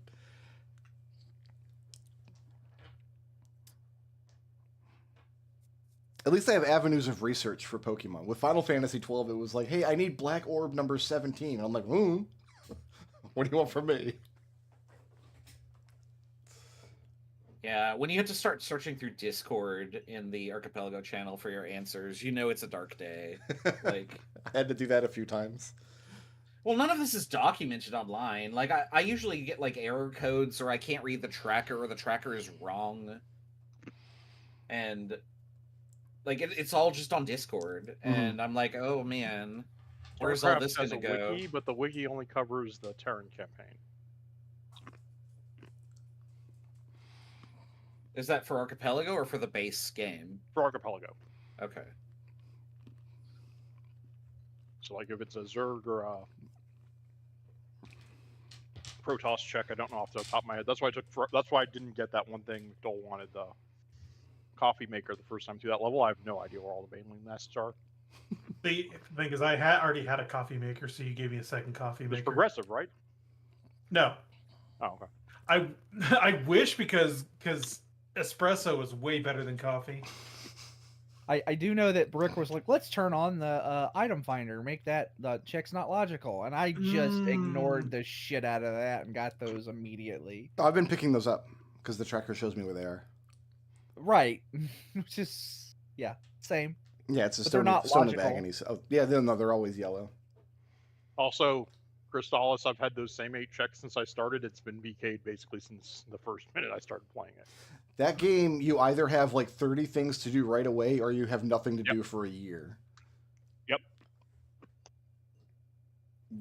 At least I have avenues of research for Pokemon. With Final Fantasy XII, it was like, hey, I need Black Orb number 17. I'm like, what do you want from me? Yeah, when you have to start searching through Discord in the Archipelago channel for your answers, you know it's a dark day. I had to do that a few times. Well, none of this is documented online. I usually get error codes, or I can't read the tracker, or the tracker is wrong. And it's all just on Discord, and I'm like, oh man, where's all this gonna go? Wiki, but the wiki only covers the Terran campaign. Is that for Archipelago or for the base game? For Archipelago. Okay. So if it's a Zerg or a Protoss check, I don't know off the top of my head. That's why I didn't get that one thing Dole wanted, the coffee maker, the first time through that level. I have no idea where all the Baneling nests are. The thing is, I already had a coffee maker, so you gave me a second coffee maker. It's progressive, right? No. Oh, okay. I wish because espresso is way better than coffee. I do know that Brick was like, let's turn on the item finder, make that the check's not logical, and I just ignored the shit out of that and got those immediately. I've been picking those up because the tracker shows me where they are. Right, which is same. Yeah, it's a stone in the bag, and they're always yellow. Also, Crystallis, I've had those same 8 checks since I started. It's been VK'd basically since the first minute I started playing it. That game, you either have 30 things to do right away, or you have nothing to do for a year. Yep.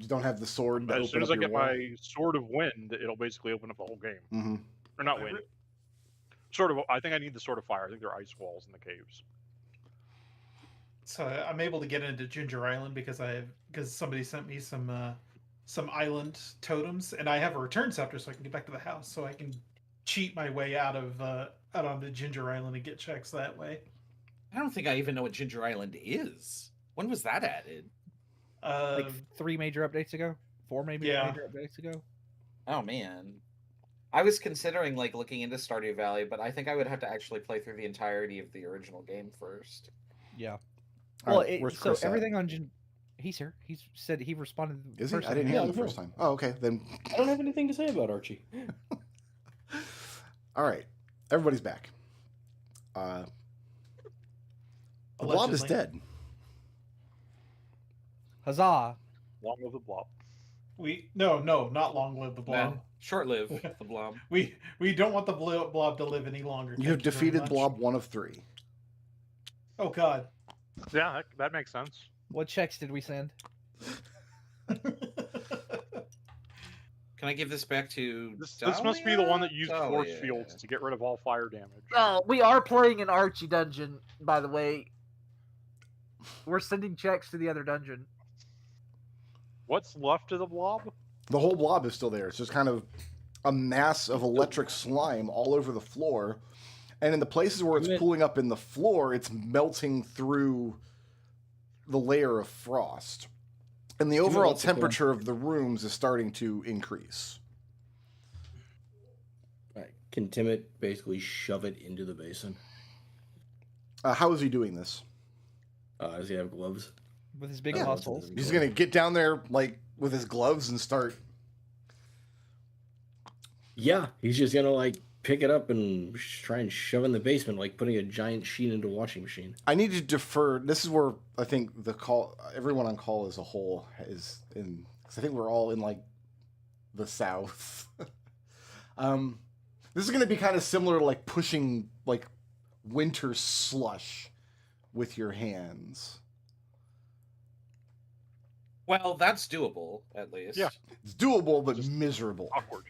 You don't have the sword. As soon as I get my Sword of Wind, it'll basically open up the whole game. Mm-hmm. Or not wind. I think I need the Sword of Fire. I think there are ice walls in the caves. So I'm able to get into Ginger Island because somebody sent me some island totems, and I have a return scepter, so I can get back to the house. So I can cheat my way out onto Ginger Island and get checks that way. I don't think I even know what Ginger Island is. When was that added? 3 major updates ago? 4 major updates ago? Oh man. I was considering looking into Stardew Valley, but I think I would have to actually play through the entirety of the original game first. Yeah. Well, so everything on he's here. He said he responded. Is he? I didn't hear him the first time. Oh, okay. Then I don't have anything to say about Archie. All right, everybody's back. The blob is dead. Huzzah! Long live the blob. No, not long live the blob. No, short live the blob. We don't want the blob to live any longer. You have defeated blob 1 of 3. Oh God. Yeah, that makes sense. What checks did we send? Can I give this back to This must be the one that used force Dahlia? fields to get rid of all fire damage. Oh, we are playing an Archie dungeon, by the way. We're sending checks to the other dungeon. What's left of the blob? The whole blob is still there. It's just kind of a mass of electric slime all over the floor. And in the places where it's pulling up in the floor, it's melting through the layer of frost. And the overall temperature of the rooms is starting to increase. Right. Can Timmit basically shove it into the basin? How is he doing this? Does he have gloves? With his big muscles. He's going to get down there like with his gloves and start. Yeah, he's just going to like pick it up and try and shove it in the basement, like putting a giant sheet into a washing machine. I need to defer. This is where I think the call, everyone on call as a whole is in, because I think we're all in like the South. This is going to be kind of similar to like pushing like winter slush with your hands. Well, that's doable, at least. Yeah. It's doable, but miserable. Awkward.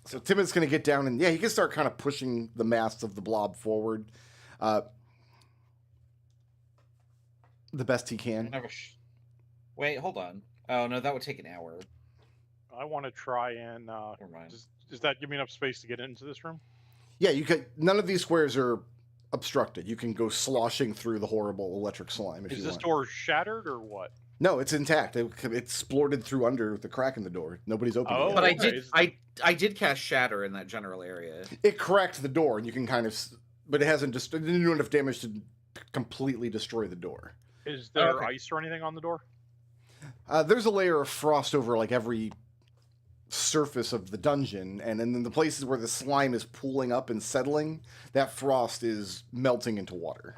So Timot's going to get down and, yeah, he can start kind of pushing the mass of the blob forward the best he can. Wait, hold on. Oh, no, that would take an hour. I want to try and... Never mind. Does that give me enough space to get into this room? Yeah, you could. None of these squares are obstructed. You can go sloshing through the horrible electric slime if you want. Is this door shattered or what? No, it's intact. It exploded through under the crack in the door. Nobody's opened it yet. But okay. I did cast Shatter in that general area. It cracked the door, and you can kind of... But it hasn't just... It didn't do enough damage to completely destroy the door. Is there ice or anything on the door? There's a layer of frost over like every surface of the dungeon, and in the places where the slime is pooling up and settling, that frost is melting into water.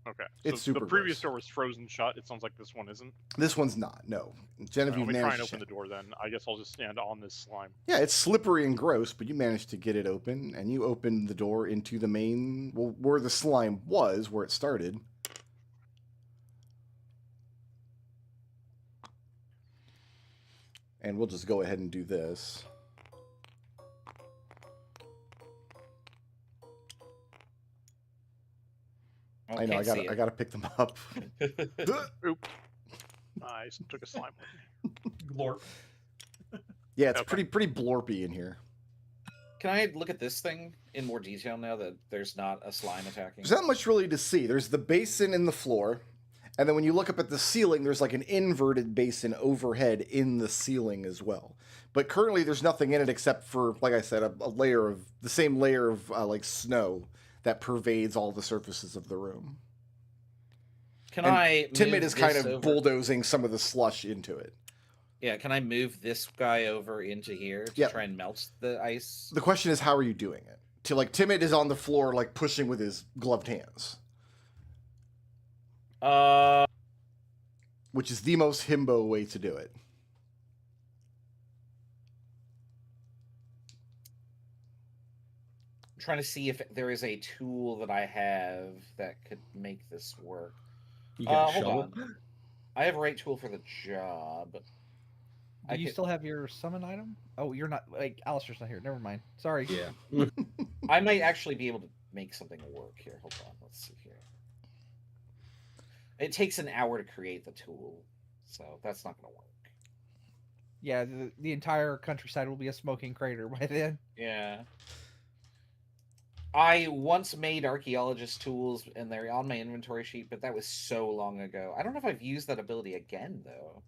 Okay. It's super the previous gross. door was frozen shut. It sounds like this one isn't. This one's not. No. Genevieve Let me try and managed open the door then. I guess I'll just stand on this slime. Yeah, it's slippery and gross, but you managed to get it open, and you opened the door into the main, well, where the slime was, where it started. And we'll just go ahead and do this. Oh, I know, I gotta pick them up. Oop. I took a slime with me. Glorp. Yeah, it's Okay. pretty blorpy in here. Can I look at this thing in more detail now that there's not a slime attacking? There's not much really to see. There's the basin in the floor, and then when you look up at the ceiling, there's like an inverted basin overhead in the ceiling as well. But currently, there's nothing in it except for, like I said, a layer of the same layer of like snow that pervades all the surfaces of the room. Can And I Timid move is kind this of over? bulldozing some of the slush into it. Yeah, can I move this guy over into here to Yeah. try and melt the ice? The question is, how are you doing it? To like, Timid is on the floor, like pushing with his gloved hands, which is the most himbo way to do it. I'm trying to see if there is a tool that I have that could make this work. You got a Hold shovel? on. I have a right tool for the job. Do you still have your summon item? Oh, you're not. Like, Alistair's not here. Never mind. Sorry. Yeah. I might actually be able to make something work here. Hold on. Let's see here. It takes an hour to create the tool, so that's not going to work. Yeah, the entire countryside will be a smoking crater by then. Yeah. I once made archaeologist tools, and they're on my inventory sheet, but that was so long ago. I don't know if I've used that ability again, though.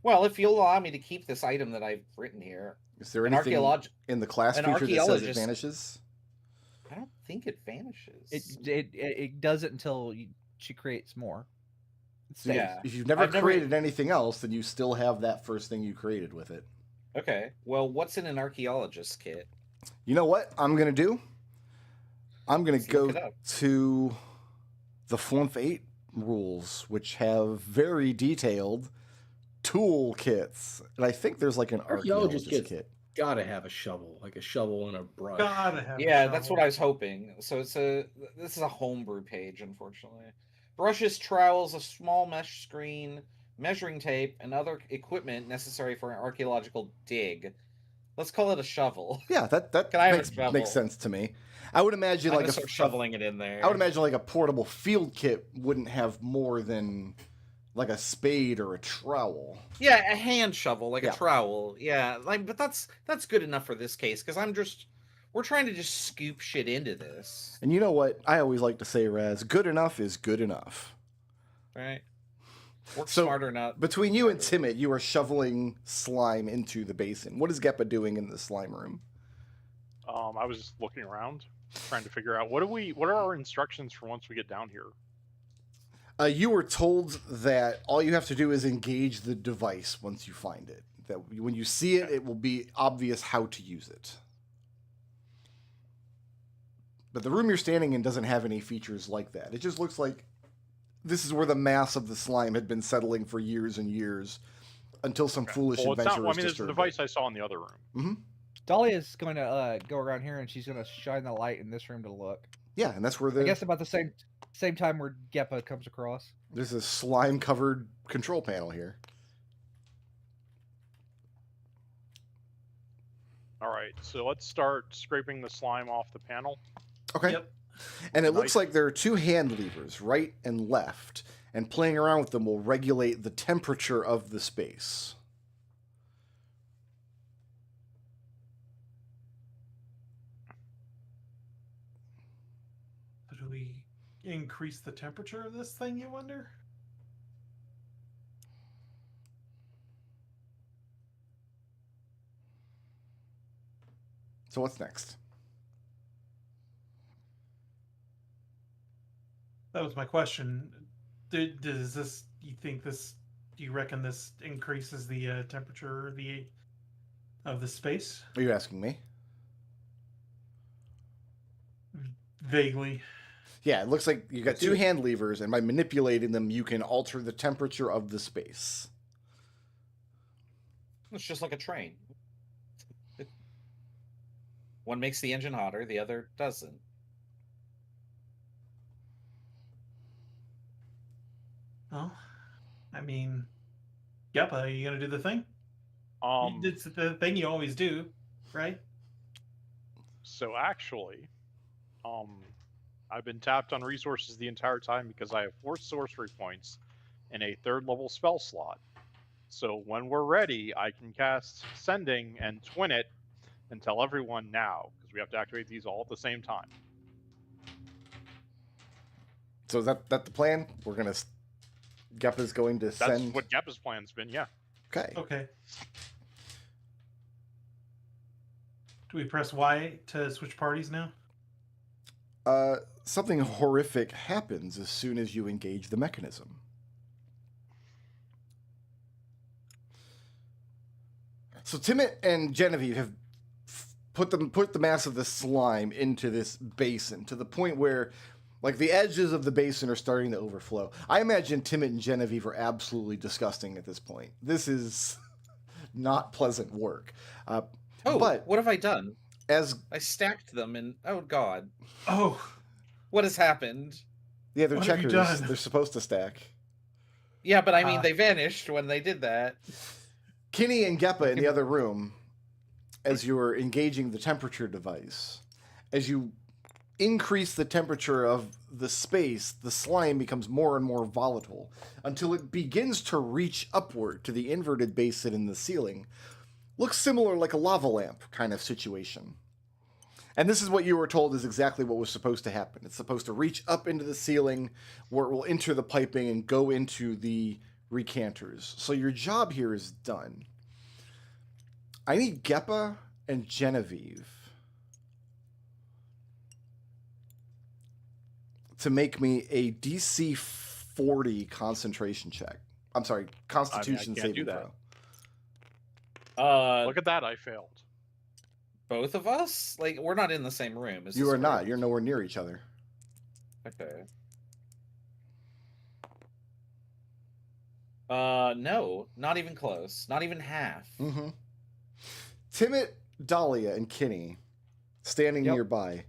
Well, if you'll allow me to keep this item that I've written here. Is there An anything in the class an feature that says it archaeologist- vanishes? I don't think it vanishes. It does it until she creates more. So Yeah. if you've never I've never- created anything else, then you still have that first thing you created with it. Okay. Well, what's in an archaeologist kit? You know what I'm going to do? I'm going to Let's look go it up. to the Flumph 8 rules, which have very detailed tool kits. And I think there's like an archaeologist Archaeologist kit. gotta have a shovel, like a shovel and a brush. Gotta have. a Yeah, that's what shovel. I was hoping. So this is a homebrew page, unfortunately. Brushes, trowels, a small mesh screen, measuring tape, and other equipment necessary for an archaeological dig. Let's call it a shovel. Yeah, that Can I have a makes shovel? sense to me. I would imagine I'm like gonna start shoveling it in there. I would imagine like a portable field kit wouldn't have more than like a spade or a trowel. Yeah, a hand shovel, like Yeah. a trowel. Yeah, like, but that's good enough for this case because we're trying to just scoop shit into this, And you know what? I always like to say, Raz, good enough is good enough. right? Work So, smarter, not Between you and Timid, you are shoveling slime into the basin. What is Geppa doing in the slime room? I was just looking around, trying to figure out what are our instructions for once we get down here. You were told that all you have to do is engage the device once you find it. That when you see it, it will be obvious how to use it. But the room you're standing in doesn't have any features like that. It just looks like this is where the mass of the slime had been settling for years and years until some foolish Well, it's not. adventurers Well, I mean, there's a disturbed device it. I saw in the other room. Mm-hmm. Dahlia's going to go around here and she's going to shine the light in this room to look. Yeah, and that's where I guess about the same time where Geppa comes across. there's a slime-covered control panel here. All right, so let's start scraping the slime off the panel. Okay. Yep. And it looks Nice. like there are two hand levers, right and left, and playing around with them will regulate the temperature of the space. So do we increase the temperature of this thing, you wonder? So what's next? That was my question. Does this? Do you reckon this increases the temperature of the space? Are you asking me? Vaguely. Yeah, it looks like you got two hand levers, and by manipulating them, you can alter the temperature of the space. It's just like a train. One makes the engine hotter, the other doesn't. Well, I mean, yep. Are you gonna do the thing? It's the thing you always do, right? So actually, I've been tapped on resources the entire time because I have 4 sorcery points and a 3rd level spell slot. So when we're ready, I can cast Sending and twin it and tell everyone now, because we have to activate these all at the same time. So is that the plan? We're gonna Geppa's going to That's send. what Geppa's plan's been, yeah. Okay. Okay. Do we press Y to switch parties now? Something horrific happens as soon as you engage the mechanism. So Timit and Genevieve have put the mass of the slime into this basin to the point where, like, the edges of the basin are starting to overflow. I imagine Timit and Genevieve are absolutely disgusting at this point. This is not pleasant work. But what have I done? As I stacked them, and oh god, Oh, what has happened? the other What have you checkers, done? they're supposed to stack. Yeah, but I mean, Uh, they vanished when they did that. Kinney and Geppa in the other room, as you're engaging the temperature device, as you increase the temperature of the space, the slime becomes more and more volatile until it begins to reach upward to the inverted basin in the ceiling. Looks similar like a lava lamp kind of situation. And this is what you were told is exactly what was supposed to happen. It's supposed to reach up into the ceiling where it will enter the piping and go into the recanters. So your job here is done. I need Geppa and Genevieve to make me a DC 40 concentration check. I'm sorry, Constitution can't saving do that. throw. Look at that, I failed. Both of us? Like, we're not in the same room. Is You this are not. correct? You're nowhere near each other. Okay. No, not even close. Not even half. Mm-hmm. Timit Dahlia and Kinney standing Yep. nearby.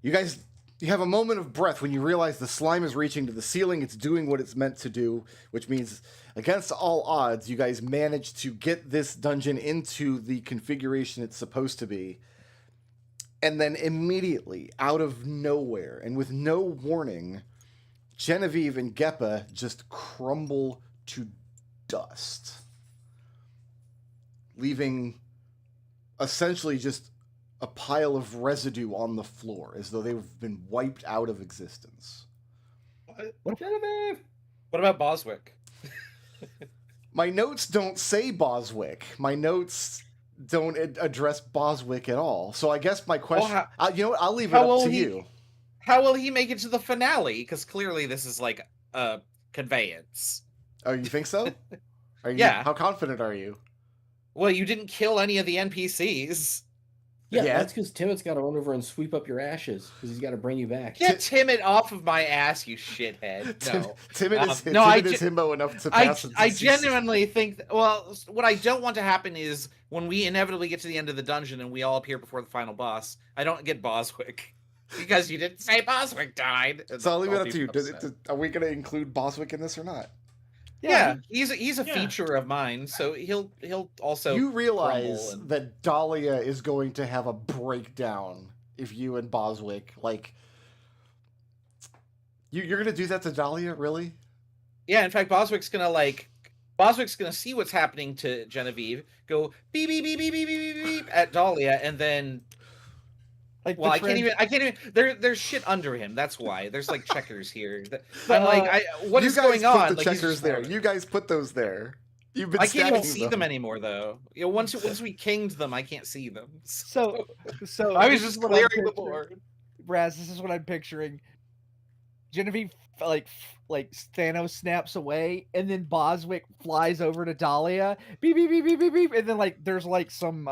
You have a moment of breath when you realize the slime is reaching to the ceiling. It's doing what it's meant to do, which means against all odds, you guys managed to get this dungeon into the configuration it's supposed to be. And then immediately, out of nowhere, and with no warning, Genevieve and Geppa just crumble to dust, leaving essentially just a pile of residue on the floor, as though they've been wiped out of existence. What about Boswick? My notes don't say Boswick. My notes don't address Boswick at all. So I guess my question... you know what? I'll leave it up to you. How will he make it to the finale? Because clearly this is like a conveyance. Oh, you think so? Yeah. How confident are you? Well, you didn't kill any of the NPCs. Yeah, Yeah. that's because Timot's got to run over and sweep up your ashes because he's got to bring you back. Get Timid off of my ass, you shithead. No. Timid is himbo enough to pass. I genuinely think... well, what I don't want to happen is when we inevitably get to the end of the dungeon and we all appear before the final boss, I don't get Boswick. Because you didn't say Boswick died. So I'll leave it up to you. Are we going to include Boswick in this or not? Yeah, he's a feature of mine, so he'll also. You realize that Dahlia is going to have a breakdown if you and Boswick you're going to do that to Dahlia, really? Yeah, in fact, Boswick's gonna see what's happening to Genevieve, go beep beep beep beep beep beep beep at Dahlia, and then. Like, well, I can't even. There's shit under him. That's why there's like checkers here. I'm like, what is going on? Put the checkers there. You guys put those there. You've been. I can't even see them anymore, though. You know, once we kinged them, I can't see them. So I was just clearing the board. Raz, this is what I'm picturing. Genevieve like Thanos snaps away, and then Boswick flies over to Dahlia. Beep beep beep beep beep beep, and then there's some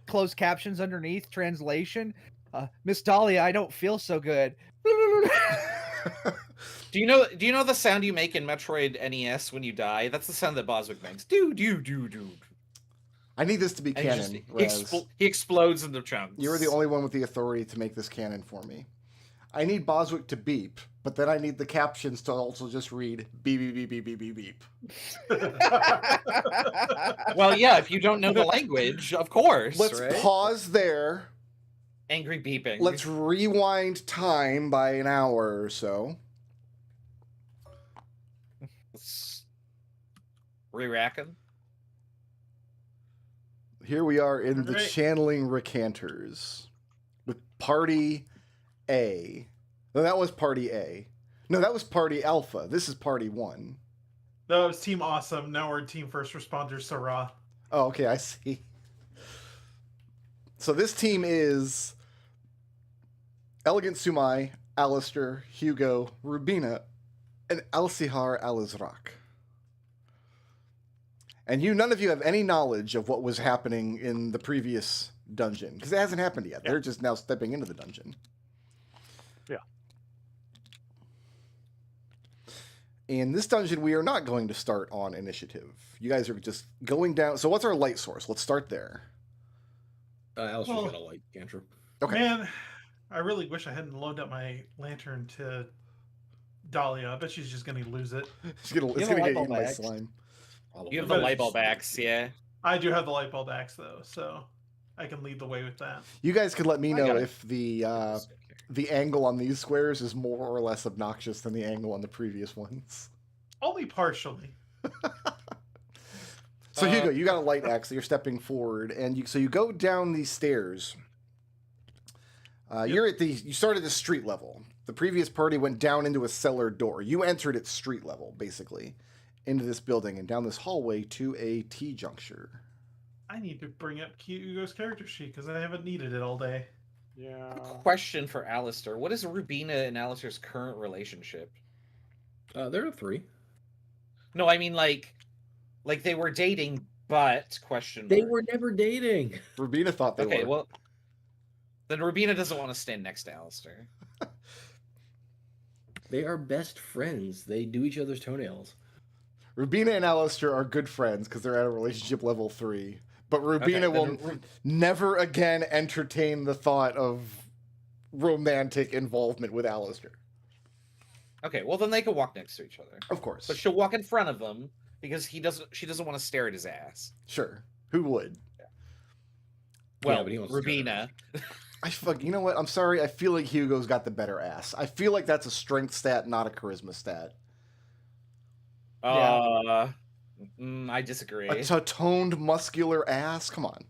closed captions underneath translation. Miss Dahlia, I don't feel so good. Do you know the sound you make in Metroid NES when you die? That's the sound that Boswick makes. Do. I need this to be canon. He explodes into chunks. You're the only one with the authority to make this canon for me. I need Boswick to beep, but then I need the captions to also just read beep beep beep beep beep beep beep. Well, yeah, if you don't know the language, of course. Let's pause there. Angry beeping. Let's rewind time by an hour or so. Re-racking. Here we are in the Channeling Recanters with Party A. No, that was Party A. No, that was Party Alpha. This is Party 1. No, it was Team Awesome. Now we're Team First Responders, Sarah. Oh, okay, I see. So this team is Elegant Sumai, Alistair, Hugo, Rubina, and Alcihar Alizrak. And none of you have any knowledge of what was happening in the previous dungeon, because it hasn't happened yet. Yeah. They're just now stepping into the dungeon. Yeah. In this dungeon, we are not going to start on initiative. You guys are just going down. So what's our light source? Let's start there. Alistair's got a light cantrip. Okay. Man, I really wish I hadn't loaded up my lantern to Dahlia. I bet she's just going to lose it. It's going to get eaten by slime. You have the light bulb axe, yeah. I do have the light bulb axe, though, so I can lead the way with that. You guys could let me know if the angle on these squares is more or less obnoxious than the angle on the previous ones. Only partially. So Hugo, you got a light axe, so you're stepping forward, and you go down these stairs. Yep. You started at the street level. The previous party went down into a cellar door. You entered at street level, basically, into this building and down this hallway to a T-juncture. I need to bring up Hugo's character sheet because I haven't needed it all day. Yeah. I have a question for Alistair. What is Rubina and Alistair's current relationship? They're a 3. No, I mean like they were dating, but They were never dating. Rubina thought they were. Okay, well, then Rubina doesn't want to stand next to Alistair. They are best friends. They do each other's toenails. Rubina and Alistair are good friends because they're at a relationship level 3. But Rubina Okay, will then never again entertain the thought of romantic involvement with Alistair. Okay, well then they can walk next to each other. Of course. But she'll walk in front of him because she doesn't want to stare at his ass. Sure. Who would? Well, but he wants to stare at Rubina. You know what? I'm sorry. I feel like Hugo's got the better ass. I feel like that's a strength stat, not a charisma stat. I disagree. A toned, muscular ass? Come on.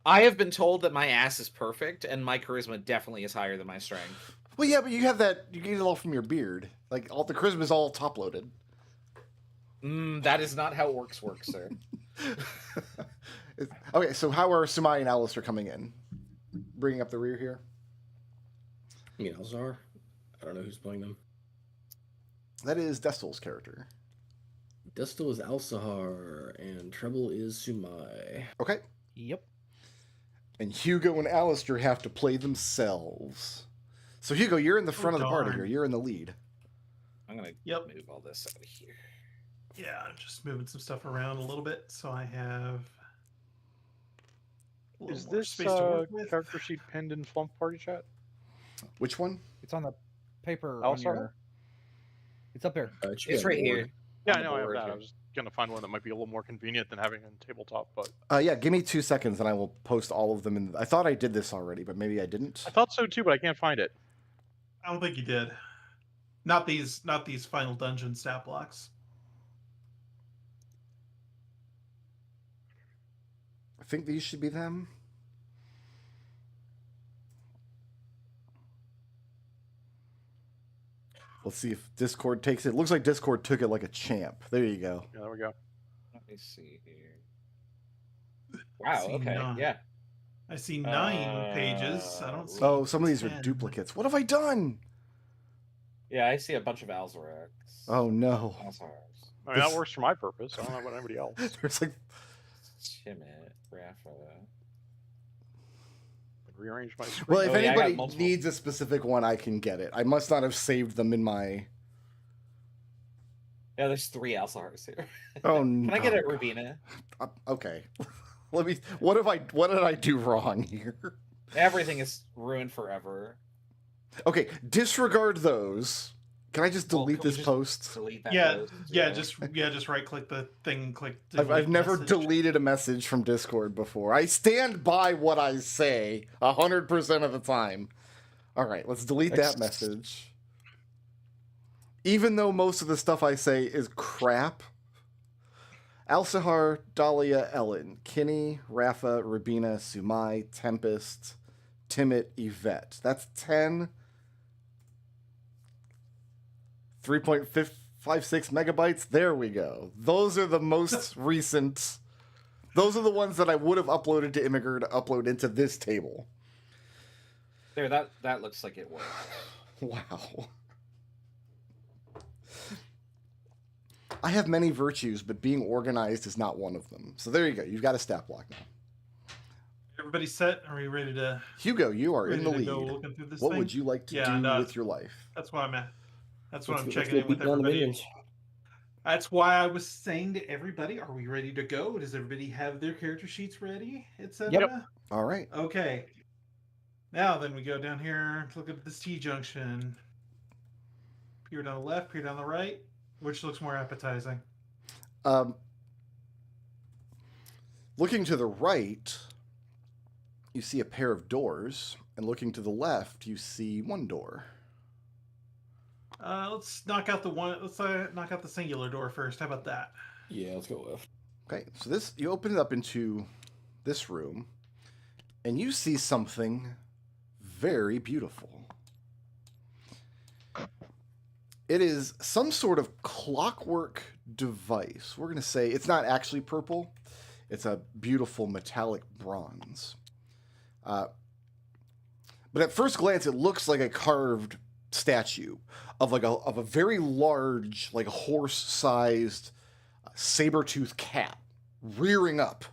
I have been told that my ass is perfect, and my charisma definitely is higher than my strength. Well, yeah, but you have that. You get it all from your beard. Like all the charisma is all top loaded. That is not how orcs work, sir. Okay, so how are Sumai and Alistair coming in? Bringing up the rear here. You mean Elzar? I don't know who's playing them. That is Destel's character. Destel is Alsahar, and Treble is Sumai. Okay. Yep. And Hugo and Alistair have to play themselves. So Hugo, you're in the front of the party darn. here. You're in the lead. I'm gonna Yep. move all this out of here. Yeah, I'm just moving some stuff around a little bit so I have. A little Is more this space to work with. character sheet pinned in Flumph party chat? Which one? It's on the paper on Oh, Elsar? your. It's up there. It should be It's on right the board. here. Yeah, On I the know I have board that. I here. was gonna find one that might be a little more convenient than having it on tabletop, but Yeah, give me 2 seconds and I will post all of them. I thought I did this already, but maybe I didn't. I thought so too, but I can't find it. I don't think you did. Not these final dungeon stat blocks. I think these should be them. Let's see if Discord takes it. Looks like Discord took it like a champ. There you go. Yeah, there we go. Let me see here. Wow. See, Okay. no. Yeah. I see 9 pages. I don't see. Oh, some of these are 10. duplicates. What have I done? Yeah, I see a bunch of Alzarax. Oh no. Alzars. I mean, that This- works for my purpose. I don't know about anybody else. There's like Timid, Rafa. Rearrange my screen. well, if Oh, yeah, I got anybody multiple. needs a specific one, I can get it. I must not have saved them in my. Yeah, there's 3 Alzars here. Oh Can no. I get a Rubina? Okay. Let me. What did I do wrong here? Everything is ruined forever. Okay, disregard those. Can I just Well, delete can we this just post? Delete that. Yeah, post, yeah, just right click the thing and click. I've delete never message. deleted a message from Discord before. I stand by what I say 100% of the time. All right, let's delete that message. Even though most of the stuff I say is crap. Alsahar, Dahlia, Ellen, Kinney, Rafa, Rubina, Sumai, Tempest, Timit, Yvette. That's 10. 3.56 megabytes. There we go. Those are the most recent. Those are the ones that I would have uploaded to Immigrant to upload into this table. There, that looks like it worked. Wow. I have many virtues, but being organized is not one of them. So there you go. You've got a stat block now. Everybody set? Are we ready to? Hugo, you are in the ready to lead. go looking through this What thing? would you like to Yeah, do and, with your life? That's why I'm at. That's what I'm Let's checking go in with beat down the everybody. minions. That's why I was saying to everybody, are we ready to go? Does everybody have their character sheets ready, etc.? All right. Okay. Now then we go down here, look at this T junction. Peer down the left, peer down the right. Which looks more appetizing? Looking to the right, you see a pair of doors, and looking to the left, you see one door. Let's knock out the one. Let's knock out the singular door first. How about that? Yeah, let's go left. Okay, so this you open it up into this room, and you see something very beautiful. It is some sort of clockwork device. We're going to say it's not actually purple. It's a beautiful metallic bronze. But at first glance, it looks like a carved statue of of a very large, like horse-sized saber-toothed cat rearing up.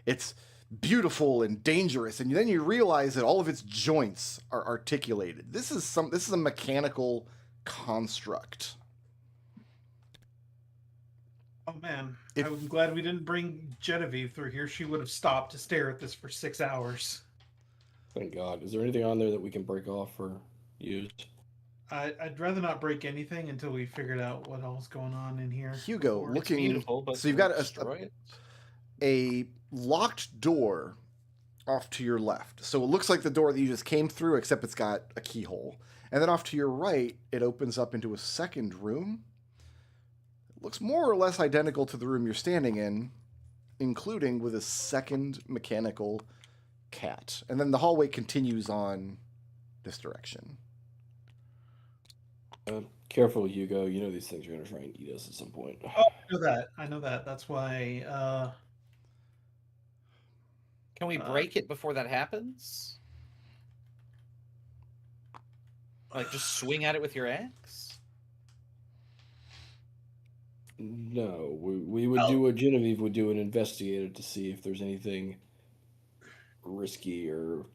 It's beautiful and dangerous, and then you realize that all of its joints are articulated. This is a mechanical construct. Oh man, If- I'm glad we didn't bring Genevieve through here. She would have stopped to stare at this for 6 hours. Thank God. Is there anything on there that we can break off or use? I'd rather not break anything until we figured out what all's going on in here. Hugo, before. looking Beautiful, but so you've we'll got destroy it. a locked door off to your left. So it looks like the door that you just came through, except it's got a keyhole. And then off to your right, it opens up into a second room. It looks more or less identical to the room you're standing in, including with a second mechanical cat. And then the hallway continues on this direction. Careful, Hugo. You know these things are going to try and eat us at some point. Oh, I know that. I know that. That's why. Can we break it before that happens? Like, just swing at it with your axe? No, we would do what Genevieve would do and investigate it to see if there's anything risky or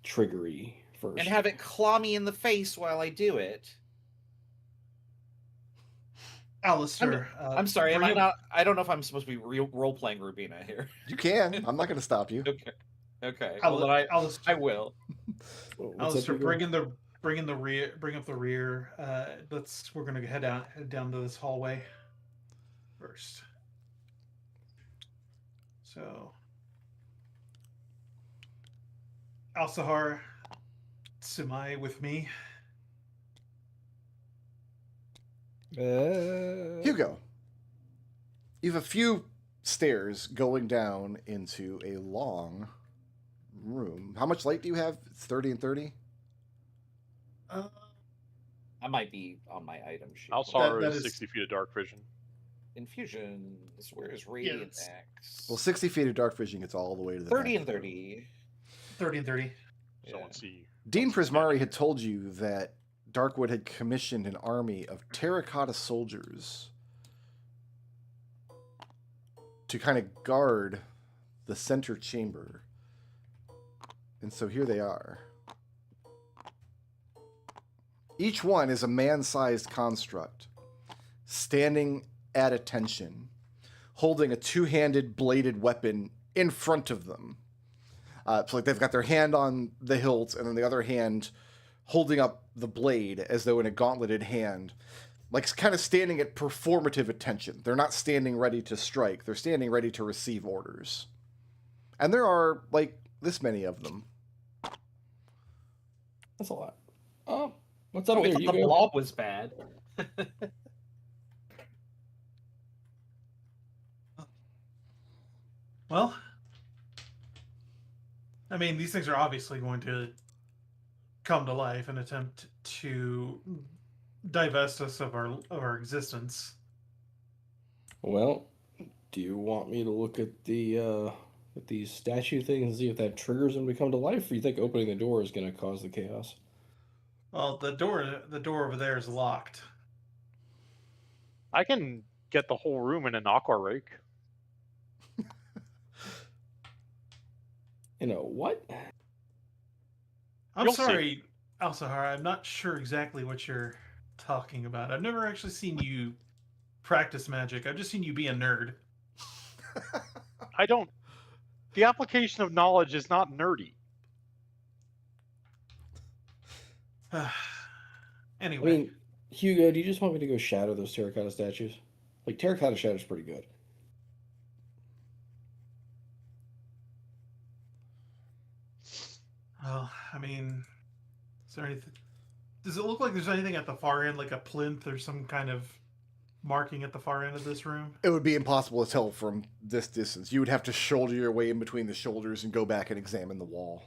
triggery first. And have it claw me in the face while I do it. Alistair. I'm sorry, am I bring not? I don't know if I'm supposed to be role playing Rubina here. You can. I'm not going to stop you. Okay. Okay. Al- Well, then I Alistair, will. What's up, Alistair, Hugo? bring up the rear. We're gonna head down to this hallway first. So, Alsahar, Sumai with me. Hugo, you have a few stairs going down into a long room. How much light do you have? It's 30 and 30? I might be on my item sheet. Alsar that is is- 60 feet of dark vision. Infusions. Where's Radiant Yes. Axe? Well, 60 feet of dark vision gets all the way to the 30 back. and 30. 30 and 30. So Yeah. let's see. Dean Prismari had told you that Darkwood had commissioned an army of terracotta soldiers to kind of guard the center chamber. And so here they are. Each one is a man-sized construct, standing at attention, holding a two-handed bladed weapon in front of them. So like they've got their hand on the hilt and then the other hand holding up the blade as though in a gauntleted hand, like kind of standing at performative attention. They're not standing ready to strike. They're standing ready to receive orders. And there are like this many of them. That's a lot. What's up Oh, we there, thought the Hugo? blob was bad. Well, I mean, these things are obviously going to come to life and attempt to divest us of our existence. Well, do you want me to look at at these statue things and see if that triggers them to come to life, or you think opening the door is going to cause the chaos? Well, the door over there is locked. I can get the whole room in an aqua rake. You know what? I'm You'll see. sorry, Alsahar. I'm not sure exactly what you're talking about. I've never actually seen you practice magic. I've just seen you be a nerd. I don't. The application of knowledge is not nerdy. Anyway, I mean, Hugo, do you just want me to go shadow those terracotta statues? Like, terracotta shadow's pretty good. well, I mean, is there anything? Does it look like there's anything at the far end, like a plinth or some kind of marking at the far end of this room? It would be impossible to tell from this distance. You would have to shoulder your way in between the shoulders and go back and examine the wall.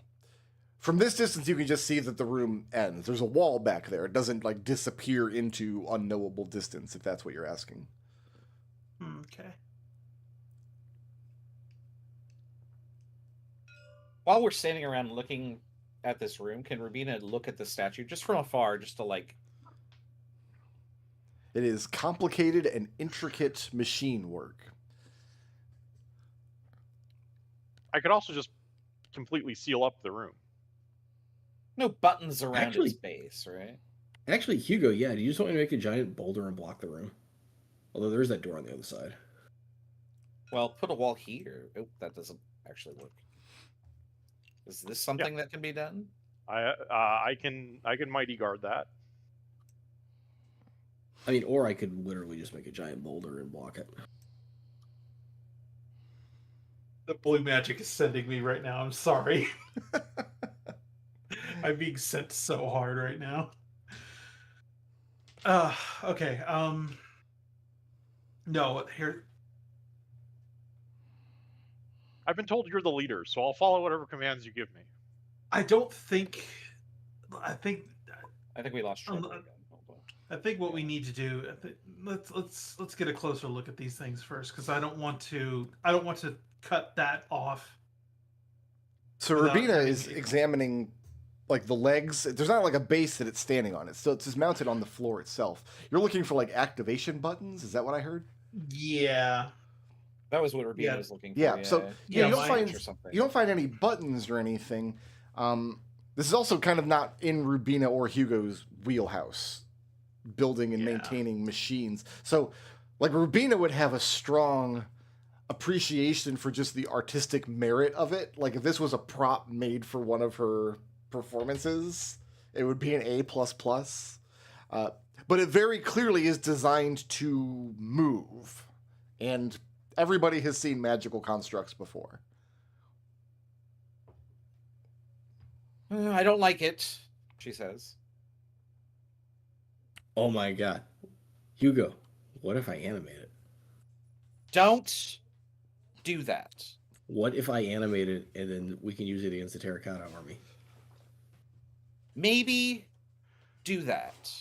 From this distance, you can just see that the room ends. There's a wall back there. It doesn't like disappear into unknowable distance, if that's what you're asking. Okay. While we're standing around looking at this room, can Rubina look at the statue just from afar, just to like... It is complicated and intricate machine work. I could also just completely seal up the room. No buttons around Actually- its base, right? Actually, Hugo, yeah, do you just want me to make a giant boulder and block the room? Although there is that door on the other side. Well, put a wall here. Oh, that doesn't actually work. Is this something that can be done? I can mighty guard that. I mean, or I could literally just make a giant boulder and block it. The blue magic is sending me right now. I'm sorry. I'm being sent so hard right now. Okay. No, here. I've been told you're the leader, so I'll follow whatever commands you give me. I don't think. I think we lost Trevor again. Hold on. I think what we need to do. Let's get a closer look at these things first, because I don't want to cut that off. So without Rubina having is to- examining like the legs. There's not like a base that it's standing on. It's just mounted on the floor itself. You're looking for like activation buttons. Is that what I heard? Yeah. That was what Rubina Yeah. was looking for. Yeah. So Yeah, you don't mine- find or something. you don't find any buttons or anything. This is also kind of not in Rubina or Hugo's wheelhouse, building and Yeah. maintaining machines. So, like Rubina would have a strong appreciation for just the artistic merit of it. Like if this was a prop made for one of her performances, it would be an A++. But it very clearly is designed to move, and everybody has seen magical constructs before. I don't like it, she says. Oh my god. Hugo, what if I animate it? Don't do that. What if I animate it and then we can use it against the Terracotta Army? Maybe do that.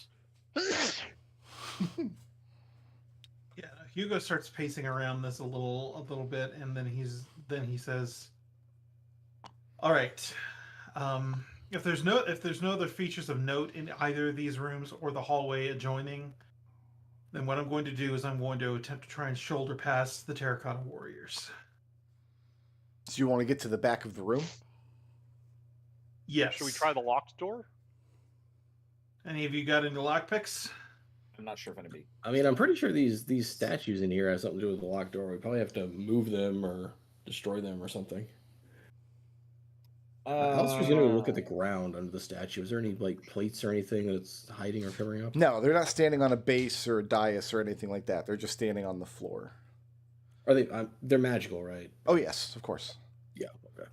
Yeah. Hugo starts pacing around this a little bit, and then he says, "All right. If there's no other features of note in either of these rooms or the hallway adjoining, then what I'm going to do is I'm going to attempt to try and shoulder past the Terracotta Warriors." So you want to get to the back of the room? Yes. Should we try the locked door? Any of you got any lockpicks? I'm not sure if anybody. I mean, I'm pretty sure these statues in here have something to do with the locked door. We probably have to move them or destroy them or something. Alistair's going to look at the ground under the statue. Is there any like plates or anything that's hiding or covering up? No, they're not standing on a base or a dais or anything like that. They're just standing on the floor. Are they? They're magical, right? Oh yes, of course. Yeah. Okay.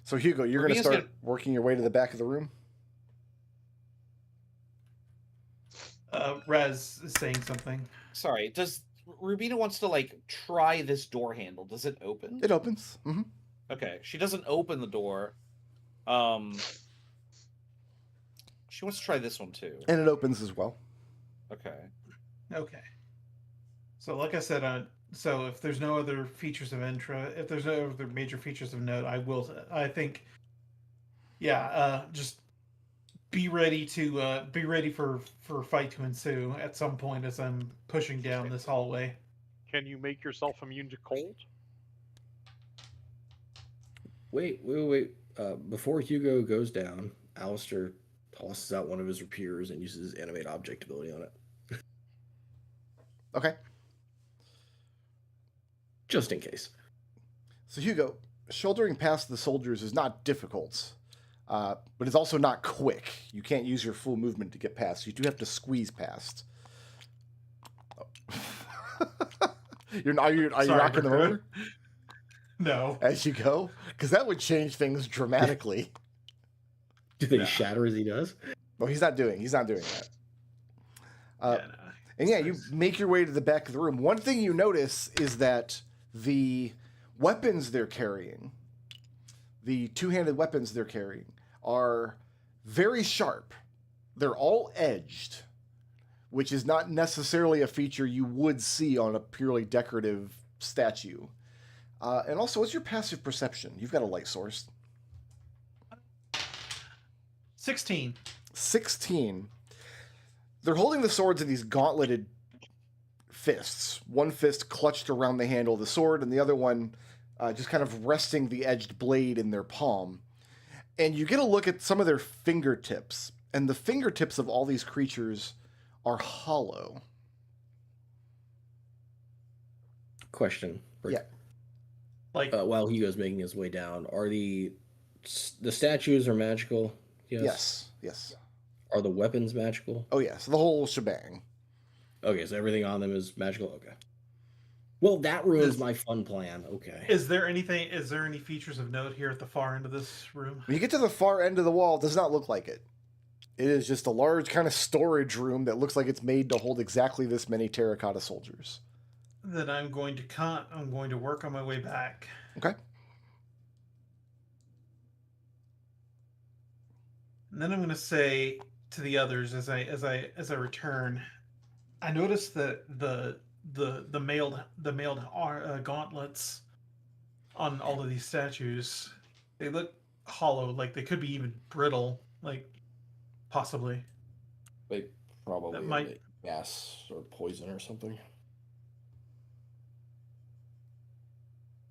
So Hugo, you're going to Rubina's start gonna- working your way to the back of the room. Raz is saying something. Sorry, does Rubina wants to like try this door handle? Does it open? It opens. Mm-hmm. Okay, she doesn't open the door. She wants to try this one too. And it opens as well. Okay. Okay. So, like I said, so if there's no other features of if there's no other major features of note, I think, just be ready for a fight to ensue at some point as I'm pushing down this hallway. Can you make yourself immune to cold? Wait. Before Hugo goes down, Alistair tosses out one of his rapiers and uses his animate object ability on it. Okay. Just in case. So Hugo, shouldering past the soldiers is not difficult, but it's also not quick. You can't use your full movement to get past. You do have to squeeze past. Are you Sorry, rocking the Bert. motor No. as you go? Because that would change things dramatically. Do they No. shatter as he does? Well, he's not doing that. No. And yeah, you make your way to the back of the room. One thing you notice is that the weapons they're carrying, the two-handed weapons they're carrying, are very sharp. They're all edged, which is not necessarily a feature you would see on a purely decorative statue. And also, what's your passive perception? You've got a light source. 16. 16. They're holding the swords in these gauntleted fists. One fist clutched around the handle of the sword, and the other one just kind of resting the edged blade in their palm. And you get a look at some of their fingertips, and the fingertips of all these creatures are hollow. question. Yeah. Like, While Hugo's making his way down, are the statues are magical? Yes. Yes. Are the weapons magical? Oh yes, the whole shebang. Okay, so everything on them is magical. Okay. Well, that ruins This- my fun plan. Okay. is there any features of note here at the far end of this room? When you get to the far end of the wall, it does not look like it. It is just a large kind of storage room that looks like it's made to hold exactly this many terracotta soldiers. Then I'm going to work on my way back. Okay. And then I'm going to say to the others as I return, I noticed that the mailed gauntlets on all of these statues, they look hollow, like they could be even brittle, like possibly. They probably That might- emit gas or poison or something.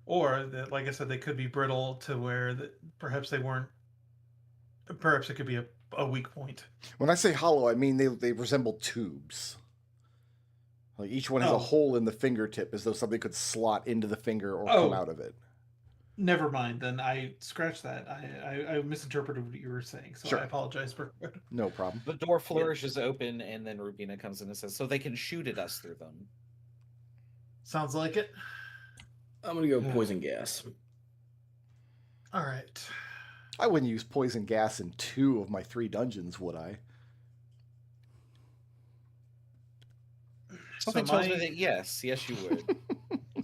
Or that, like I said, they could be brittle to where that perhaps they weren't. Perhaps it could be a weak point. When I say hollow, I mean they resemble tubes. Like each one has a Oh. hole in the fingertip, as though something could slot into the finger or Oh. come out of it. Never mind. Then I scratched that. I misinterpreted what you were saying, so Sure. I apologize for. No problem. The door flourishes open, and then Rubina comes in and says, "So they can shoot at us through them." Sounds like it. I'm gonna go poison gas. All right. I wouldn't use poison gas in 2 of my 3 dungeons, would I? Something tells me that yes, you would.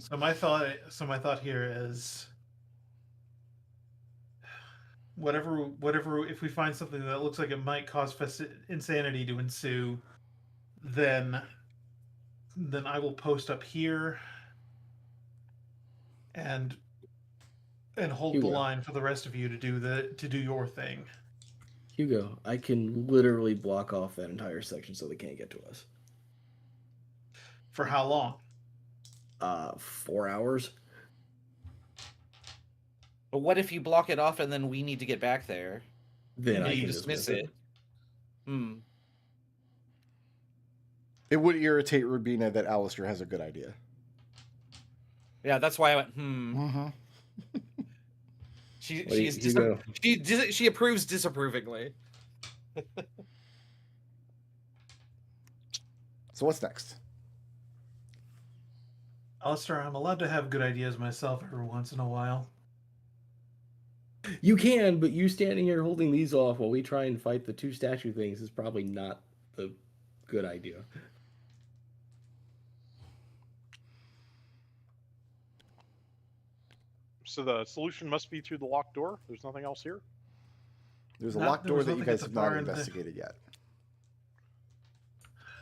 So my thought here is whatever if we find something that looks like it might cause insanity to ensue, then I will post up here and hold the Hugo. line for the rest of you to do your thing. Hugo, I can literally block off that entire section so they can't get to us. For how long? 4 hours. But what if you block it off and then we need to get back there? Then Yeah, I you can dismiss dismiss it. It would irritate Rubina that Alistair has a good idea. Yeah, that's why I went, Mm-hmm. She approves disapprovingly. So what's next? Alistair, I'm allowed to have good ideas myself every once in a while. You can, but you standing here holding these off while we try and fight the 2 statue things is probably not the good idea. So the solution must be through the locked door. There's nothing else here. There's a There locked door was that you nothing at guys the have not far end. investigated yet.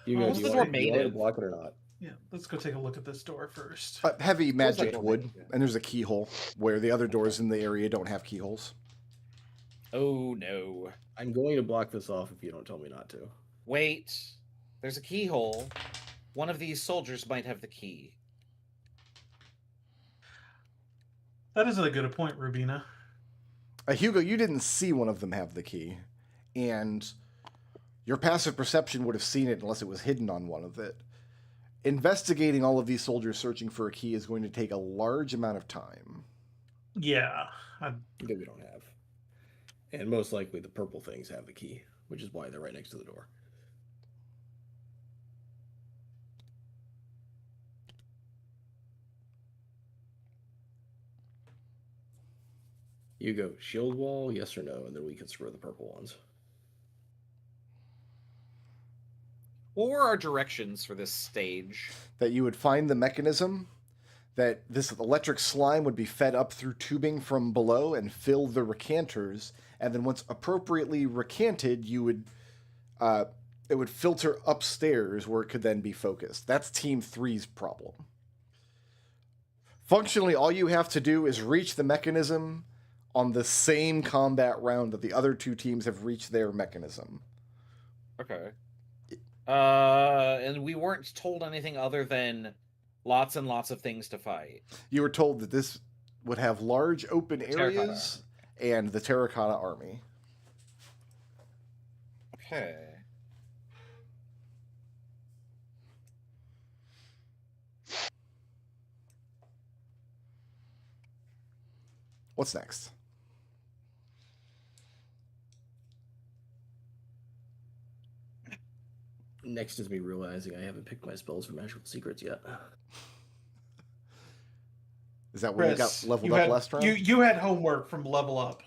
Hugo, What's do the you door want, do you made want to of? block it or not? Yeah, let's go take a look at this door first. Heavy Feels like magic door wood, made, yeah. and there's a keyhole where the other doors in the area don't have keyholes. Oh no. I'm going to block this off if you don't tell me not to. Wait. There's a keyhole. One of these soldiers might have the key. That is a good point, Rubina. Hugo, you didn't see one of them have the key, and your passive perception would have seen it unless it was hidden on one of it. Investigating all of these soldiers searching for a key is going to take a large amount of time. Yeah. That we don't have. And most likely the purple things have the key, which is why they're right next to the door. You go shield wall, yes or no, and then we can screw the purple ones. What were our directions for this stage? That you would find the mechanism, that this electric slime would be fed up through tubing from below and fill the recanters, and then once appropriately recanted, you would it would filter upstairs where it could then be focused. That's Team 3's problem. Functionally, all you have to do is reach the mechanism on the same combat round that the other 2 teams have reached their mechanism. Okay. And we weren't told anything other than lots and lots of things to fight. You were told that this would have large open Terracotta areas and the terracotta army. Okay. What's next? Next is me realizing I haven't picked my spells for magical secrets yet. Is that where you got Chris, leveled up last round? You had homework from level up.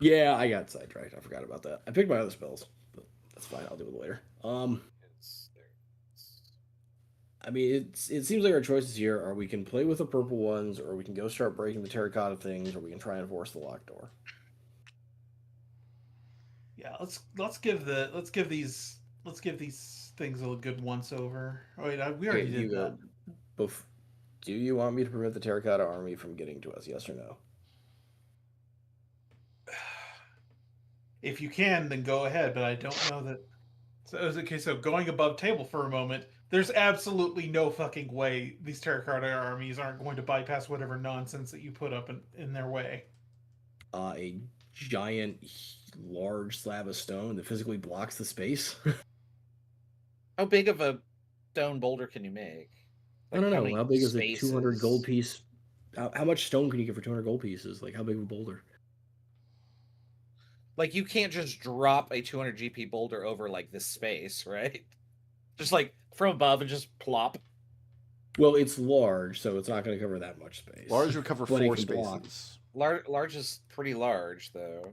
Yeah, I got sidetracked. I forgot about that. I picked my other spells, but that's fine. I'll do it later. I mean, it seems like our choices here are we can play with the purple ones, or we can go start breaking the terracotta things, or we can try and force the locked door. Yeah, let's give these things a good once over. Oh wait, we already did that. Do you want me to prevent the terracotta army from getting to us? Yes or no? If you can, then go ahead. But I don't know that. So okay. So going above table for a moment, there's absolutely no fucking way these terracotta armies aren't going to bypass whatever nonsense that you put up in their way. A giant, large slab of stone that physically blocks the space. How big of a stone boulder can you make? I don't know. many How big is a spaces? 200 gold piece? How much stone can you get for 200 gold pieces? Like, how big of a boulder? Like, you can't just drop a 200 GP boulder over, like, this space, right? Just, like, from above and just plop. Well, it's large, so it's not going to cover that much space. Large would cover But it 4 can block. spaces. Large is pretty large, though.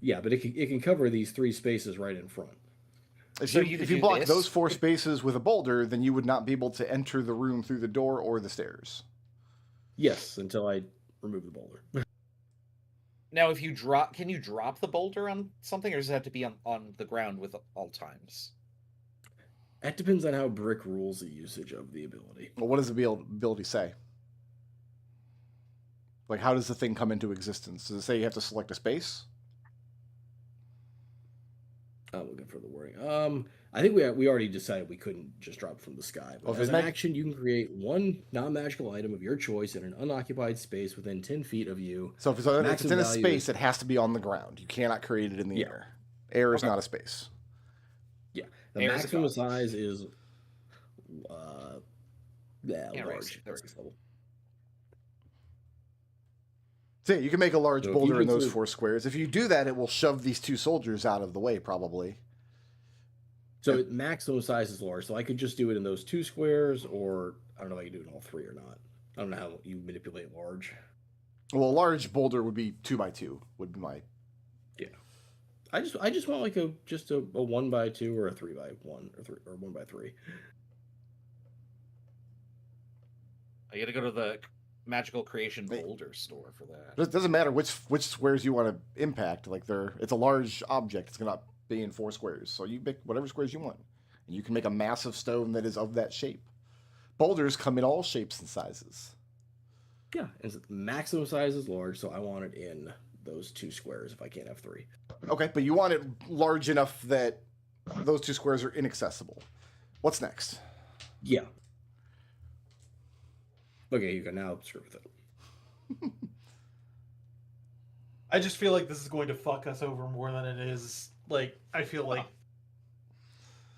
Yeah, but it can cover these 3 spaces right in front. If you block those 4 spaces with a boulder, then you would not be able to enter the room through the door or the stairs. Yes, until I remove the boulder. Now, if you can you drop the boulder on something, or does it have to be on the ground with all times? That depends on how Brick rules the usage of the ability. Well, what does the ability say? Like, how does the thing come into existence? Does it say you have to select a space? I'm looking for the wording. I think we already decided we couldn't just drop from the sky. But as an action, you can create one non-magical item of your choice in an unoccupied space within 10 feet of you. So if it's in a space, it has to be on the ground. You cannot create it in the air. Air is not a space. Yeah. The maximum size is large. Level. So you can make a large boulder in those 4 squares. If you do that, it will shove these 2 soldiers out of the way, probably. So maximum size is large. So I could just do it in those 2 squares, or I don't know if I can do it in all 3 or not. I don't know how you manipulate large. Well, a large boulder would be 2 by 2. Would be my. Yeah. I just want like a 1 by 2 or a 3 by 1 or 1 by 3. I got to go to the Magical Creation Boulder store for that. It doesn't matter which squares you want to impact. Like it's a large object. It's gonna be in 4 squares. So you pick whatever squares you want, and you can make a massive stone that is of that shape. Boulders come in all shapes and sizes. Yeah, and the maximum size is large, so I want it in those 2 squares if I can't have 3. Okay, but you want it large enough that those 2 squares are inaccessible. What's next? Yeah. Okay, you can now screw with it. I just feel like this is going to fuck us over more than it is. Like, I feel like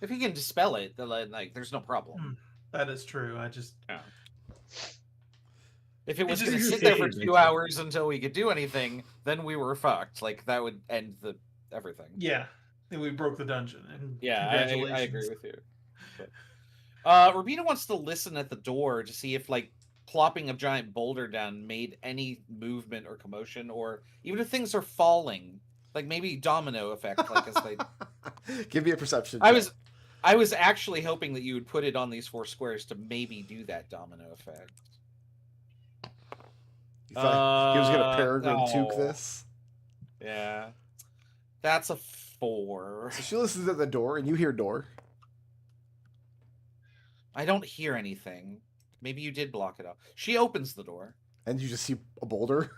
if you can dispel it, then like there's no problem. That is true. I just if it was going to sit there for 2 hours until we could do anything, then we were fucked. Like that would end everything. Yeah, and we broke the dungeon. And yeah, congratulations. I agree with you. But, Rubina wants to listen at the door to see if like plopping a giant boulder down made any movement or commotion, or even if things are falling, like maybe domino effect, like as they. Give me a perception. I was actually hoping that you would put it on these 4 squares to maybe do that domino effect. You thought he was gonna Peregrine Took this? Yeah, that's a 4. So she listens at the door, and you hear door. I don't hear anything. Maybe you did block it up. She opens the door. And you just see a boulder.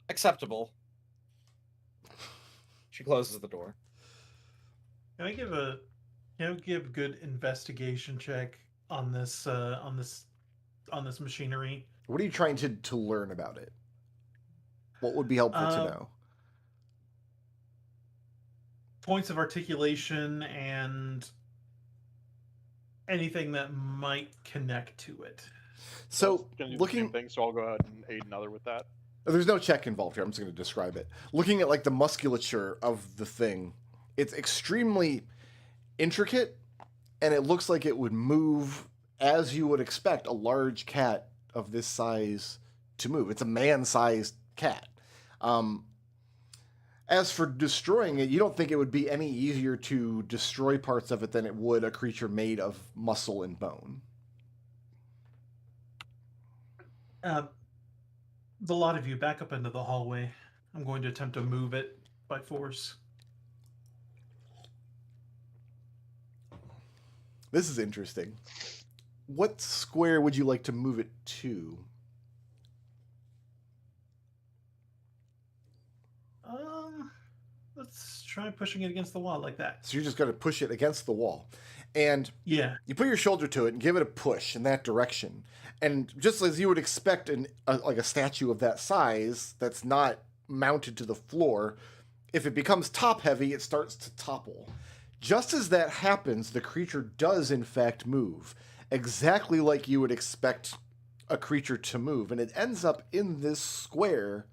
Acceptable. She closes the door. Can I give a good investigation check on this machinery? What are you trying to learn about it? What would be helpful to know? Points of articulation and anything that might connect to it. So Gonna do the same looking, thing, so I'll go ahead and aid another with that. there's no check involved here. I'm just going to describe it. Looking at like the musculature of the thing, it's extremely intricate, and it looks like it would move as you would expect a large cat of this size to move. It's a man-sized cat. As for destroying it, you don't think it would be any easier to destroy parts of it than it would a creature made of muscle and bone. The lot of you back up into the hallway. I'm going to attempt to move it by force. This is interesting. What square would you like to move it to? Let's try pushing it against the wall like that. So you're just going to push it against the wall. And Yeah. you put your shoulder to it and give it a push in that direction. And just as you would expect like a statue of that size that's not mounted to the floor, if it becomes top heavy, it starts to topple. Just as that happens, the creature does in fact move, exactly like you would expect a creature to move. And it ends up in this square,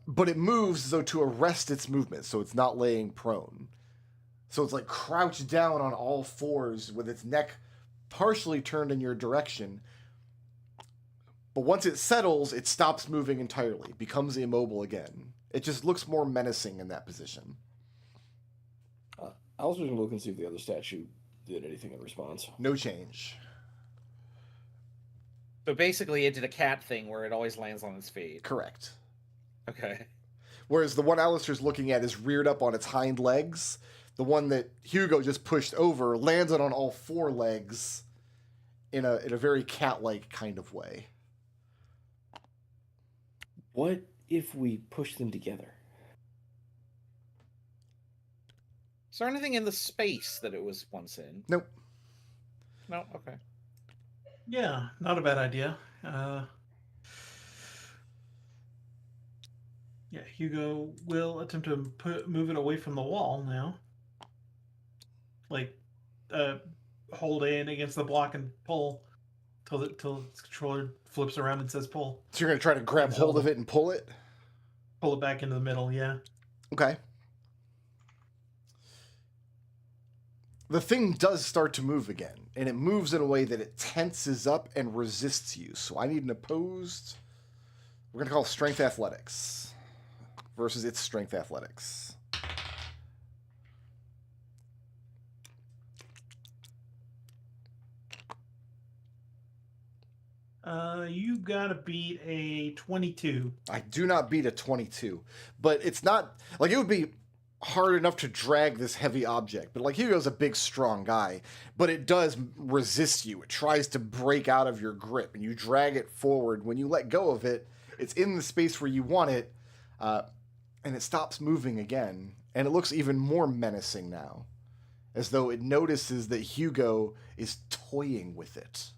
but it moves as though to arrest its movement, so it's not laying prone. So it's like crouched down on all fours with its neck partially turned in your direction. But once it settles, it stops moving entirely, becomes immobile again. It just looks more menacing in that position. I was going to look and see if the other statue did anything in response. No change. So basically, it did a cat thing where it always lands on its feet. Correct. Okay. Whereas the one Alistair's looking at is reared up on its hind legs. The one that Hugo just pushed over landed on all four legs in a very cat-like kind of way. What if we push them together? Is there anything in the space that it was once in? Nope. No? Okay. Yeah, not a bad idea. Yeah, Hugo will attempt to move it away from the wall now. Like, hold in against the block and pull till its controller flips around and says pull. So you're going to try to grab hold of it and pull it? Pull it back into the middle, yeah. Okay. The thing does start to move again, and it moves in a way that it tenses up and resists you. So I need an opposed... We're going to call strength athletics versus its strength athletics. You gotta beat a 22. I do not beat a 22, but it's not... Like, it would be hard enough to drag this heavy object, but like Hugo's a big strong guy, but it does resist you. It tries to break out of your grip, and you drag it forward. When you let go of it, it's in the space where you want it, and it stops moving again, and it looks even more menacing now, as though it notices that Hugo is toying with it.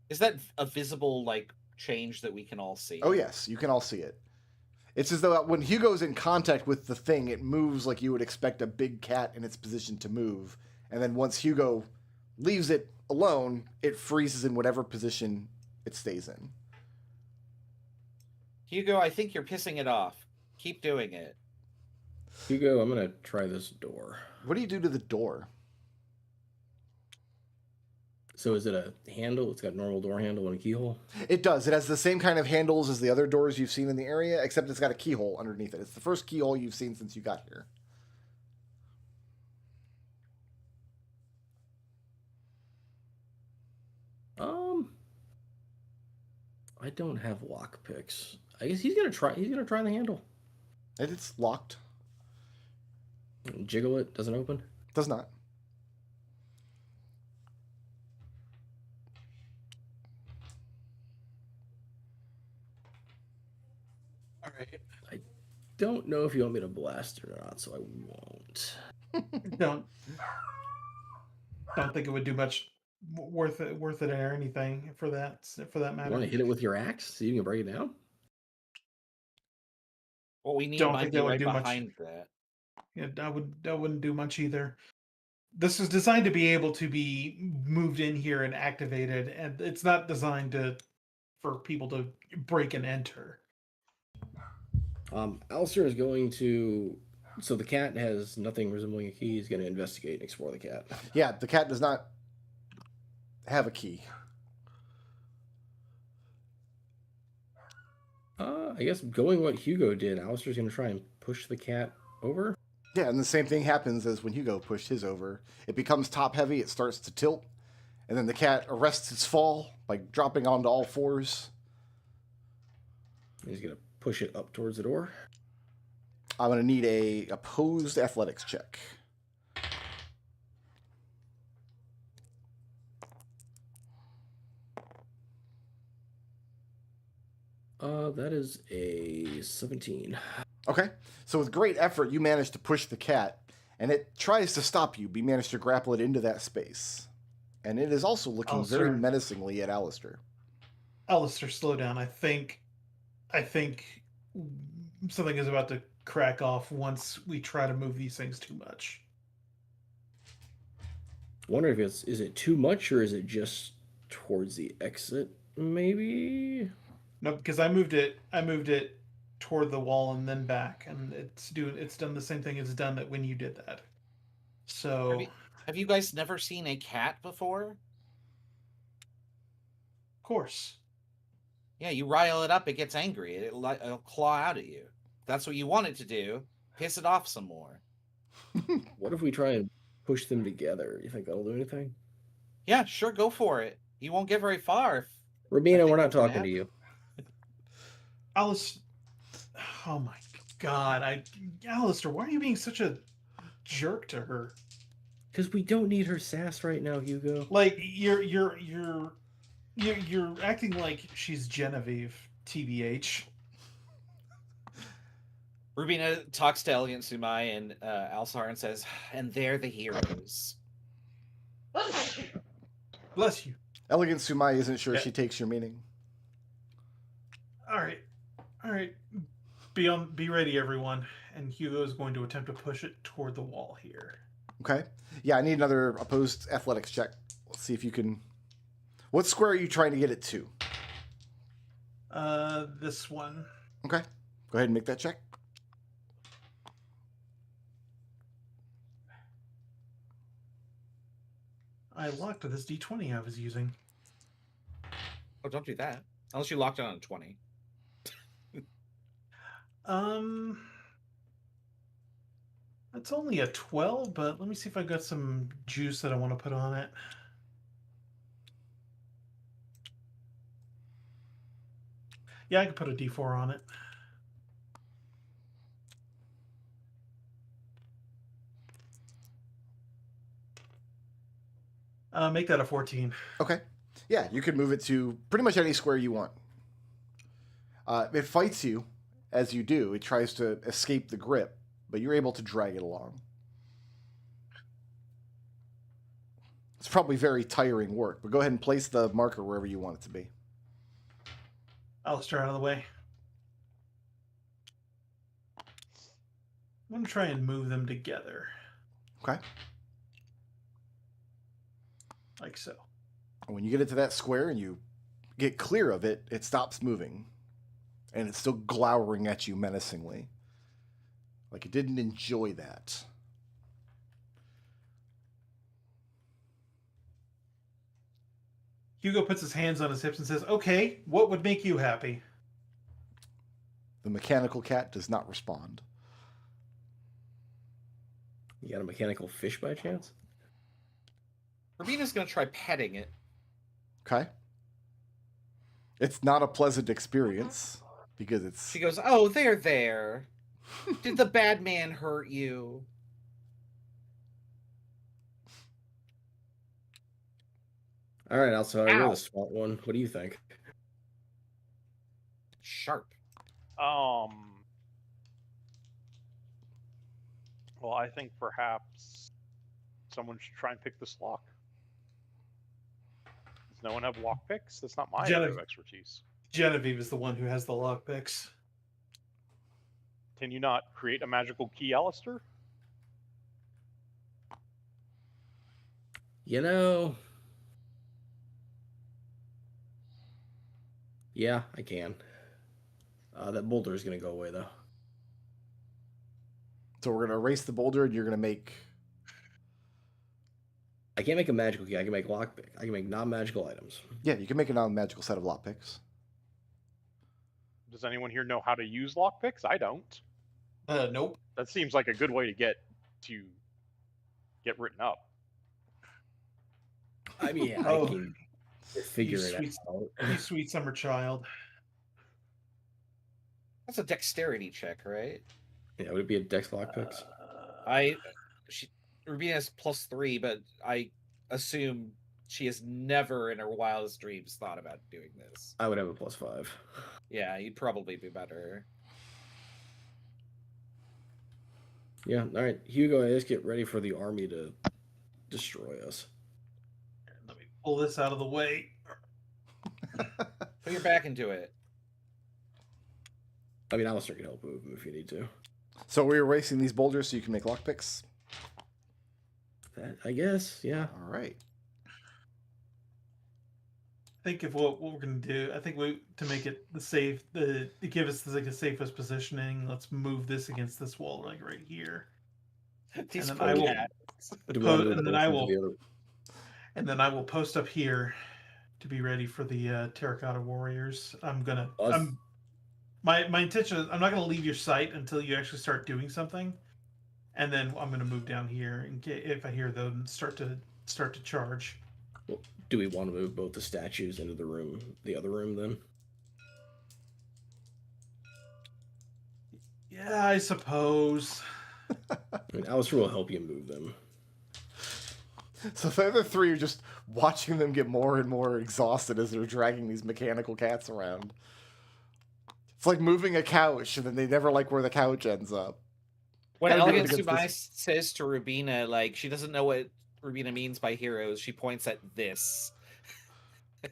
Is that a visible, like, change that we can all see? Oh yes, you can all see it. It's as though when Hugo's in contact with the thing, it moves like you would expect a big cat in its position to move. And then once Hugo leaves it alone, it freezes in whatever position it stays in. Hugo, I think you're pissing it off. Keep doing it. Hugo, I'm going to try this door. What do you do to the door? So is it a handle? It's got a normal door handle and a keyhole? It does. It has the same kind of handles as the other doors you've seen in the area, except it's got a keyhole underneath it. It's the first keyhole you've seen since you got here. I don't have lock picks. I guess he's gonna try the handle. It's locked. Jiggle it, doesn't open? Does not. All right. I don't know if you want me to blast it or not, so I won't. Don't think it would do much worth it or anything for that You matter. want to hit it with your axe so you can break it down? What we need Don't might think be that would right do much. behind that. Yeah, that wouldn't do much either. this is designed to be able to be moved in here and activated, and it's not designed for people to break and enter. Alistair is going to. So the cat has nothing resembling a key. He's going to investigate and explore the cat. Yeah, the cat does not have a key. I guess going what Hugo did, Alistair's going to try and push the cat over. Yeah, and the same thing happens as when Hugo pushed his over. It becomes top heavy, it starts to tilt, and then the cat arrests its fall by dropping onto all fours. He's going to push it up towards the door. I'm going to need a opposed athletics check. That is a 17. Okay, so with great effort, you manage to push the cat, and it tries to stop you, but you manage to grapple it into that space. And it is also looking very Alistair. menacingly at Alistair. Alistair, slow down. I think something is about to crack off once we try to move these things too much. Wonder if is it too much or is it just towards the exit? Maybe. No, because I moved it toward the wall and then back, and it's done the same thing it's done that when you did that. So Have you guys never seen a cat before? of course. Yeah, you rile it up, it gets angry. It'll claw out at you. That's what you want it to do. Piss it off some more. What if we try and push them together? You think that'll do anything? Yeah, sure, go for it. You won't get very far. I Rubina, think we're not that's gonna talking to you. Alice, oh my God, Alistair, why are you being such a jerk to her? Because we don't need her sass right now, Hugo. Like you're acting like she's Genevieve, tbh. Rubina talks to Elegant Sumai and Alsar and says, and they're the heroes. Bless you. Elegant Sumai isn't sure Yeah. she takes your meaning. All right. Be ready, everyone. And Hugo is going to attempt to push it toward the wall here. Okay. Yeah, I need another opposed athletics check. Let's see if you can... What square are you trying to get it to? This one. Okay. Go ahead and make that check. I locked this D20 I was using. Oh, don't do that. Unless you locked it on 20. It's only a 12, but let me see if I got some juice that I want to put on it. Yeah, I could put a D4 on it. Make that a 14. Okay. Yeah, you can move it to pretty much any square you want. It fights you as you do. It tries to escape the grip, but you're able to drag it along. It's probably very tiring work, but go ahead and place the marker wherever you want it to be. Alistair, out of the way. I'm going to try and move them together. Okay. Like so. When you get it to that square and you get clear of it, it stops moving. And it's still glowering at you menacingly. Like it didn't enjoy that. Hugo puts his hands on his hips and says, okay, what would make you happy? The mechanical cat does not respond. You got a mechanical fish by chance? Rubina's going to try petting it. Okay. It's not a pleasant experience because it's... She goes, oh, there. Did the bad man hurt you? All right, Elsa, you're Ow. the smart one. What do you think? Sharp. Well, I think perhaps someone should try and pick this lock. Does no one have lock picks? That's not my area of expertise. Genevieve is the one who has the lockpicks. Can you not create a magical key, Alistair? You know. Yeah, I can. That boulder is going to go away, though. So we're gonna erase the boulder, and you're gonna make. I can't make a magical key. I can make lockpick. I can make non-magical items. Yeah, you can make a non-magical set of lockpicks. Does anyone here know how to use lockpicks? I don't. Nope. That seems like a good way to get written up. I mean, yeah, Oh, I can figure it sweet, out. you sweet summer child. That's a dexterity check, right? Yeah, would it be a dex lockpicks? Rubina has +3, but I assume she has never in her wildest dreams thought about doing this. I would have a +5. Yeah, you'd probably be better. Yeah, all right. Hugo, let's get ready for the army to destroy us. Let me pull this out of the way. Put your back into it. I mean, Alistair can help move him if you need to. So we're erasing these boulders so you can make lockpicks. That, I guess, yeah. All right. I think if what we're gonna do, I think to make it to give us like the safest positioning, let's move this against this wall, like right here. These And poor then I will- cats. Do we want to move and then both I into will- the other- And then I will post up here to be ready for the terracotta warriors. My intention is I'm not gonna leave your sight until you actually start doing something, and then I'm gonna move down here and if I hear them start to charge. Well, do we want to move both the statues into the other room then? Yeah, I suppose. I mean, Alistair will help you move them. So the other three are just watching them get more and more exhausted as they're dragging these mechanical cats around. It's like moving a couch, and then they never like where the couch ends up. When Gotta do it Elegant against Sumai this- says to Rubina, like, she doesn't know what Rubina means by heroes, she points at this.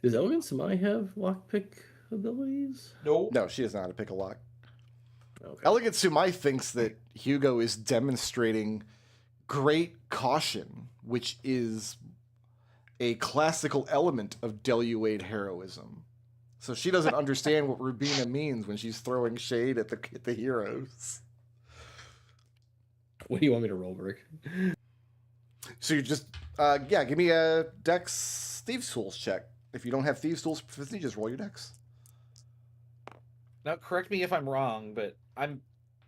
Does Elegant Samai have lockpick abilities? Nope. No, she doesn't know how to pick a lock. Okay. Elegant Sumai thinks that Hugo is demonstrating great caution, which is a classical element of Deluade heroism. So she doesn't understand what Rubina means when she's throwing shade at the heroes. What do you want me to roll, Rick? So you just, give me a Dex Thieves Tools check. If you don't have Thieves Tools proficiency, just roll your Dex. Now, correct me if I'm wrong, but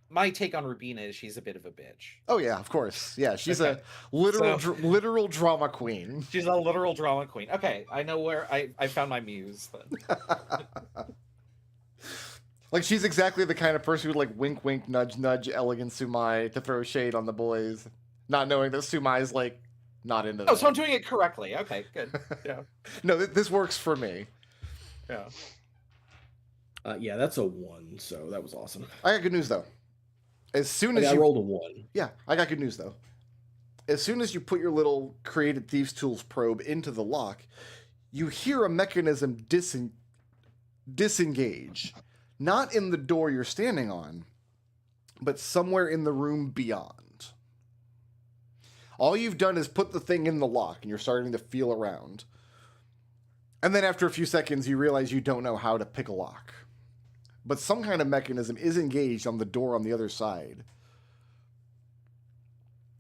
my take on Rubina is she's a bit of a bitch. Oh yeah, of course. Yeah, she's Okay. a literal So- literal drama queen. She's a literal drama queen. Okay, I know where I found my muse then. Like she's exactly the kind of person who'd like wink wink nudge nudge Elegant Sumai to throw shade on the boys, not knowing that Sumai's like not into that. Oh, so I'm doing it correctly. Okay, good. Yeah. No, this works for me. Yeah. Yeah, that's a 1, so that was awesome. I got good news though. As soon as I you rolled a 1. Yeah, I got good news though. As soon as you put your little created Thieves Tools probe into the lock, you hear a mechanism disengage. Not in the door you're standing on, but somewhere in the room beyond. All you've done is put the thing in the lock and you're starting to feel around. And then after a few seconds, you realize you don't know how to pick a lock. But some kind of mechanism is engaged on the door on the other side.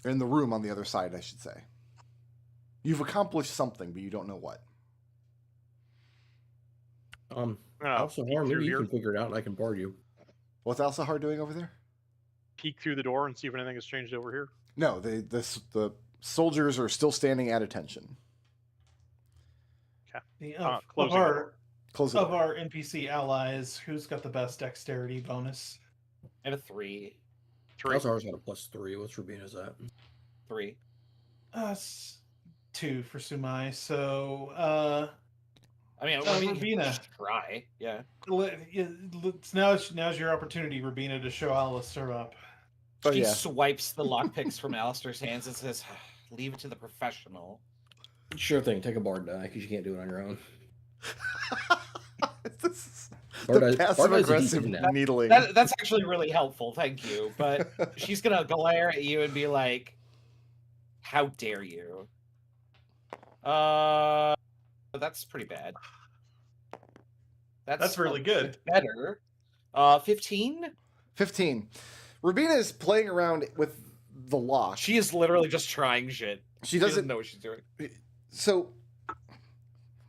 In the room on the other side, I should say. You've accomplished something, but you don't know what. Also, Peek Harm, through maybe you here, can figure it out and I can bar you. What's Alsahar doing over there? peek through the door and see if anything has changed over here. No, the soldiers are still standing at attention. Of Closing the our door. Close the of door. our NPC allies, who's got the best dexterity bonus? And a 3. 3. Alsahar's got a +3. What's Rubina's at? 3. 2 for Sumai. So I mean, Rubina. Try. Yeah. now's your opportunity, Rubina, to show Alistair up. Oh She yeah. swipes the lockpicks from Alistair's hands and says, "Leave it to the professional." Sure thing. Take a bard die because you can't do it on your own. This is Bard the dies- passive Bard dies is aggressive easy now. needling. That's actually really helpful. Thank you. But she's gonna glare at you and be like, "How dare you?" That's pretty bad. That's really a good. bit better. 15. 15. Rubina is playing around with the lock. She is literally just trying shit. She doesn't doesn't know what she's doing. So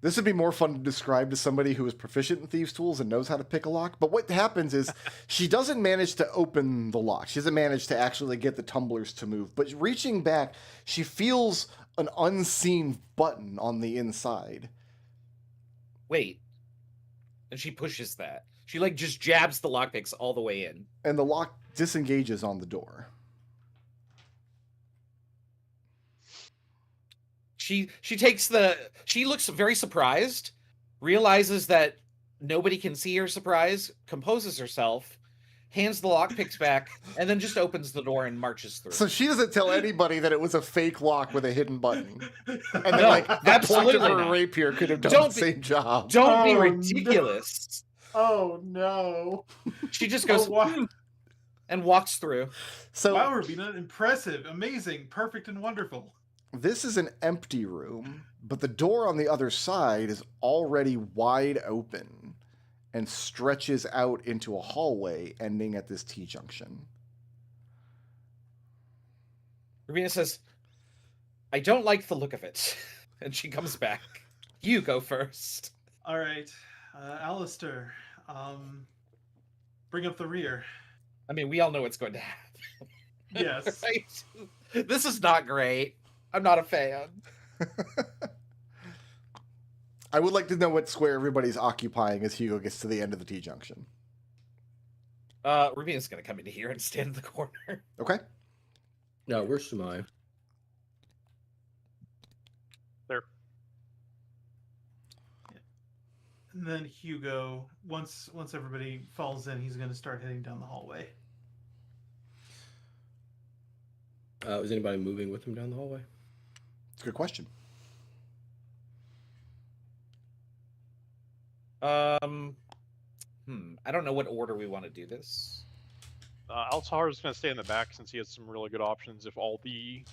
this would be more fun to describe to somebody who is proficient in thieves' tools and knows how to pick a lock. But what happens is she doesn't manage to open the lock. She doesn't manage to actually get the tumblers to move. But reaching back, she feels an unseen button on the inside. Wait. And she pushes that. She like just jabs the lockpicks all the way in. And the lock disengages on the door. She looks very surprised, realizes that nobody can see her surprise, composes herself, hands the lockpicks back, and then just opens the door and marches through. So she doesn't tell anybody that it was a fake lock with a hidden button. And then, No, like, the point of absolutely her not. rapier could have done Don't the be- same job. Don't be Oh, no. ridiculous. Oh no! She just goes Oh, wow. "Hmm," and walks through. So Wow, Rubina, impressive, amazing, perfect, and wonderful. this is an empty room, but the door on the other side is already wide open and stretches out into a hallway ending at this T-junction. Rubina says, I don't like the look of it. And she comes back. You go first. All right, Alistair, bring up the rear. I mean, we all know what's going to happen. Yes. Right? This is not great. I'm not a fan. I would like to know what square everybody's occupying as Hugo gets to the end of the T-junction. Rubina's going to come in here and stand in the corner. Okay? No, where's Shemai? There. And then Hugo, once everybody falls in, he's going to start heading down the hallway. Is anybody moving with him down the hallway? It's a good question. I don't know what order we want to do this. Alzhar is going to stay in the back since he has some really good options if all the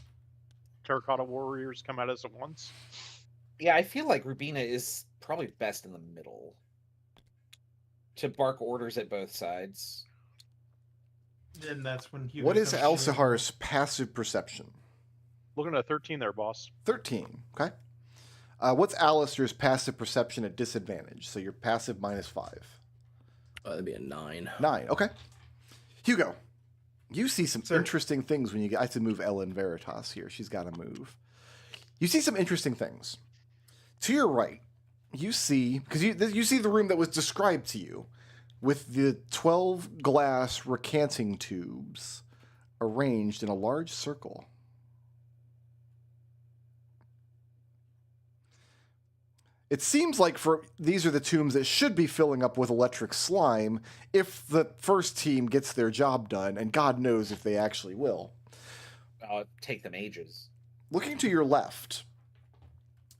Terracotta Warriors come at us at once. Yeah, I feel like Rubina is probably best in the middle. To bark orders at both sides. And that's when Hugo. What is comes to you. Elsahar's passive perception? Looking at a 13 there, boss. 13. Okay. What's Alistair's passive perception at disadvantage? So you're passive -5. That'd be a 9. 9. Okay. Hugo, you see some Sir. interesting things when you get. I have to move Ellen Veritas here. She's got to move. You see some interesting things. To your right, you see, because you see the room that was described to you with the 12 glass recanting tubes arranged in a large circle. It seems like these are the tombs that should be filling up with electric slime if the first team gets their job done, and God knows if they actually will. It'll take them ages. Looking to your left,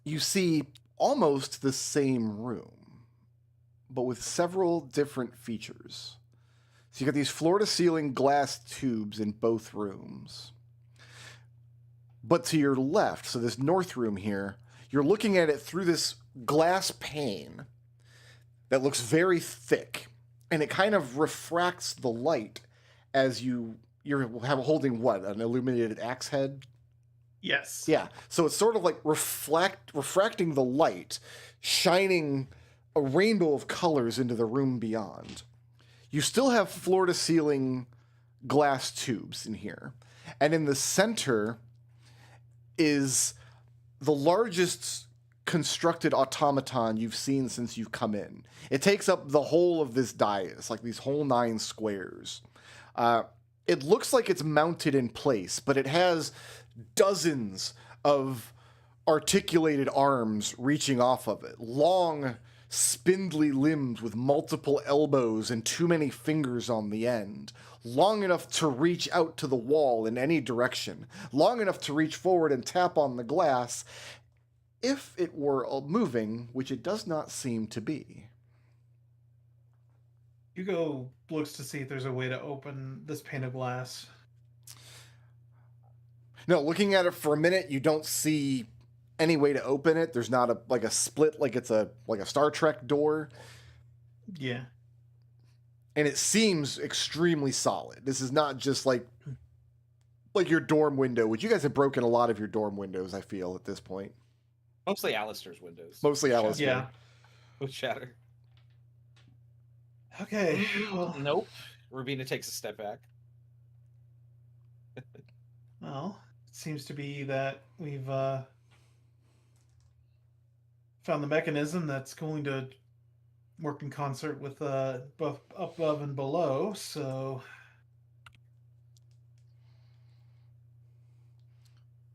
you see almost the same room, but with several different features. So you got these floor-to-ceiling glass tubes in both rooms. But to your left, so this north room here, you're looking at it through this glass pane that looks very thick, and it kind of refracts the light as you're holding what, an illuminated axe head? Yes. Yeah, so it's sort of like refracting the light, shining a rainbow of colors into the room beyond. You still have floor-to-ceiling glass tubes in here, and in the center is the largest constructed automaton you've seen since you've come in. It takes up the whole of this dais, like these whole 9 squares. It looks like it's mounted in place, but it has dozens of articulated arms reaching off of it. Long, spindly limbs with multiple elbows and too many fingers on the end. Long enough to reach out to the wall in any direction. Long enough to reach forward and tap on the glass if it were moving, which it does not seem to be. Hugo looks to see if there's a way to open this pane of glass. No, looking at it for a minute, you don't see any way to open it. There's not a split like it's a Star Trek door, Yeah. and it seems extremely solid. This is not just like your dorm window, which you guys have broken a lot of your dorm windows, I feel, at this point. Mostly Alistair's windows. Mostly Alistair. Yeah. With shatter. Okay. Well, Nope. Rubina takes a step back. well, it seems to be that we've found the mechanism that's going to work in concert with both above and below. So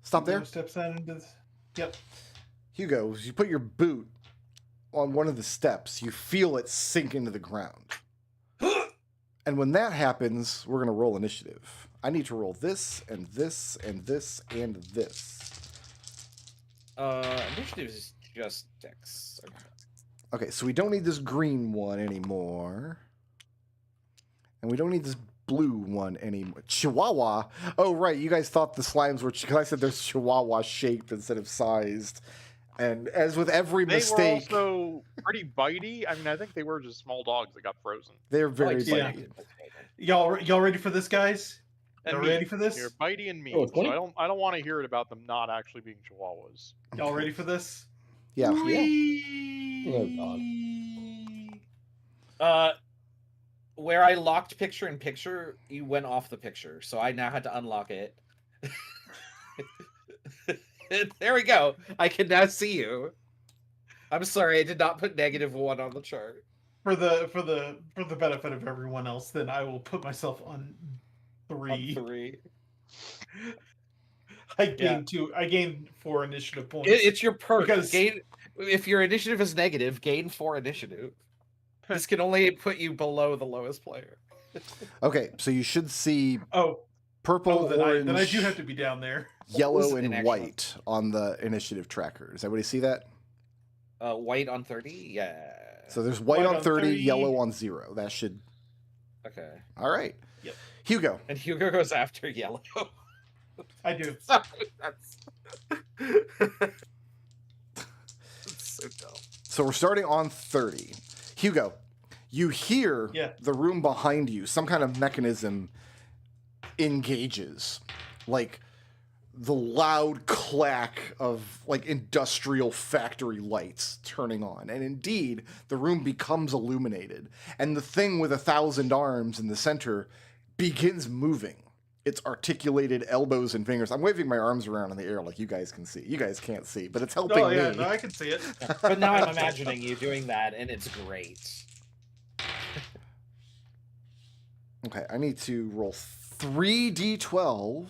Stop there. Hugo steps out into yep. Hugo, as you put your boot on one of the steps, you feel it sink into the ground. And when that happens, we're going to roll initiative. I need to roll this, and this, and this, and this. Initiative is just Dex. Okay. Okay, so we don't need this green one anymore. And we don't need this blue one anymore. Chihuahua? Oh, right, you guys thought the slimes were... Because I said they're Chihuahua shaped instead of sized. And as with every mistake... They were also pretty bitey. I mean, I think they were just small dogs that got frozen. They're very Yeah. bitey. Y'all ready for this, guys? And Y'all mean. ready for this? They're bitey and mean. Oh, So 20? I don't want to hear it about them not actually being chihuahuas. Y'all ready for this? Yeah. Oh, Where I locked picture in picture, you went off the picture, so I now had to unlock it. There we go. I can now see you. I'm sorry, I did not put -1 on the chart. For the benefit of everyone else, then I will put myself on 3. On 3. I gained 4 initiative points. It's your perk. Because- If your initiative is negative, gain 4 initiative. This can only put you below the lowest player. Okay, so you should see oh, purple, then orange, I do have to be down there. yellow, was and an white on the initiative tracker. Does everybody see that? White on 30? Yeah. So there's white on 30, 30. yellow on 0. That should... Okay. All right. Yep. Hugo. And Hugo goes after yellow. I do. That's so dumb. So we're starting on 30. Hugo, you hear Yeah. the room behind you. Some kind of mechanism engages. Like the loud clack of like industrial factory lights turning on. And indeed, the room becomes illuminated. And the thing with 1,000 arms in the center begins moving. Its articulated elbows and fingers. I'm waving my arms around in the air like you guys can see. You guys can't see, but it's helping Oh yeah, me. no, I can see it. But now I'm imagining you doing that, and it's great. Okay, I need to roll 3d12.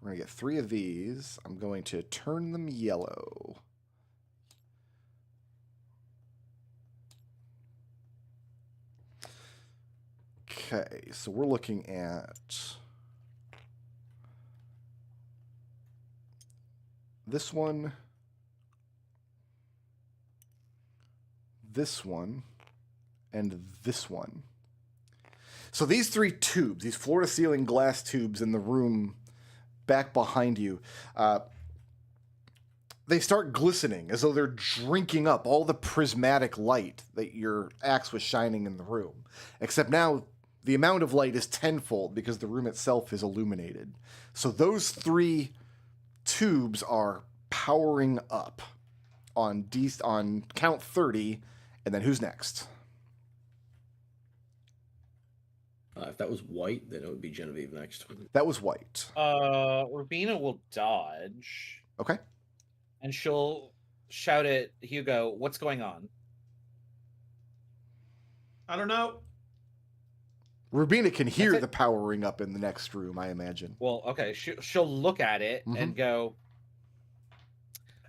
We're going to get 3 of these. I'm going to turn them yellow. Okay, so we're looking at this one, and this one. So these 3 tubes, these floor-to-ceiling glass tubes in the room back behind you, they start glistening as though they're drinking up all the prismatic light that your axe was shining in the room. Except now the amount of light is tenfold because the room itself is illuminated. So those 3 tubes are powering up on count 30, and then who's next? if that was white, then it would be Genevieve next. That was white. Rubina will dodge, Okay. and she'll shout at Hugo, "What's going on?" I don't know. Rubina can hear That's it. the powering up in the next room, I imagine. Well, okay, she'll look at it Mhm. and go,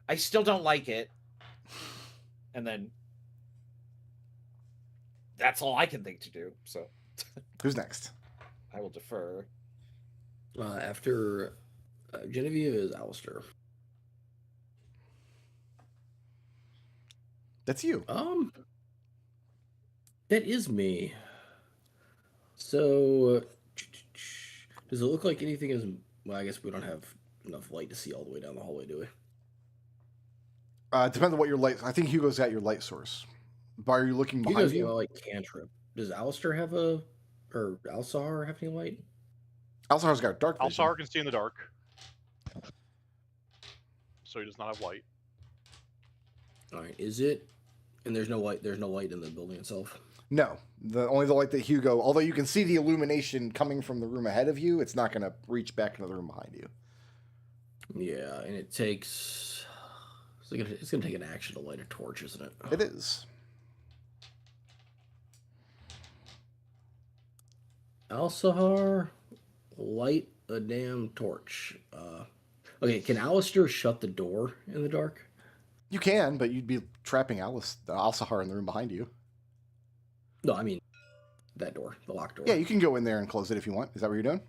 "I still don't like it," and then that's all I can think to do. So Who's next? I will defer. After Genevieve is Alistair. That's you. That is me. So, does it look like anything is? Well, I guess we don't have enough light to see all the way down the hallway, do we? It depends on what your light. I think Hugo's got your light source. But are you looking behind Hugo's you? got a light cantrip. Does Alistair have a, or Alsar have any light? Alzar's got dark vision. Alsar can see in the dark, so he does not have light. All right, is it? And there's no light. There's no light in the building itself. No, only the light that Hugo. Although you can see the illumination coming from the room ahead of you, it's not going to reach back into the room behind you. Yeah, and it takes. It's gonna take an action to light a torch, isn't it? It is. Alsahar, light a damn torch. Okay, can Alistair shut the door in the dark? You can, but you'd be trapping Alsahar in the room behind you. No, I mean that door, the locked door. Yeah, you can go in there and close it if you want. Is that what you're doing?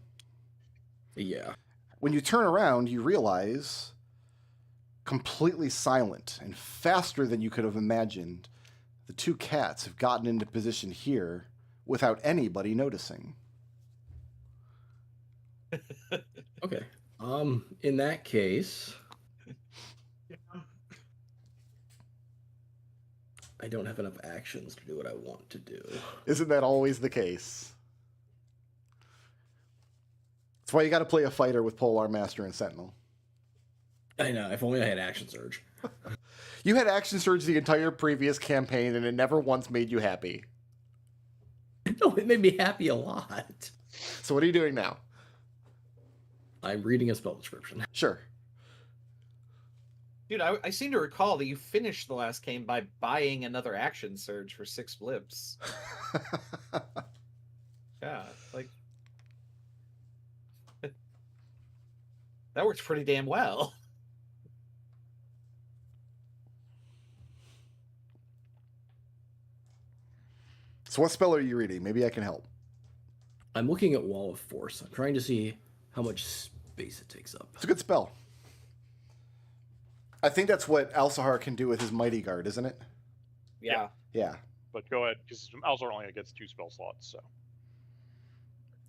Yeah. When you turn around, you realize, completely silent and faster than you could have imagined, the two cats have gotten into position here without anybody noticing. Okay. In that case, I don't have enough actions to do what I want to do. Isn't that always the case? That's why you got to play a fighter with Polar Master and Sentinel. I know. If only I had action surge. You had action surge the entire previous campaign, and it never once made you happy. No, it made me happy a lot. So what are you doing now? I'm reading a spell description. Sure. Dude, I seem to recall that you finished the last game by buying another action surge for 6 blips. Yeah, like that works pretty damn well. So what spell are you reading? Maybe I can help. I'm looking at Wall of Force. I'm trying to see how much space it takes up. It's a good spell. I think that's what Alsahar can do with his Mighty Guard, isn't it? Yeah. Yeah. But go ahead, because Alsar only gets 2 spell slots, so.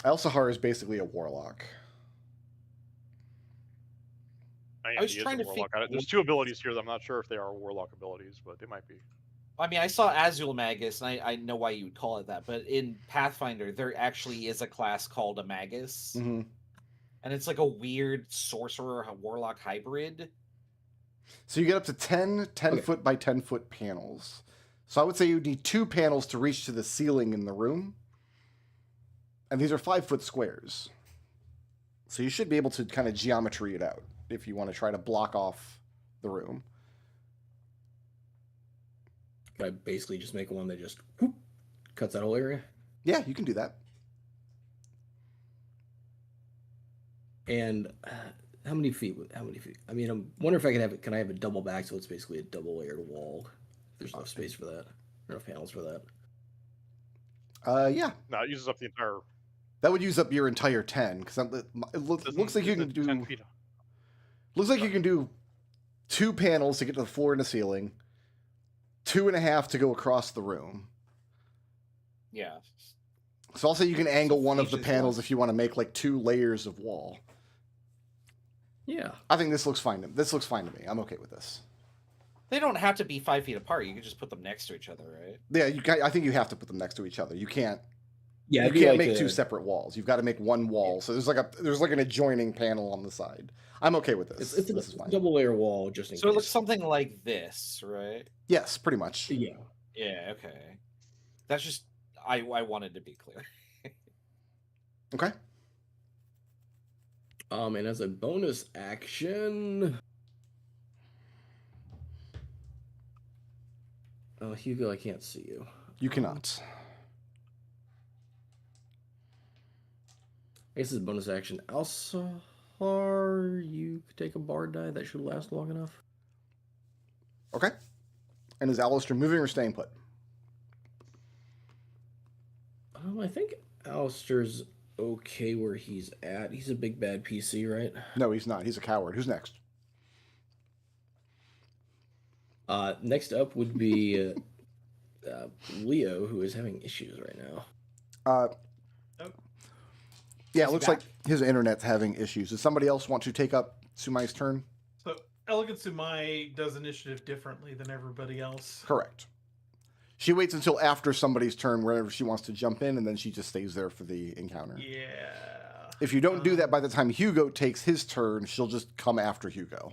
Alsahar is basically a warlock. I was he is trying a to warlock. figure- There's 2 abilities here that I'm not sure if they are warlock abilities, but they might be. I mean, I saw Azul Magus, and I know why you would call it that, but in Pathfinder, there actually is a class called a Magus, Mm-hmm. and it's like a weird sorcerer warlock hybrid. So you get up to 10 10-foot by 10-foot panels. So I would say you need 2 panels to reach to the ceiling in the room. And these are 5-foot squares. So you should be able to kind of geometry it out if you want to try to block off the room. Can I basically just make one that just whoop, cuts that whole area? Yeah, you can do that. And how many feet? How many feet? I mean, I'm wondering if I can have it. Can I have it double back so it's basically a double layered wall? There's enough space for that. Enough panels for that. Yeah. No, it uses up the entire. That would use up your entire 10 because it looks like you can do 10 feet. looks like you can do 2 panels to get to the floor and the ceiling, 2.5 to go across the room. Yeah. So I'll say you can angle one of the Features panels left. if you want to make like 2 layers of wall. Yeah. I think this looks fine. This looks fine to me. I'm okay with this. They don't have to be 5 feet apart. You can just put them next to each other, right? Yeah, I think you have to put them next to each other. You can't. Yeah. You it'd be can't like make a- 2 separate walls. You've got to make one wall. So there's like an adjoining panel on the side. I'm okay with this. It's This is a fine. double layer wall just in So it case. looks something like this, right? Yes, pretty much. Yeah. Yeah, okay. That's just I wanted to be clear. Okay. And as a bonus action, Hugo, I can't see you. You cannot. I guess it's a bonus action. Alsahar, you could take a bard die. That should last long enough. Okay. And is Alistair moving or staying put? I think Alistair's okay where he's at. He's a big bad PC, right? No, he's not. He's a coward. Who's next? Next up would be Leo, who is having issues right now. Yeah, it Is he looks back? like his internet's having issues. Does somebody else want to take up Sumai's turn? So Elegant Sumai does initiative differently than everybody else. Correct. She waits until after somebody's turn wherever she wants to jump in, and then she just stays there for the encounter. Yeah. If you don't do that by the time Hugo takes his turn, she'll just come after Hugo.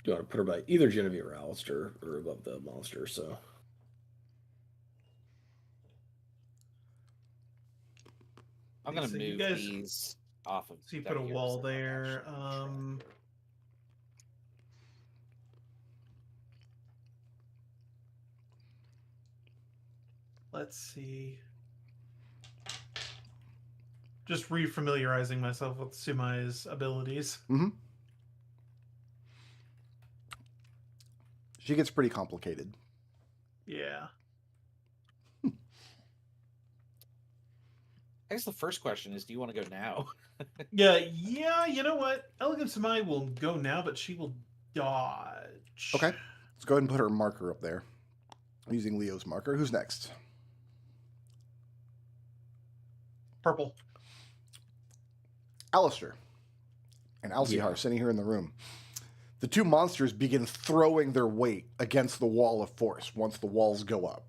You want to put her by either Genevieve or Alistair or above the monster, so. I'm gonna So you move guys- these off of. So you down put a here wall so I'm there. actually- Let's see. Just refamiliarizing myself with Sumai's abilities. Mm-hmm. She gets pretty complicated. Yeah. I guess the first question is, do you want to go now? Yeah, you know what? Elegant Sumai will go now, but she will dodge. Okay. Let's go ahead and put her marker up there. I'm using Leo's marker. Who's next? Purple. Alistair and Alcihar sitting here in the room. The two monsters begin throwing their weight against the wall of force once the walls go up.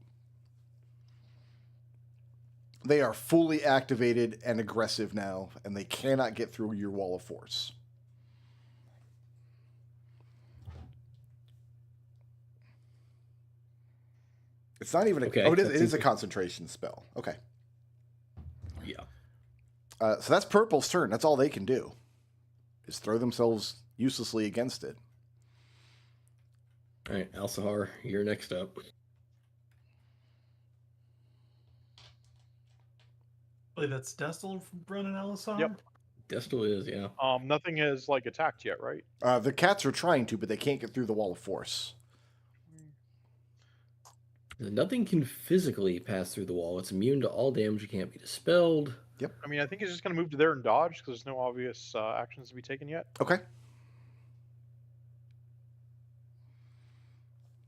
They are fully activated and aggressive now, and they cannot get through your wall of force. It's not even a... Okay, oh, it that is a seems- concentration spell. Okay. Yeah. So that's Purple's turn. That's all they can do, is throw themselves uselessly against it. All right, Alcihar, you're next up. I believe that's Destel running Alisar. Yep. Destel is, yeah. Nothing has like attacked yet, right? The cats are trying to, but they can't get through the wall of force. Nothing can physically pass through the wall. It's immune to all damage. It can't be dispelled. I mean, I think he's just going to move to there and dodge because there's no obvious actions to be taken yet. Okay.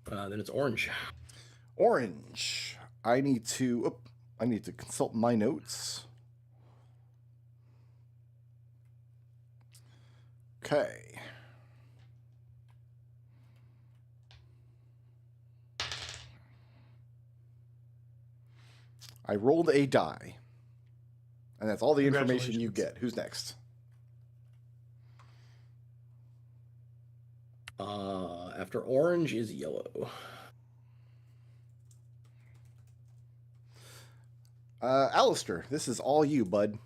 Then it's orange. Orange. I need to consult my notes. Okay. I rolled a die. And that's all the information you Congratulations. get. Who's next? After orange is yellow. Alistair, this is all you, bud.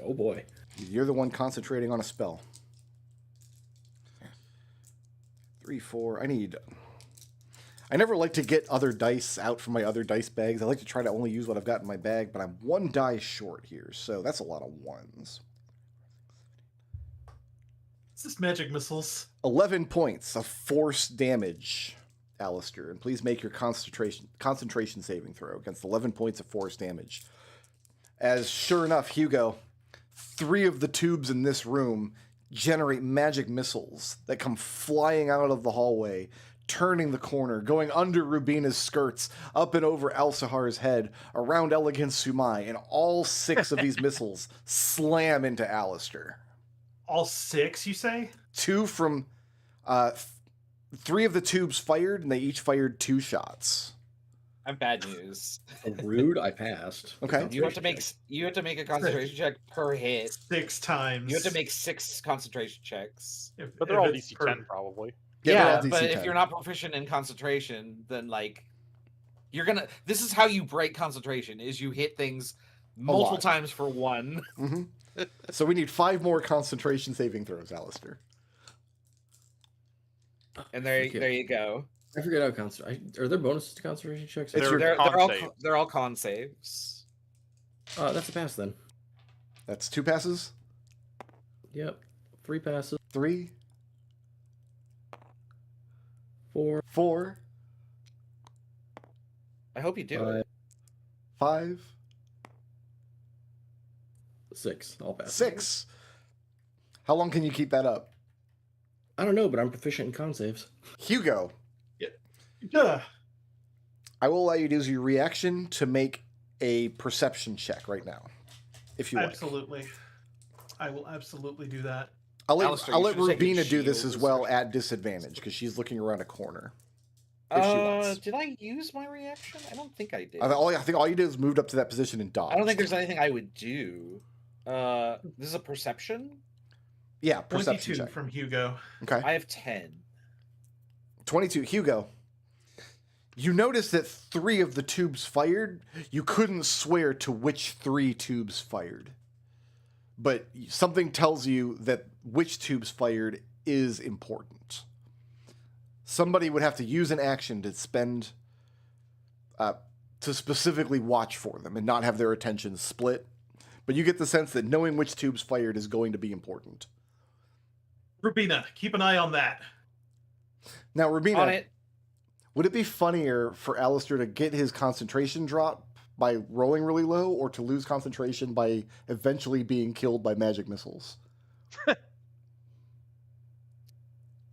Oh boy. You're the one concentrating on a spell. 3, 4. I never like to get other dice out from my other dice bags. I like to try to only use what I've got in my bag, but I'm one die short here, so that's a lot of ones. Is this magic missiles? 11 points of force damage, Alistair, and please make your concentration saving throw against 11 points of force damage. As sure enough, Hugo, 3 of the tubes in this room generate magic missiles that come flying out of the hallway, turning the corner, going under Rubina's skirts, up and over Alcihar's head, around Elegant Sumai, and all 6 of these missiles slam into Alistair. All 6, you say? 2 from 3 of the tubes fired, and they each fired 2 shots. I have bad news. Rude, I passed. Okay. You have to make a concentration check per hit. 6 times. You have to make 6 concentration checks. But they're all it's DC 10 probably. they're Yeah, all but DC if 10. you're not proficient in concentration, then like you're gonna. This is how you break concentration: is you hit things multiple lot. times for 1. Mm-hmm. So we need 5 more concentration saving throws, Alistair. And there Okay. you go. I forget how concentration. Are there bonuses to concentration checks? It's your They're con all save. they're all con saves. That's a pass then. That's 2 passes. Yep. 3 passes. 3, 4, 4, I hope you do. 5, 5, 6. All passes. 6. How long can you keep that up? I don't know, but I'm proficient in con saves. Hugo, Yeah. I will allow you to use your reaction to make a perception check right now, if you like. Absolutely. I will absolutely do that. I'll let, Alistair, I'll you let should've taken Rubina do this shield as or well something. at disadvantage because she's looking around a corner. If she wants. Did I use my reaction? I don't think I did. I think all you did is moved up to that position and dodged. I don't think there's anything I would do. This is a perception? Yeah, perception 22 check. from Hugo. Okay. I have 10. 22. Hugo. You notice that 3 of the tubes fired. You couldn't swear to which 3 tubes fired. But something tells you that which tubes fired is important. Somebody would have to use an action to spend to specifically watch for them and not have their attention split. But you get the sense that knowing which tubes fired is going to be important. Rubina, keep an eye on that. Now, Rubina, On it. would it be funnier for Alistair to get his concentration drop by rolling really low or to lose concentration by eventually being killed by magic missiles?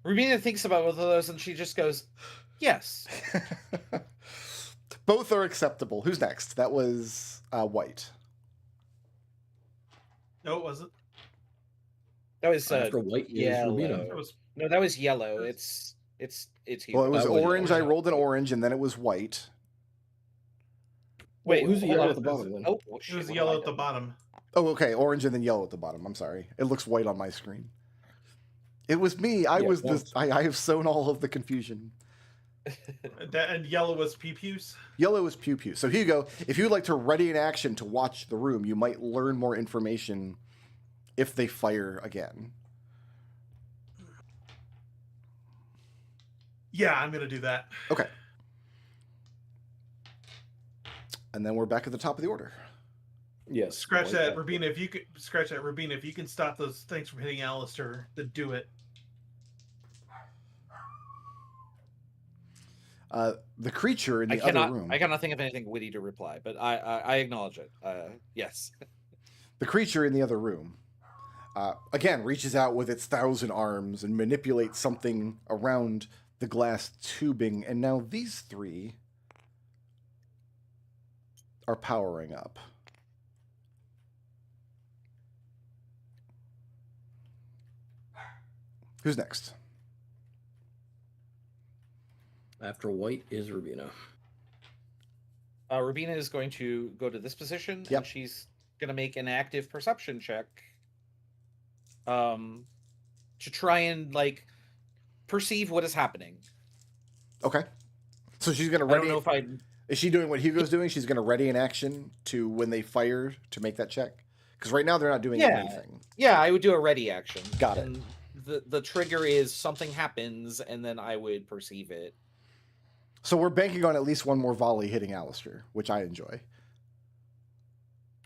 Rubina thinks about both of those and she just goes, yes. Both are acceptable. Who's next? That was White. No, it wasn't. That was After White is Rubina. That was No, that was yellow. It's Hugo. Well, it was That was orange. yellow. I rolled an orange, and then it was white. Wait, who's the hold yellow on. at the bottom then? Oh, it shit, was what have yellow I at the done? bottom. Oh, okay. Orange and then yellow at the bottom. I'm sorry. It looks white on my screen. It was me. I Yeah, was well- this. I have sown all of the confusion. And yellow was pew-pews. Yellow is pew pew. So Hugo, if you'd like to ready an action to watch the room, you might learn more information if they fire again. Yeah, I'm gonna do that. Okay. And then we're back at the top of the order. Yes. Scratch White that, back. Rubina. If you could scratch that, Rubina. If you can stop those things from hitting Alistair, then do it. The creature in I the cannot. other room. I cannot think of anything witty to reply, but I acknowledge it. Yes. The creature in the other room, again, reaches out with its 1,000 arms and manipulates something around the glass tubing, and now these 3 are powering up. Who's next? After White is Rubina. Rubina is going to go to this position, Yep. and she's going to make an active perception check, to try and like perceive what is happening. Okay. So she's going to I don't ready. know if I. Is she doing what Hugo's doing? She's going to ready an action to when they fire to make that check? Because right now they're not doing Yeah. anything. Yeah, I would do a ready action. Got it. And the trigger is something happens, and then I would perceive it. So we're banking on at least one more volley hitting Alistair, which I enjoy.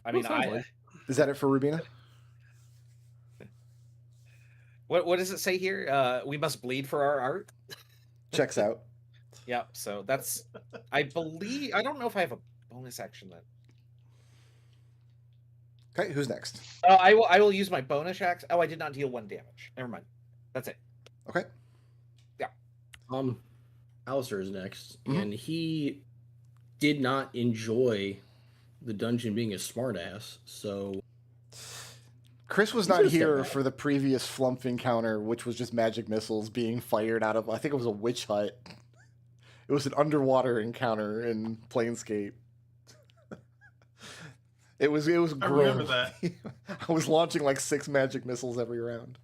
I mean, sounds like- Is that it for Rubina? what does it say here? We must bleed for our art. Checks out. Yeah, so that's. I believe. I don't know if I have a bonus action that. Okay, who's next? I will use my bonus action. Oh, I did not deal 1 damage. Never mind. That's it. Okay. Alistair is next, Mhm. and he did not enjoy the dungeon being a smartass, so Chris was He's not gonna step here back. for the previous Flumph encounter, which was just magic missiles being fired out of, I think it was a witch hut. It was an underwater encounter in Planescape. It was I remember gross. that. I was launching like 6 magic missiles every round.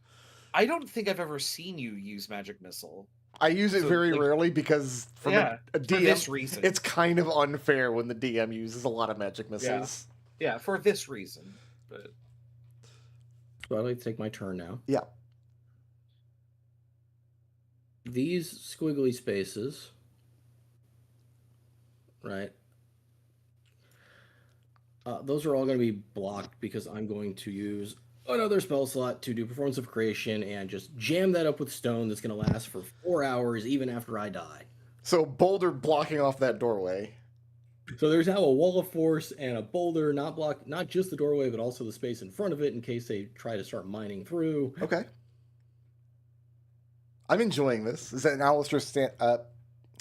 I don't think I've ever seen you use magic missile. I use it So, very like- rarely because from Yeah, a for DM, this reason. it's kind of unfair when the DM uses a lot of magic missiles. Yeah, for this reason. But I'd like to take my turn now. Yeah. These squiggly spaces, right? Those are all going to be blocked because I'm going to use another spell slot to do Performance of Creation and just jam that up with stone that's going to last for 4 hours even after I die. So boulder blocking off that doorway. So there's now a wall of force and a boulder not just the doorway, but also the space in front of it in case they try to start mining through. Okay. I'm enjoying this. Is that an Alistair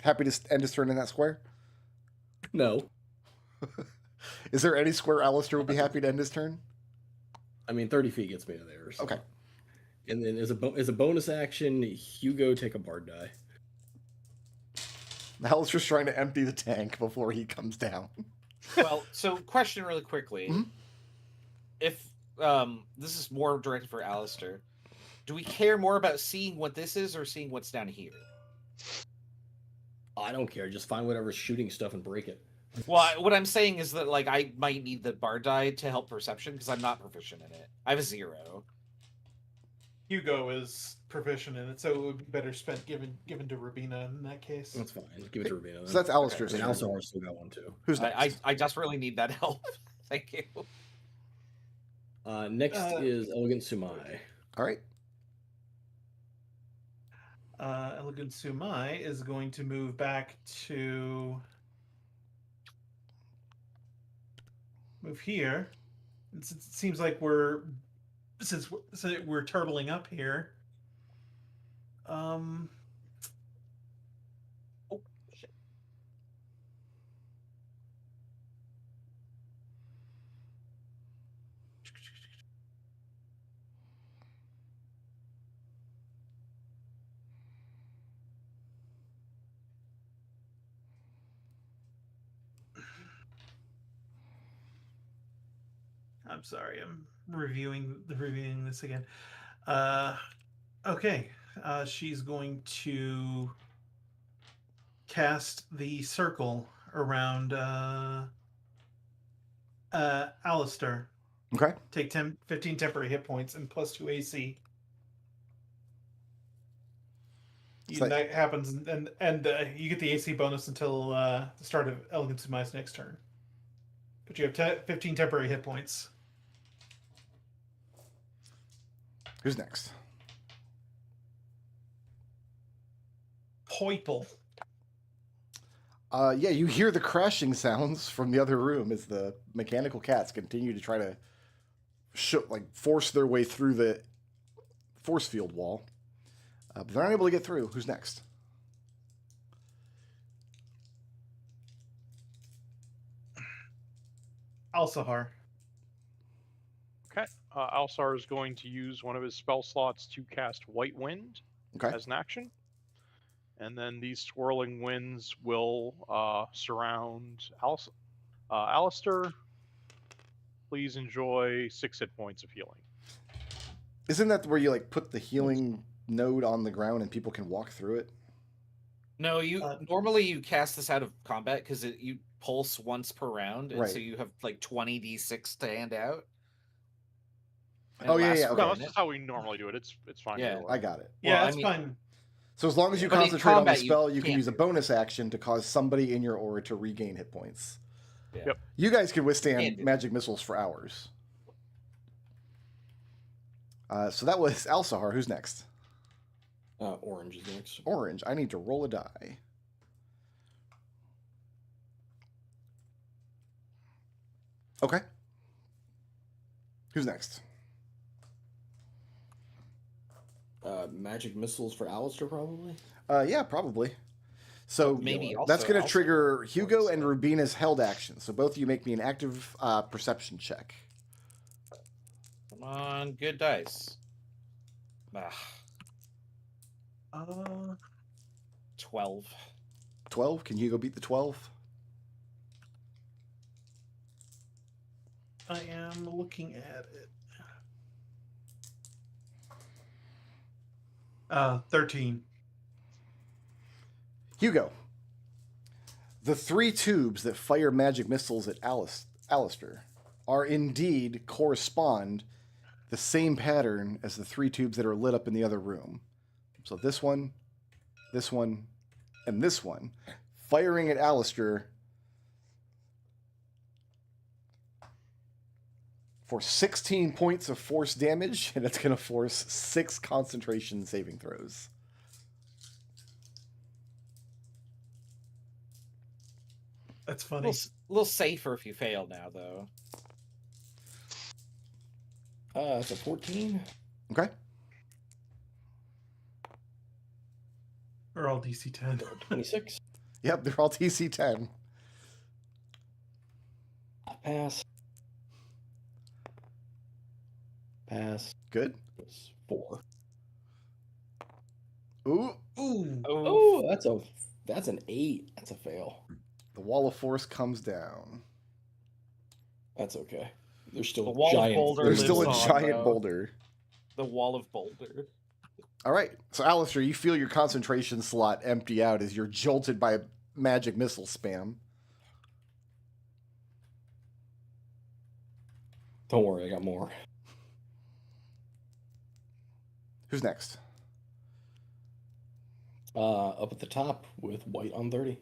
happy to end his turn in that square? No. Is there any square Alistair would be happy to end his turn? I mean, 30 feet gets me to there. So. Okay. And then as a bonus action, Hugo take a bard die. Alistair's trying to empty the tank before he comes down. Well, so question really quickly. Mhm. If this is more directed for Alistair, do we care more about seeing what this is or seeing what's down here? I don't care. Just find whatever's shooting stuff and break it. Well, what I'm saying is that like I might need the bard die to help perception because I'm not proficient in it. I have a 0. Hugo is proficient in it, so it would be better spent given to Rubina in that case. That's fine. Give it to Rubina. So that's Alistair's And turn. also, still got one too. Who's next? I desperately need that help. Thank you. Next is Elegant Sumai. All right. Elegant Sumai is going to move back to move here. And since it seems like we're turtling up here. Oh shit. I'm sorry, I'm reviewing this again. Okay, she's going to cast the circle around Alistair. Okay. Take 15 temporary hit points and +2 AC. So That happens, and you get the AC bonus until the start of Elegant Sumai's next turn. But you have 15 temporary hit points. Who's next? Poiple. Yeah, you hear the crashing sounds from the other room as the mechanical cats continue to try to force their way through the force field wall. But they're unable to get through. Who's next? Alsahar. Okay. Alsar is going to use one of his spell slots to cast White Wind Okay. as an action. And then these swirling winds will surround Alistair. Please enjoy 6 hit points of healing. Isn't that where you put the healing node on the ground and people can walk through it? No, you normally you cast this out of combat because you pulse once per round, and so Right. you have 20 d6 to hand out. And Oh, it yeah, lasts yeah, for okay. a No, that's minute. just how we normally do it. It's fine. Yeah. either way. I got it. Yeah, Well, that's fine. So as long as you But in concentrate on the combat, you spell, you can can't use a do bonus action to cause somebody in your aura to regain hit points. Yeah. Yep. You guys can Can't withstand do magic missiles for hours. So that was Alsahar. Who's next? Orange is next. Orange. I need to roll a die. Okay. Who's next? Magic missiles for Alistair, probably. Yeah, probably. So Maybe that's also going to Alsahar trigger Hugo works, and but- Rubina's held action. So both of you make me an active perception check. Come on, good dice. Ah, 12. 12. Can Hugo beat the 12? I am looking at it. 13. Hugo. The 3 tubes that fire magic missiles at Alistair are indeed correspond the same pattern as the 3 tubes that are lit up in the other room. So this one, and this one, firing at Alistair for 16 points of force damage, and it's going to force 6 concentration saving throws. That's A funny. little safer if you fail now, though. It's a 14. Okay? We're all DC 10. 26. Yep, they're all TC 10. Pass. Pass. Good. It's 4. Ooh, Ooh. Oh, that's an 8. That's a fail. the wall of force comes down. That's okay. There's still The a wall of giant. boulder There's lives still a on, giant though. boulder. The wall of boulder. All right. So, Alistair, you feel your concentration slot empty out as you're jolted by a magic missile spam. Don't worry, I got more. Who's next? Up at the top with white on 30.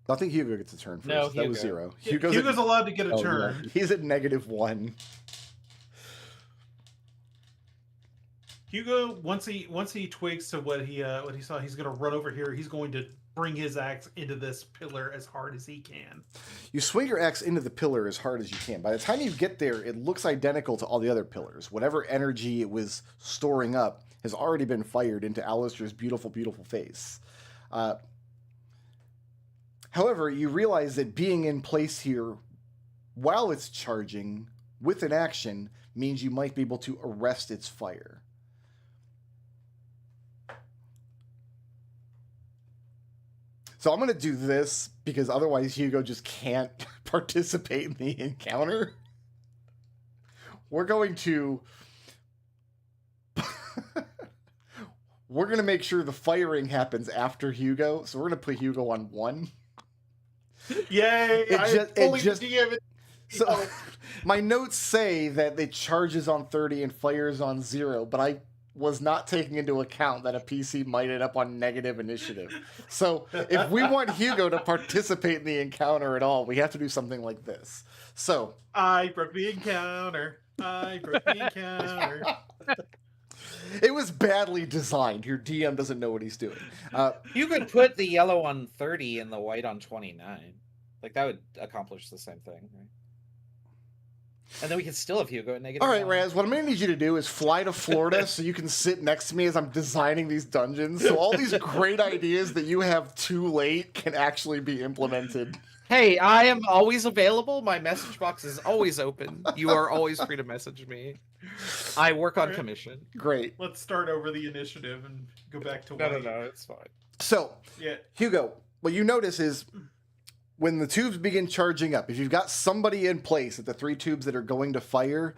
I think Hugo gets a turn first. No, that was Hugo. 0. Hugo's allowed to get a Oh, yeah. turn. He's at -1. Hugo, once he twigs to what he saw, he's gonna run over here. He's going to bring his axe into this pillar as hard as he can. You swing your axe into the pillar as hard as you can. By the time you get there, it looks identical to all the other pillars. Whatever energy it was storing up has already been fired into Alistair's beautiful, beautiful face. However, you realize that being in place here while it's charging with an action means you might be able to arrest its fire. So I'm going to do this because otherwise Hugo just can't participate in the encounter. We're going to... We're going to make sure the firing happens after Hugo. So we're going to put Hugo on 1. Yay! It just- DM it. So my notes say that it charges on 30 and fires on 0, but I was not taking into account that a PC might end up on negative initiative. So if we want Hugo to participate in the encounter at all, we have to do something like this. So I broke the encounter. I broke the encounter. it was badly designed. Your DM doesn't know what he's doing. You could put the yellow on 30 and the white on 29. Like, that would accomplish the same thing, right? And then we can still have Hugo at -1. All right, Raz, what I'm going to need you to do is fly to Florida so you can sit next to me as I'm designing these dungeons. So all these great ideas that you have too late can actually be implemented. Hey, I am always available. My message box is always open. You are always free to message me. I work on commission. Great. Let's start over the initiative and go back to No, white. it's fine. So, Yeah. Hugo, what you notice is when the tubes begin charging up, if you've got somebody in place at the 3 tubes that are going to fire,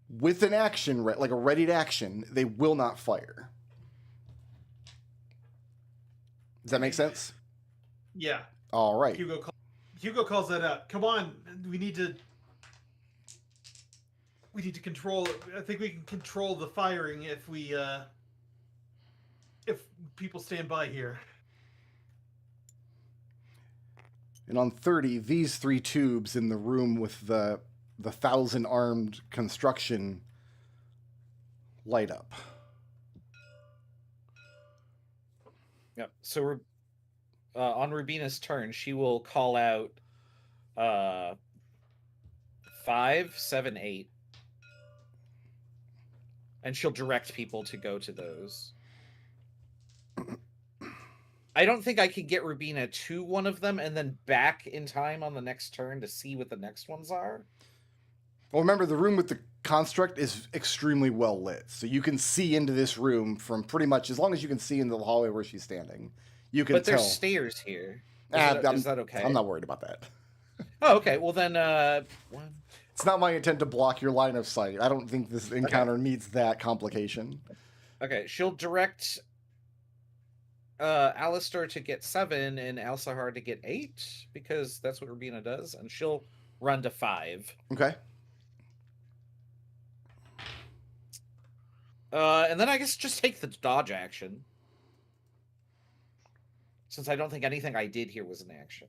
with an action, like a readied action, they will not fire. Does that make sense? Yeah. All right. Hugo calls that out. Come on, we need to control. I think we can control the firing if people stand by here. And on 30, these 3 tubes in the room with the 1,000-armed construction light up. Yep. So on Rubina's turn, she will call out 5, 7, 8. And she'll direct people to go to those. I don't think I could get Rubina to one of them and then back in time on the next turn to see what the next ones are. Well, remember, the room with the construct is extremely well lit. So you can see into this room from pretty much, as long as you can see into the hallway where she's standing, you can But tell. there's stairs here. Is that okay? I'm not worried about that. Oh, okay. Well, then, 1. It's not my intent to block your line of sight. I don't think this encounter needs that complication. Okay, she'll direct Alistair to get 7 and Alsahar to get 8, because that's what Rubina does, and she'll run to 5. Okay. And then I guess just take the dodge action. Since I don't think anything I did here was an action.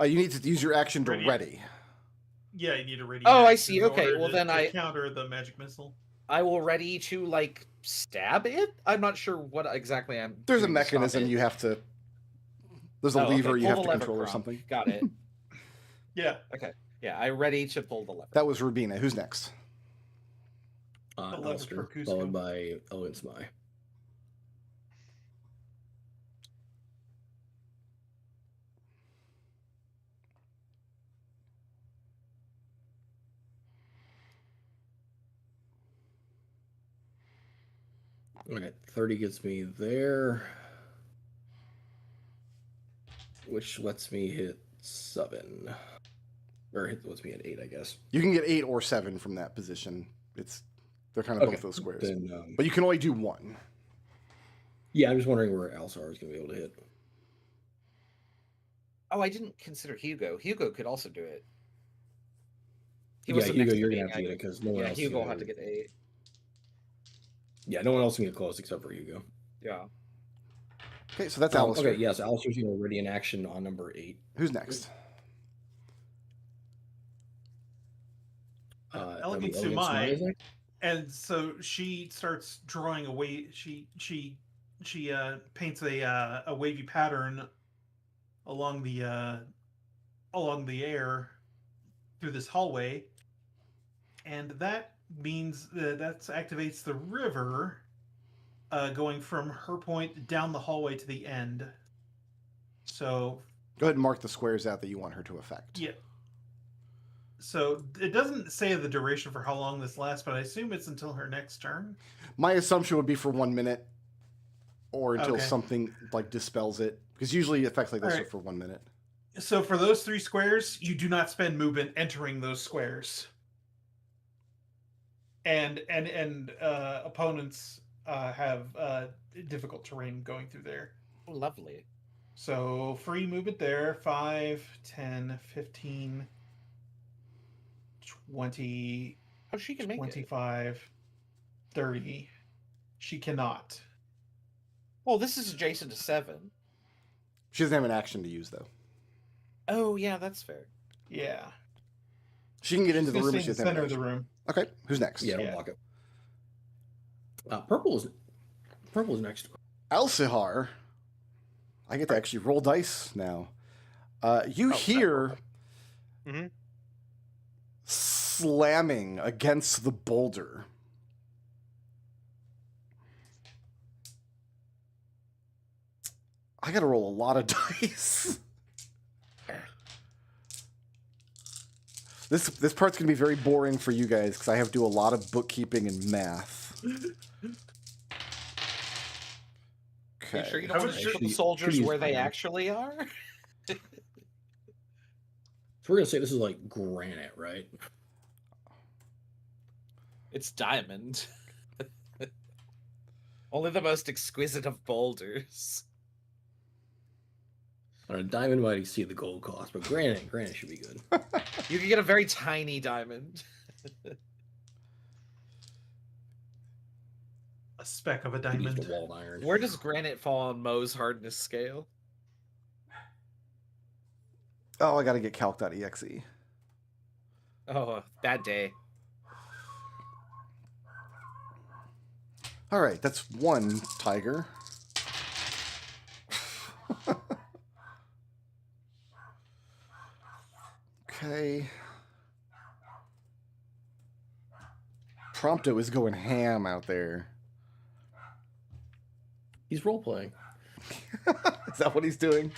You need to use your action to Ready. ready. Yeah, you need a ready. Oh, I action see. in Okay, order well, then to I- counter the magic missile. I will ready to, like, stab it? I'm not sure what exactly I'm There's a doing to stop mechanism it. you have to... There's a Oh, okay, lever you pull have the to lever, control or Gronk. something. Got it. Yeah. Okay. Yeah, I ready to pull the lever. That was Rubina. Who's next? lever for Alistair, Cusco. followed by Elegant Smile. Okay, 30 gets me there. Which lets me hit 7. Or lets me at 8, I guess. You can get 8 or 7 from that position. They're kind of both those squares. Then, but you can only do one. yeah, I'm just wondering where Alzar is going to be able to hit. Oh, I didn't consider Hugo. Hugo could also do it. Yeah, Hugo, you're going to have to get it because no one else. Hugo will have to get 8. Yeah, no one else can get close except for Hugo. Yeah. Okay, so that's Alistair. Okay, yes, Alistair's already in action on number 8. Who's next? Elegant Sumai. Sumai. And so she starts drawing a she paints a wavy pattern along the air through this hallway, and that means that activates the river going from her point down the hallway to the end. So go ahead and mark the squares out that you want her to affect. Yeah. So it doesn't say the duration for how long this lasts, but I assume it's until her next turn. My assumption would be for 1 minute, or until something like dispels it, because usually effects like this are for 1 minute. So for those 3 squares, you do not spend movement entering those squares, and opponents have difficult terrain going through there. Oh, lovely. So free movement there, 5, 10, 15, 20. Oh, she can make 25, 30. She cannot. Well, this is adjacent to 7. She doesn't have an action to use, though. Oh, yeah, that's fair. Yeah. She can get into the room. She's in the center of the room. Okay, who's next? Yeah, don't block it. Purple is next. Elsihar. I get to actually roll dice now. You hear slamming against the boulder. I gotta roll a lot of dice. This part's gonna be very boring for you guys because I have to do a lot of bookkeeping and math. Okay. Are you sure you don't want to put the soldiers where they actually are? So we're gonna say this is like granite, right? It's diamond. Only the most exquisite of boulders. On a diamond might exceed the gold cost, but granite should be good. You can get a very tiny diamond. A speck of a diamond. Use the walled iron. Where does granite fall on Moe's hardness scale? Oh, I gotta get calc.exe. Oh, bad day. All right, that's 1 tiger. Okay. Prompto is going ham out there. He's role playing. Is that what he's doing?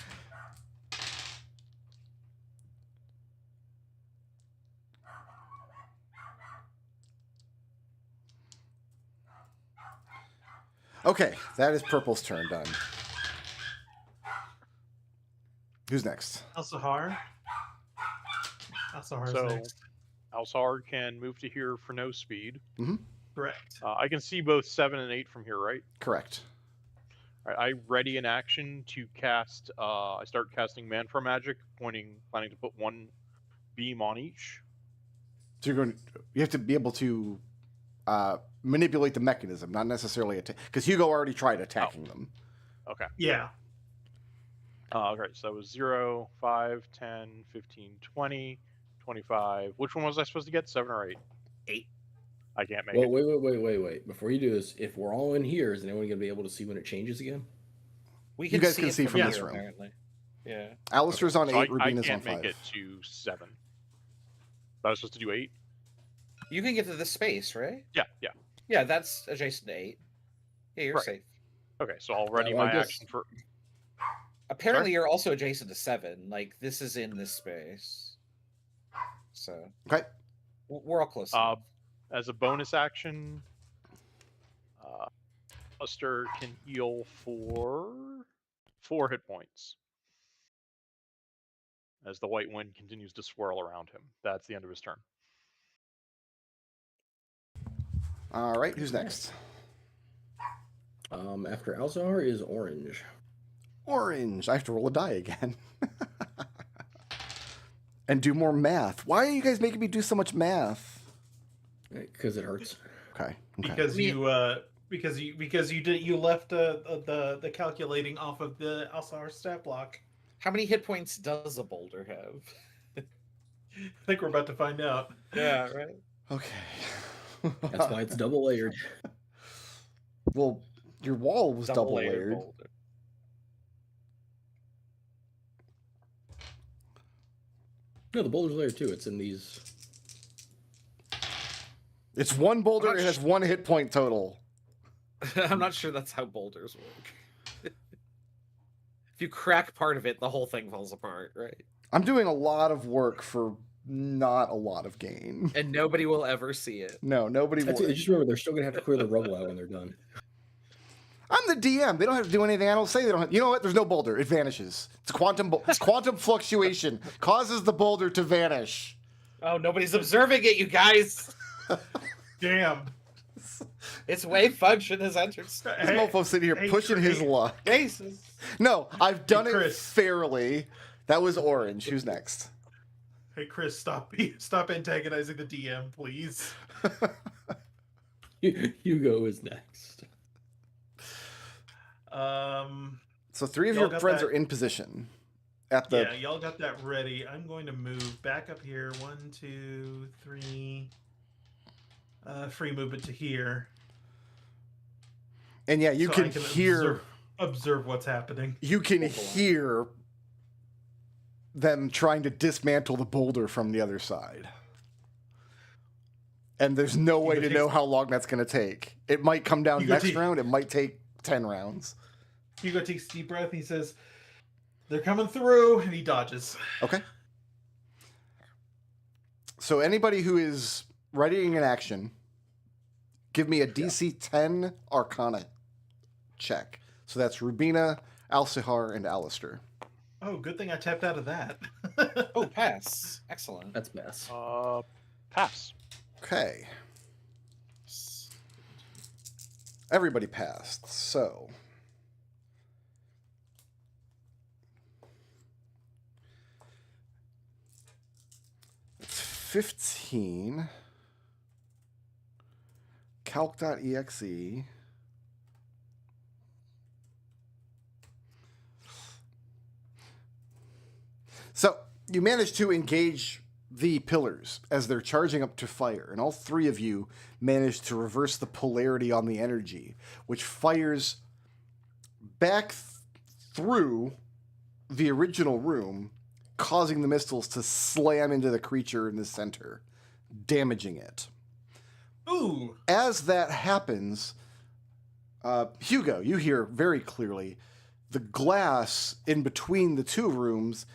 Okay, that is Purple's turn done. Who's next? Elsihar. Alsahar's So next. Alsar can move to here for no speed. Correct. I can see both 7 and 8 from here, right? Correct. All right, I ready an action to cast. I start casting Manfra magic, planning to put 1 beam on each. So you have to be able to manipulate the mechanism, not necessarily attack. Because Hugo already tried attacking them. Okay. Yeah. Okay, so that was 0, 5, 10, 15, 20, 25. Which one was I supposed to get? 7 or 8? 8. I can't make Well, it. wait. Before you do this, if we're all in here, is anyone going to be able to see when it changes again? We You guys can it see from here, this room. apparently. Yeah. Alistair's on 8, So I Rubina's on can't 5. make it to 7. But I was supposed to do 8? You can get to this space, right? Yeah. Yeah, that's adjacent to 8. Yeah, you're Right. safe. Okay, so I'll ready Well, I my guess- action for. Apparently, Sorry? you're also adjacent to 7. Like, this is in this space. So, Okay. we're all close. As a bonus action, Alistair can heal for 4 hit points. As the white wind continues to swirl around him. That's the end of his turn. All right, who's next? After Alzar is Orange. Orange. I have to roll a die again. And do more math. Why are you guys making me do so much math? Because it hurts. Okay. Because you left the calculating off of the Alzar stat block. How many hit points does a boulder have? I think we're about to find out. Yeah, right. Okay. That's why it's double layered. Well, your wall was double layered. boulder. No, the boulder's layered too. It's in these. It's one boulder. It has 1 hit point total. I'm not sure that's how boulders work. If you crack part of it, the whole thing falls apart, right? I'm doing a lot of work for not a lot of gain. And nobody will ever see it. No, nobody will. Just remember, they're still gonna have to clear the rubble out when they're done. I'm the DM. They don't have to do anything. I don't say they don't have. You know what? There's no boulder. It vanishes. It's quantum fluctuation causes the boulder to vanish. Oh, nobody's observing it, you guys. Damn. Its wave function has entered. This mofo's sitting here pushing his luck. Faces. No, I've done it Chris. fairly. That was Orange. Who's next? Hey, Chris, stop antagonizing the DM, please. Hugo is next. So 3 of Y'all your got friends that? are in position. At the Yeah, y'all got that ready. I'm going to move back up here. 1, 2, 3. Free movement to here. and yeah, you so can I can hear observe what's happening. you can hear them trying to dismantle the boulder from the other side. And there's no way to know how long that's going to take. It might come down Hugo next takes- round. It might take 10 rounds. Hugo takes a deep breath. And he says, "They're coming through," and he dodges. Okay. So anybody who is readying an action, give me a DC 10 Arcana check. So that's Rubina, Alcihar, and Alistair. Oh, good thing I tapped out of that. Oh, pass. Excellent. That's mess. Pass. Okay. Everybody passed. So it's 15. Calc.exe. So you manage to engage the pillars as they're charging up to fire, and all 3 of you manage to reverse the polarity on the energy, which fires back through the original room, causing the missiles to slam into the creature in the center, damaging it. Ooh. As that happens, Hugo, you hear very clearly the glass in between the 2 rooms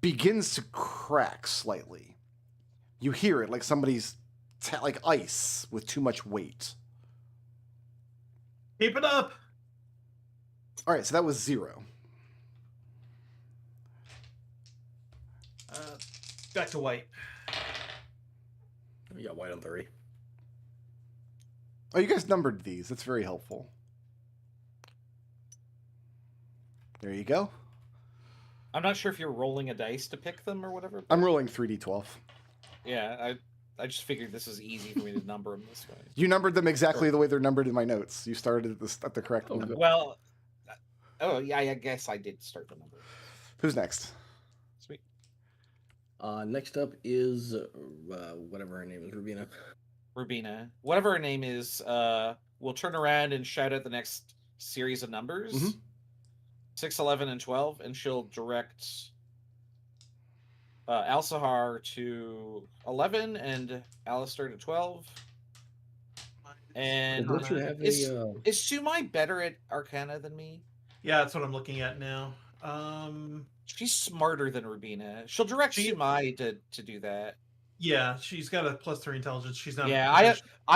begins to crack slightly. You hear it like somebody's like ice with too much weight. Keep it up. All right, so that was 0. Back to white. We got white on 3. Oh, you guys numbered these. That's very helpful. There you go. I'm not sure if you're rolling a dice to pick them or whatever. I'm rolling 3d12. Yeah, I just figured this was easy for me to number them this way. You numbered them exactly the way they're numbered in my notes. You started at the correct number. Well, yeah, I guess I did start the number. Who's next? Sweet. Next up is whatever her name is, Rubina. Rubina. Whatever her name is, we'll turn around and shout out the next series of numbers. Mhm. 6, 11, and 12, and she'll direct Alcihar to 11 and Alistair to 12. And Don't you have is a? Sumai better at Arcana than me? Yeah, that's what I'm looking at now. She's smarter than Rubina. She'll direct Sumai to do that. Yeah, she's got a +3 intelligence. She's not. Yeah, I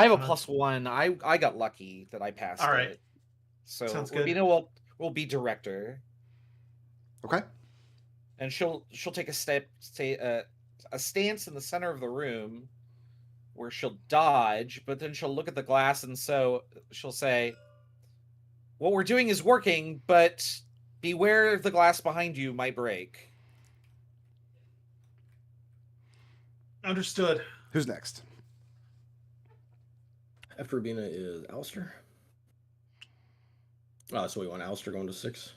have a +1. I got lucky that I passed. All right. it. So Sounds good. Urbina will be director, Okay. and she'll take a stance in the center of the room where she'll dodge, but then she'll look at the glass, and so she'll say, "What we're doing is working, but beware the glass behind you might break." Understood. Who's next? After Urbina is Alistair. So we want Alistair going to 6.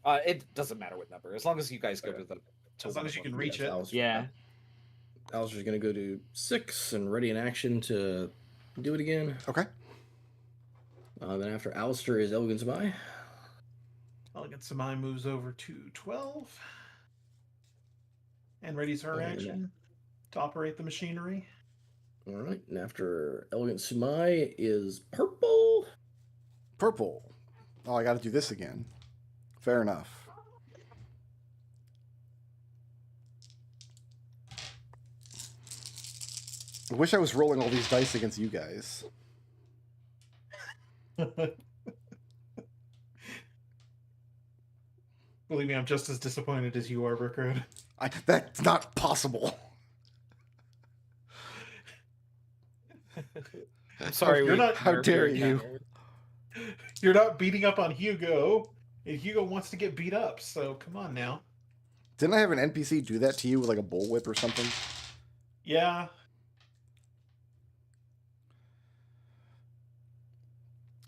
It doesn't matter what number, as long as you guys go Okay. to the. As long as you can reach Yes, it. Alistair. Yeah. Alistair's going to go to 6 and ready in action to do it again. Okay. Then after Alistair is Elegance By. Elegant Samai moves over to 12. And readies her Okay, action to operate the machinery. All right. And after Elegant Sumai is Purple. Purple. Oh, I got to do this again. Fair enough. I wish I was rolling all these dice against you guys. Believe me, I'm just as disappointed as you are, Rickroad. That's not possible. I'm sorry. You're not- how dare you. You're not beating up on Hugo, and Hugo wants to get beat up, so come on now. Didn't I have an NPC do that to you with like a bullwhip or something? Yeah.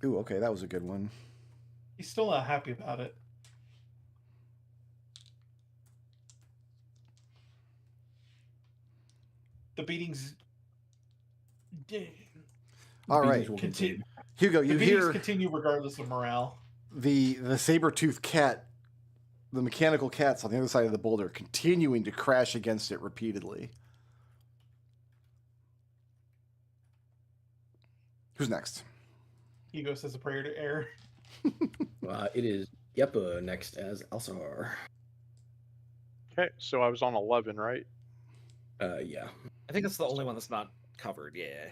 Ooh, okay, that was a good one. He's still not happy about it. The beatings. All right, Beatings will continue. Hugo, The you beatings hear continue regardless of morale. the saber-toothed cat, the mechanical cats on the other side of the boulder continuing to crash against it repeatedly. Who's next? Hugo says a prayer to air. It is Yepa next as Alsahar. Okay, so I was on 11, right? Yeah. I think that's the only one that's not covered. Yeah.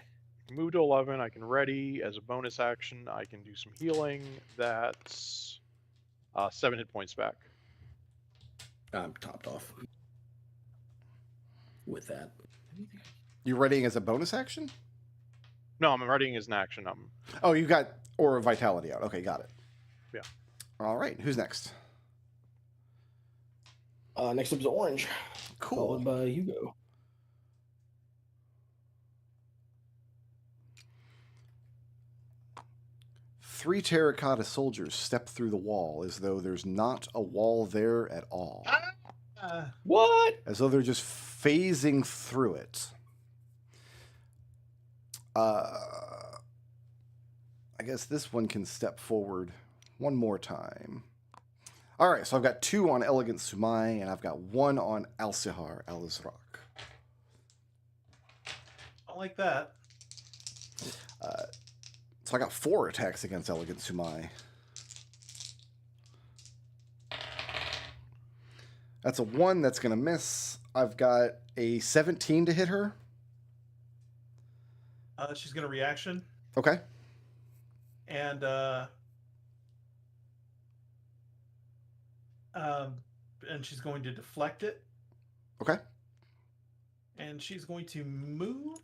Move to 11. I can ready as a bonus action. I can do some healing. That's 7 hit points back. I'm topped off with that. You readying as a bonus action? No, I'm readying as an action. Oh, you got Aura of Vitality out. Okay, got it. Yeah. All right, who's next? Next up is Orange, Cool. followed by Hugo. Three terracotta soldiers step through the wall as though there's not a wall there at all. What? As though they're just phasing through it. I guess this one can step forward one more time. All right, so I've got 2 on Elegant Sumai, and I've got 1 on Alsihar Al-Azraq. I like that. So I got 4 attacks against Elegant Sumai. That's a 1 that's going to miss. I've got a 17 to hit her. She's going to reaction. Okay. And she's going to deflect it. Okay. And she's going to move.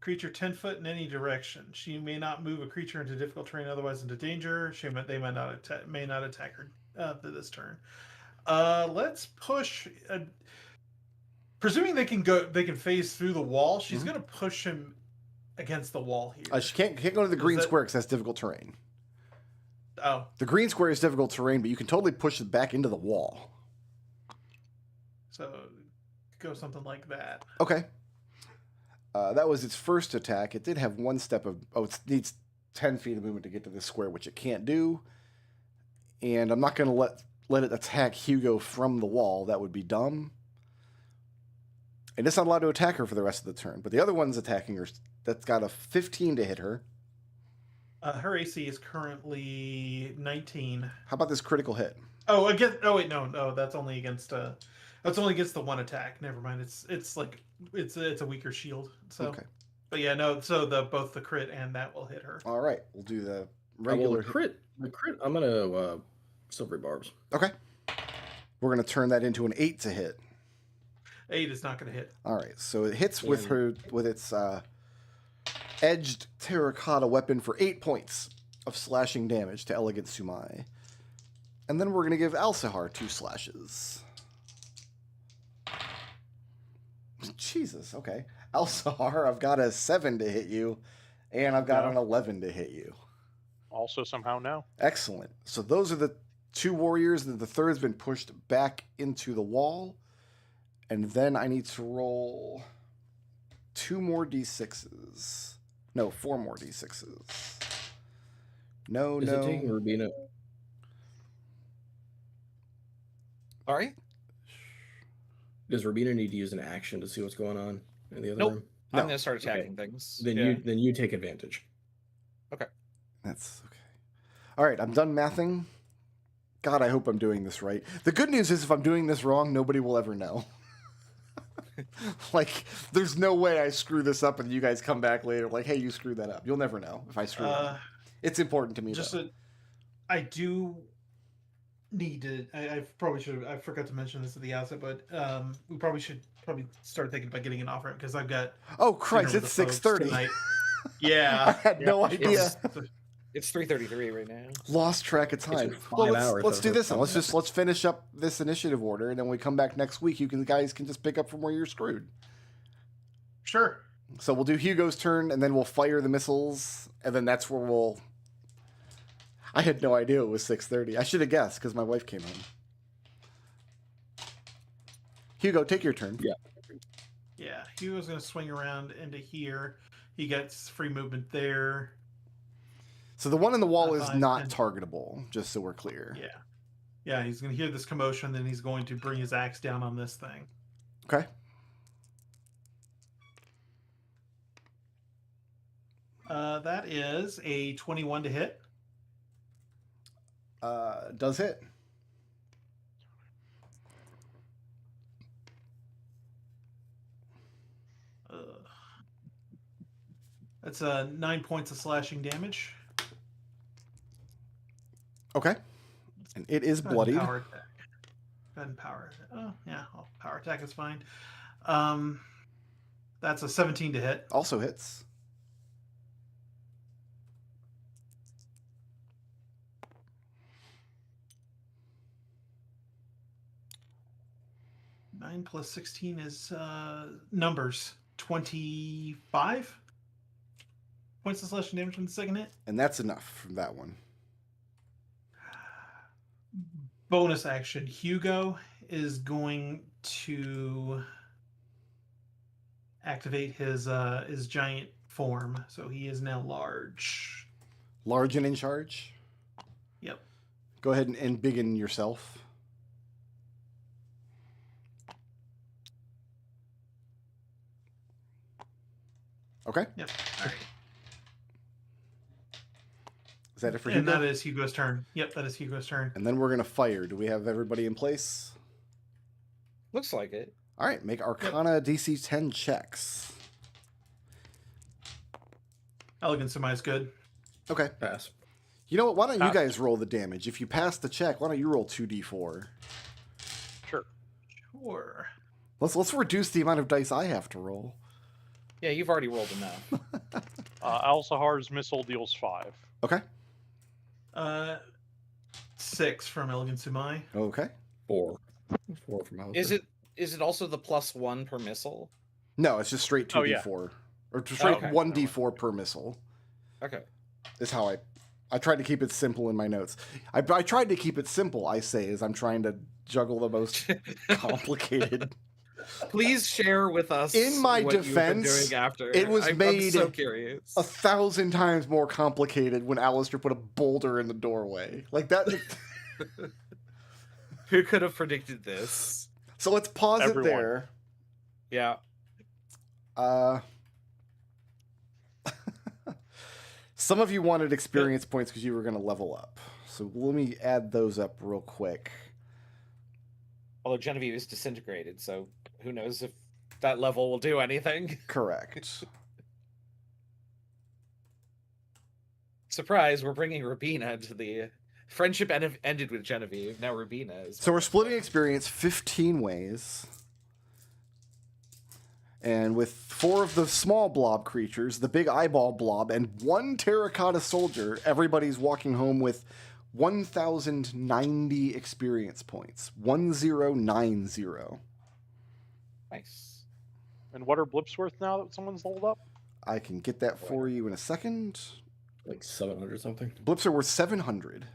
Creature 10 foot in any direction. She may not move a creature into difficult terrain, otherwise into danger. They may not attack her this turn. Let's push. Presuming they can phase through the wall. She's going to push him against the wall here. She can't go to the green square because that's difficult terrain. Oh, The green square is difficult terrain, but you can totally push it back into the wall. so go something like that. Okay. That was its first attack. It did have 1 step of... Oh, it needs 10 feet of movement to get to this square, which it can't do. And I'm not going to let it attack Hugo from the wall. That would be dumb. And it's not allowed to attack her for the rest of the turn. But the other one's attacking her. That's got a 15 to hit her. Her AC is currently 19. How about this critical hit? Oh, against. Oh wait, no. That's only against. That's only against the 1 attack. Never mind. It's a weaker shield. So Okay. But yeah, no. So both the crit and that will hit her. All right, we'll do the Well, regular the crit. I'm gonna silvery barbs. Okay. We're going to turn that into an 8 to hit. 8 is not going to hit. All right, so it hits with its edged terracotta weapon for 8 points of slashing damage to Elegant Sumai. And then we're going to give Alsahar 2 slashes. Jesus, okay. Alsahar, I've got a 7 to hit you, and I've got an 11 to hit you. Also somehow now. Excellent. So those are the 2 warriors, and the third's been pushed back into the wall. And then I need to roll 2 more d6s. No, 4 more d6s. No, Is no. it taking Rubina? Sorry? Does Rubina need to use an action to see what's going on in the other Nope. room? I'm No. gonna start attacking things. Then you take advantage. That's okay. All right, I'm done mathing. God, I hope I'm doing this right. The good news is if I'm doing this wrong, nobody will ever know. Like, there's no way I screw this up and you guys come back later like, hey, you screwed that up. You'll never know if I screw it up. It's important to me, though. I do need to. I probably should have. I forgot to mention this at the outset, but we should start thinking about getting an offer because I've got. Oh Christ! dinner with It's the folks 6:30. tonight. I Yeah, had no idea. It's 3:33 right now. Lost track of time. It's 5 Well, hours let's of do her this then. coming Let's finish up this initiative order, and then when we come back next week, guys can just pick up from where you're screwed. sure. So we'll do Hugo's turn, and then we'll fire the missiles, and then that's where we'll. I had no idea it was 6:30. I should have guessed because my wife came home. Hugo, take your turn. Yeah. Yeah, Hugo's going to swing around into here. He gets free movement there. So the one in the wall is 5, not 10. targetable, just so we're clear. Yeah. Yeah, he's going to hear this commotion, then he's going to bring his axe down on this thing. Okay. That is a 21 to hit. Does hit. That's 9 points of slashing damage. Okay. And it is Go ahead and bloodied. Power attack. Go ahead and power. Oh, yeah. Power attack is fine. That's a 17 to hit. Also hits. Nine plus 16 is numbers. 25 points of slashing damage from the second hit. And that's enough from that one. Bonus action. Hugo is going to activate his giant form, so he is now large. Large and in charge. Yep. Go ahead and biggen yourself. Okay. Yep. All right. Is that it for And Hugo? that is Hugo's turn. Yep, that is Hugo's turn. And then we're going to fire. Do we have everybody in place? Looks like it. All right. Make Arcana DC 10 checks. Elegant Sumai is good. Okay. Pass. You know what? Why don't you Pass. guys roll the damage? If you pass the check, why don't you roll 2d4? Sure. Sure. Let's reduce the amount of dice I have to roll. Yeah, you've already rolled enough. Alsahar's missile deals 5. Okay. 6 from Elegant Sumai. Okay. 4 from Alistair. Is it also the +1 per missile? No, it's just straight 2d4. Oh, yeah. Or straight okay. 1d4 per missile. Okay. Is how I tried to keep it simple in my notes. I tried to keep it simple, I say, as I'm trying to juggle the most complicated. Please share with us. In my what you've been defense, doing after. it was I'm made so curious. 1,000 times more complicated when Alistair put a boulder in the doorway. Like that. Who could have predicted this? So let's pause Everyone. it there. Yeah. Some of you wanted experience points because you were going to level up. So let me add those up real quick. Although Genevieve is disintegrated, so who knows if that level will do anything. Correct. Surprise, we're bringing Rubina into the friendship ended with Genevieve. Now Rubina is. So we're splitting experience 15 ways. And with 4 of the small blob creatures, the big eyeball blob, and 1 terracotta soldier, everybody's walking home with 1,090 experience points. 1090. Nice. And what are blips worth now that someone's leveled up? I can get that for you in a second. Like 700 something. Blips are worth 700.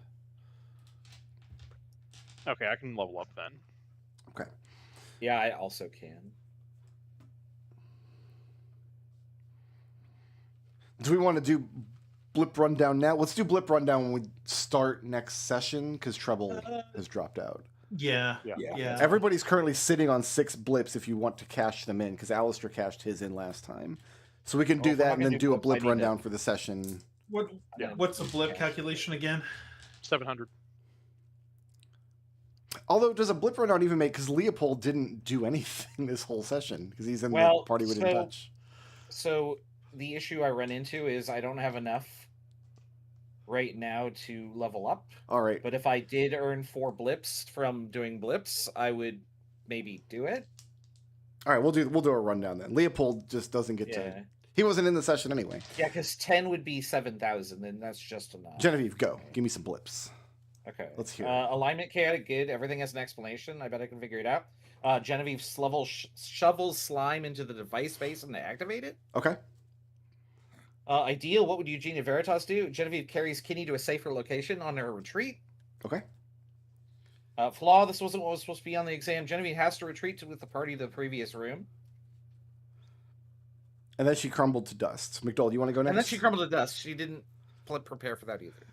Okay, I can level up then. Okay. Yeah, I also can. Do we want to do blip rundown now? Let's do blip rundown when we start next session because Treble has dropped out. Yeah. Yeah. Everybody's currently sitting on 6 blips if you want to cash them in because Alistair cashed his in last time. So we can do Well, if we're that not and gonna then do do a blips, I blip need rundown to- for the session. What's the blip calculation again? 700. Although, does a blip rundown even make... Because Leopold didn't do anything this whole session because he's in the Well, party we didn't so- touch. So the issue I run into is I don't have enough right now to level up. All right. But if I did earn 4 blips from doing blips, I would maybe do it. All right, we'll do a rundown then. Leopold just doesn't get Yeah. to... He wasn't in the session anyway. Yeah, because 10 would be 7,000, and that's just enough. Genevieve, go. Give me some blips. Okay. Let's hear it. Alignment chaotic good. Everything has an explanation. I bet I can figure it out. Genevieve shovels slime into the device base and they activate it. Okay. Ideal. What would Eugenia Veritas do? Genevieve carries Kinney to a safer location on her retreat. Okay. Flaw. This wasn't what was supposed to be on the exam. Genevieve has to retreat with the party to the previous room. And then she crumbled to dust. McDowell, do you want to go next? And then she crumbled to dust. She didn't prepare for that either.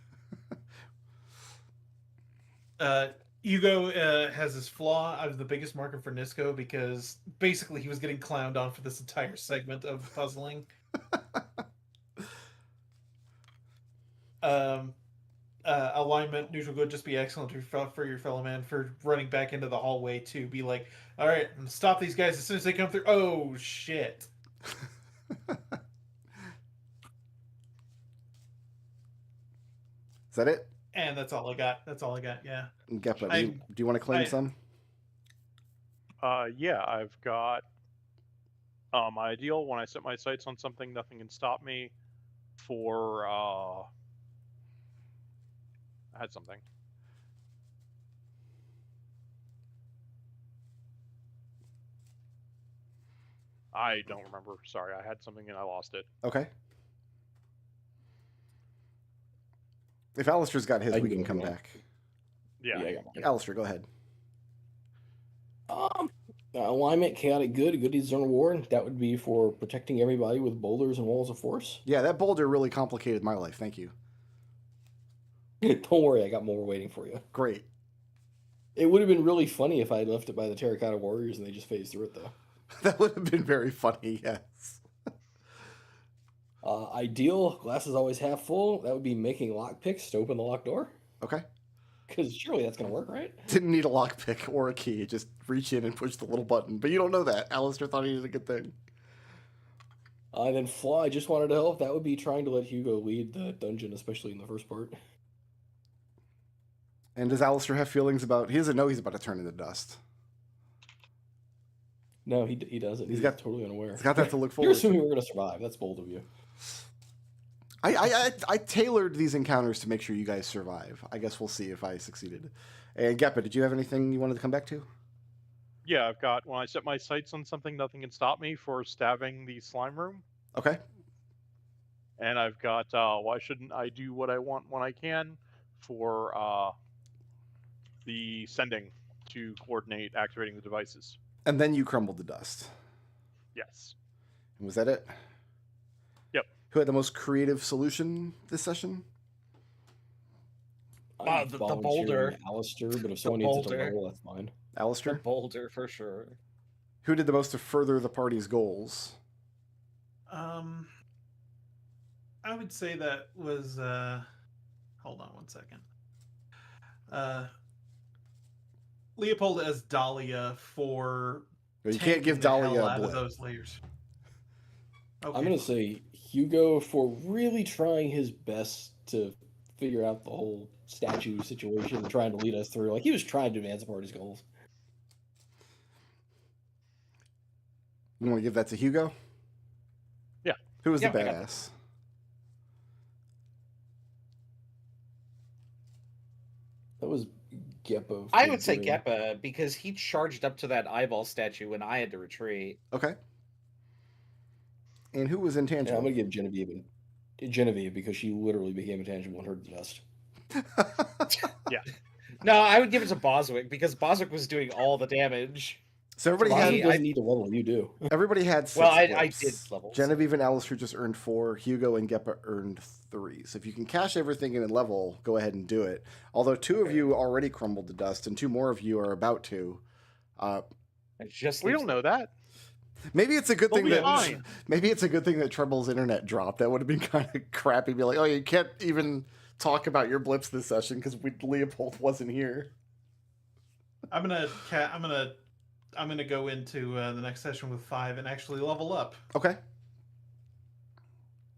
Hugo has his flaw. I was the biggest marker for Nisco because basically he was getting clowned on for this entire segment of puzzling. Alignment, neutral good, just be excellent for your fellow man for running back into the hallway to be like, all right, I'm gonna stop these guys as soon as they come through. Oh shit. Is that it? And that's all I got. Yeah. Gepa, do you want to claim some? Yeah, I've got my ideal. When I set my sights on something, nothing can stop me. For I had something. I don't remember. Sorry, I had something and I lost it. Okay. If Alistair's got his, I we can can go come as well. back. Yeah. I got mine. Alistair, go ahead. Alignment, chaotic good, good deeds earn reward. That would be for protecting everybody with boulders and walls of force. Yeah, that boulder really complicated my life. Thank you. Don't worry, I got more waiting for you. Great. It would have been really funny if I had left it by the Terracotta Warriors and they just phased through it, though. That would have been very funny, yes. Ideal, glass is always half full. That would be making lockpicks to open the locked door. Okay. Because surely that's going to work, right? Didn't need a lockpick or a key. Just reach in and push the little button. But you don't know that. Alistair thought he did a good thing. And then flaw, I just wanted to help. That would be trying to let Hugo lead the dungeon, especially in the first part. And does Alistair have feelings about... He doesn't know he's about to turn into dust. No, he doesn't. He's got- totally unaware. He's got that to look You're forward to. assuming we're going to survive. That's bold of you. I tailored these encounters to make sure you guys survive. I guess we'll see if I succeeded. And Gepa, did you have anything you wanted to come back to? Yeah, I've got when I set my sights on something, nothing can stop me for stabbing the slime room. Okay. And I've got why shouldn't I do what I want when I can for the sending to coordinate activating the devices. And then you crumbled to dust. Yes. And was that it? Yep. Who had the most creative solution this session? I'm the volunteering boulder. Alistair, but if someone needs it to boulder. roll, that's fine. The Alistair? boulder for sure. Who did the most to further the party's goals? I would say that was hold on one second. Leopold as Dahlia for You can't give tanking the hell Dahlia a out of blip. those layers. Okay. I'm gonna say Hugo for really trying his best to figure out the whole statue situation and trying to lead us through. Like he was trying to advance the party's goals. You want to give that to Hugo? Yeah. Who was Yeah, the I got badass? That was Geppo. I for would say doing- Geppa because he charged up to that eyeball statue when I had to retreat. Okay. And who was Yeah, intangible? I'm gonna give Genevieve because she literally became intangible and heard the dust. No, I would give it to Boswick because Boswick was doing all the damage. So everybody Boswick had Boswick doesn't need to level. You do. everybody had 6 Well, I blips. did levels. Genevieve and Alistair just earned 4. Hugo and Geppa earned 3. So if you can cash everything in a level, go ahead and do it. Although 2 of you already crumbled to dust, and 2 more of you are about to. It just We leaves don't know that. Maybe it's a good We'll thing be that fine. maybe it's a good thing that Treble's internet dropped. That would have been kind of crappy. Be like, oh, you can't even talk about your blips this session because Leopold wasn't here. I'm gonna go into the next session with 5 and actually level up. Okay.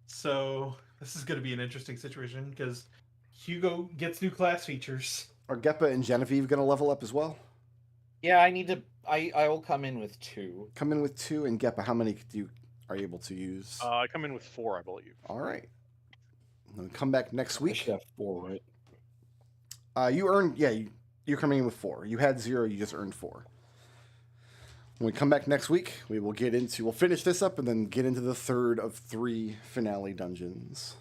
So this is gonna be an interesting situation because Hugo gets new class features. Are Geppa and Genevieve going to level up as well? Yeah, I need to. I will come in with 2. Come in with 2, and Geppa, how many are you able to use? I come in with 4, I believe. All right. Then come back next I week. should have 4, right? You earned, you're coming in with 4. You had 0, you just earned 4. When we come back next week, we'll finish this up and then get into the third of 3 finale dungeons.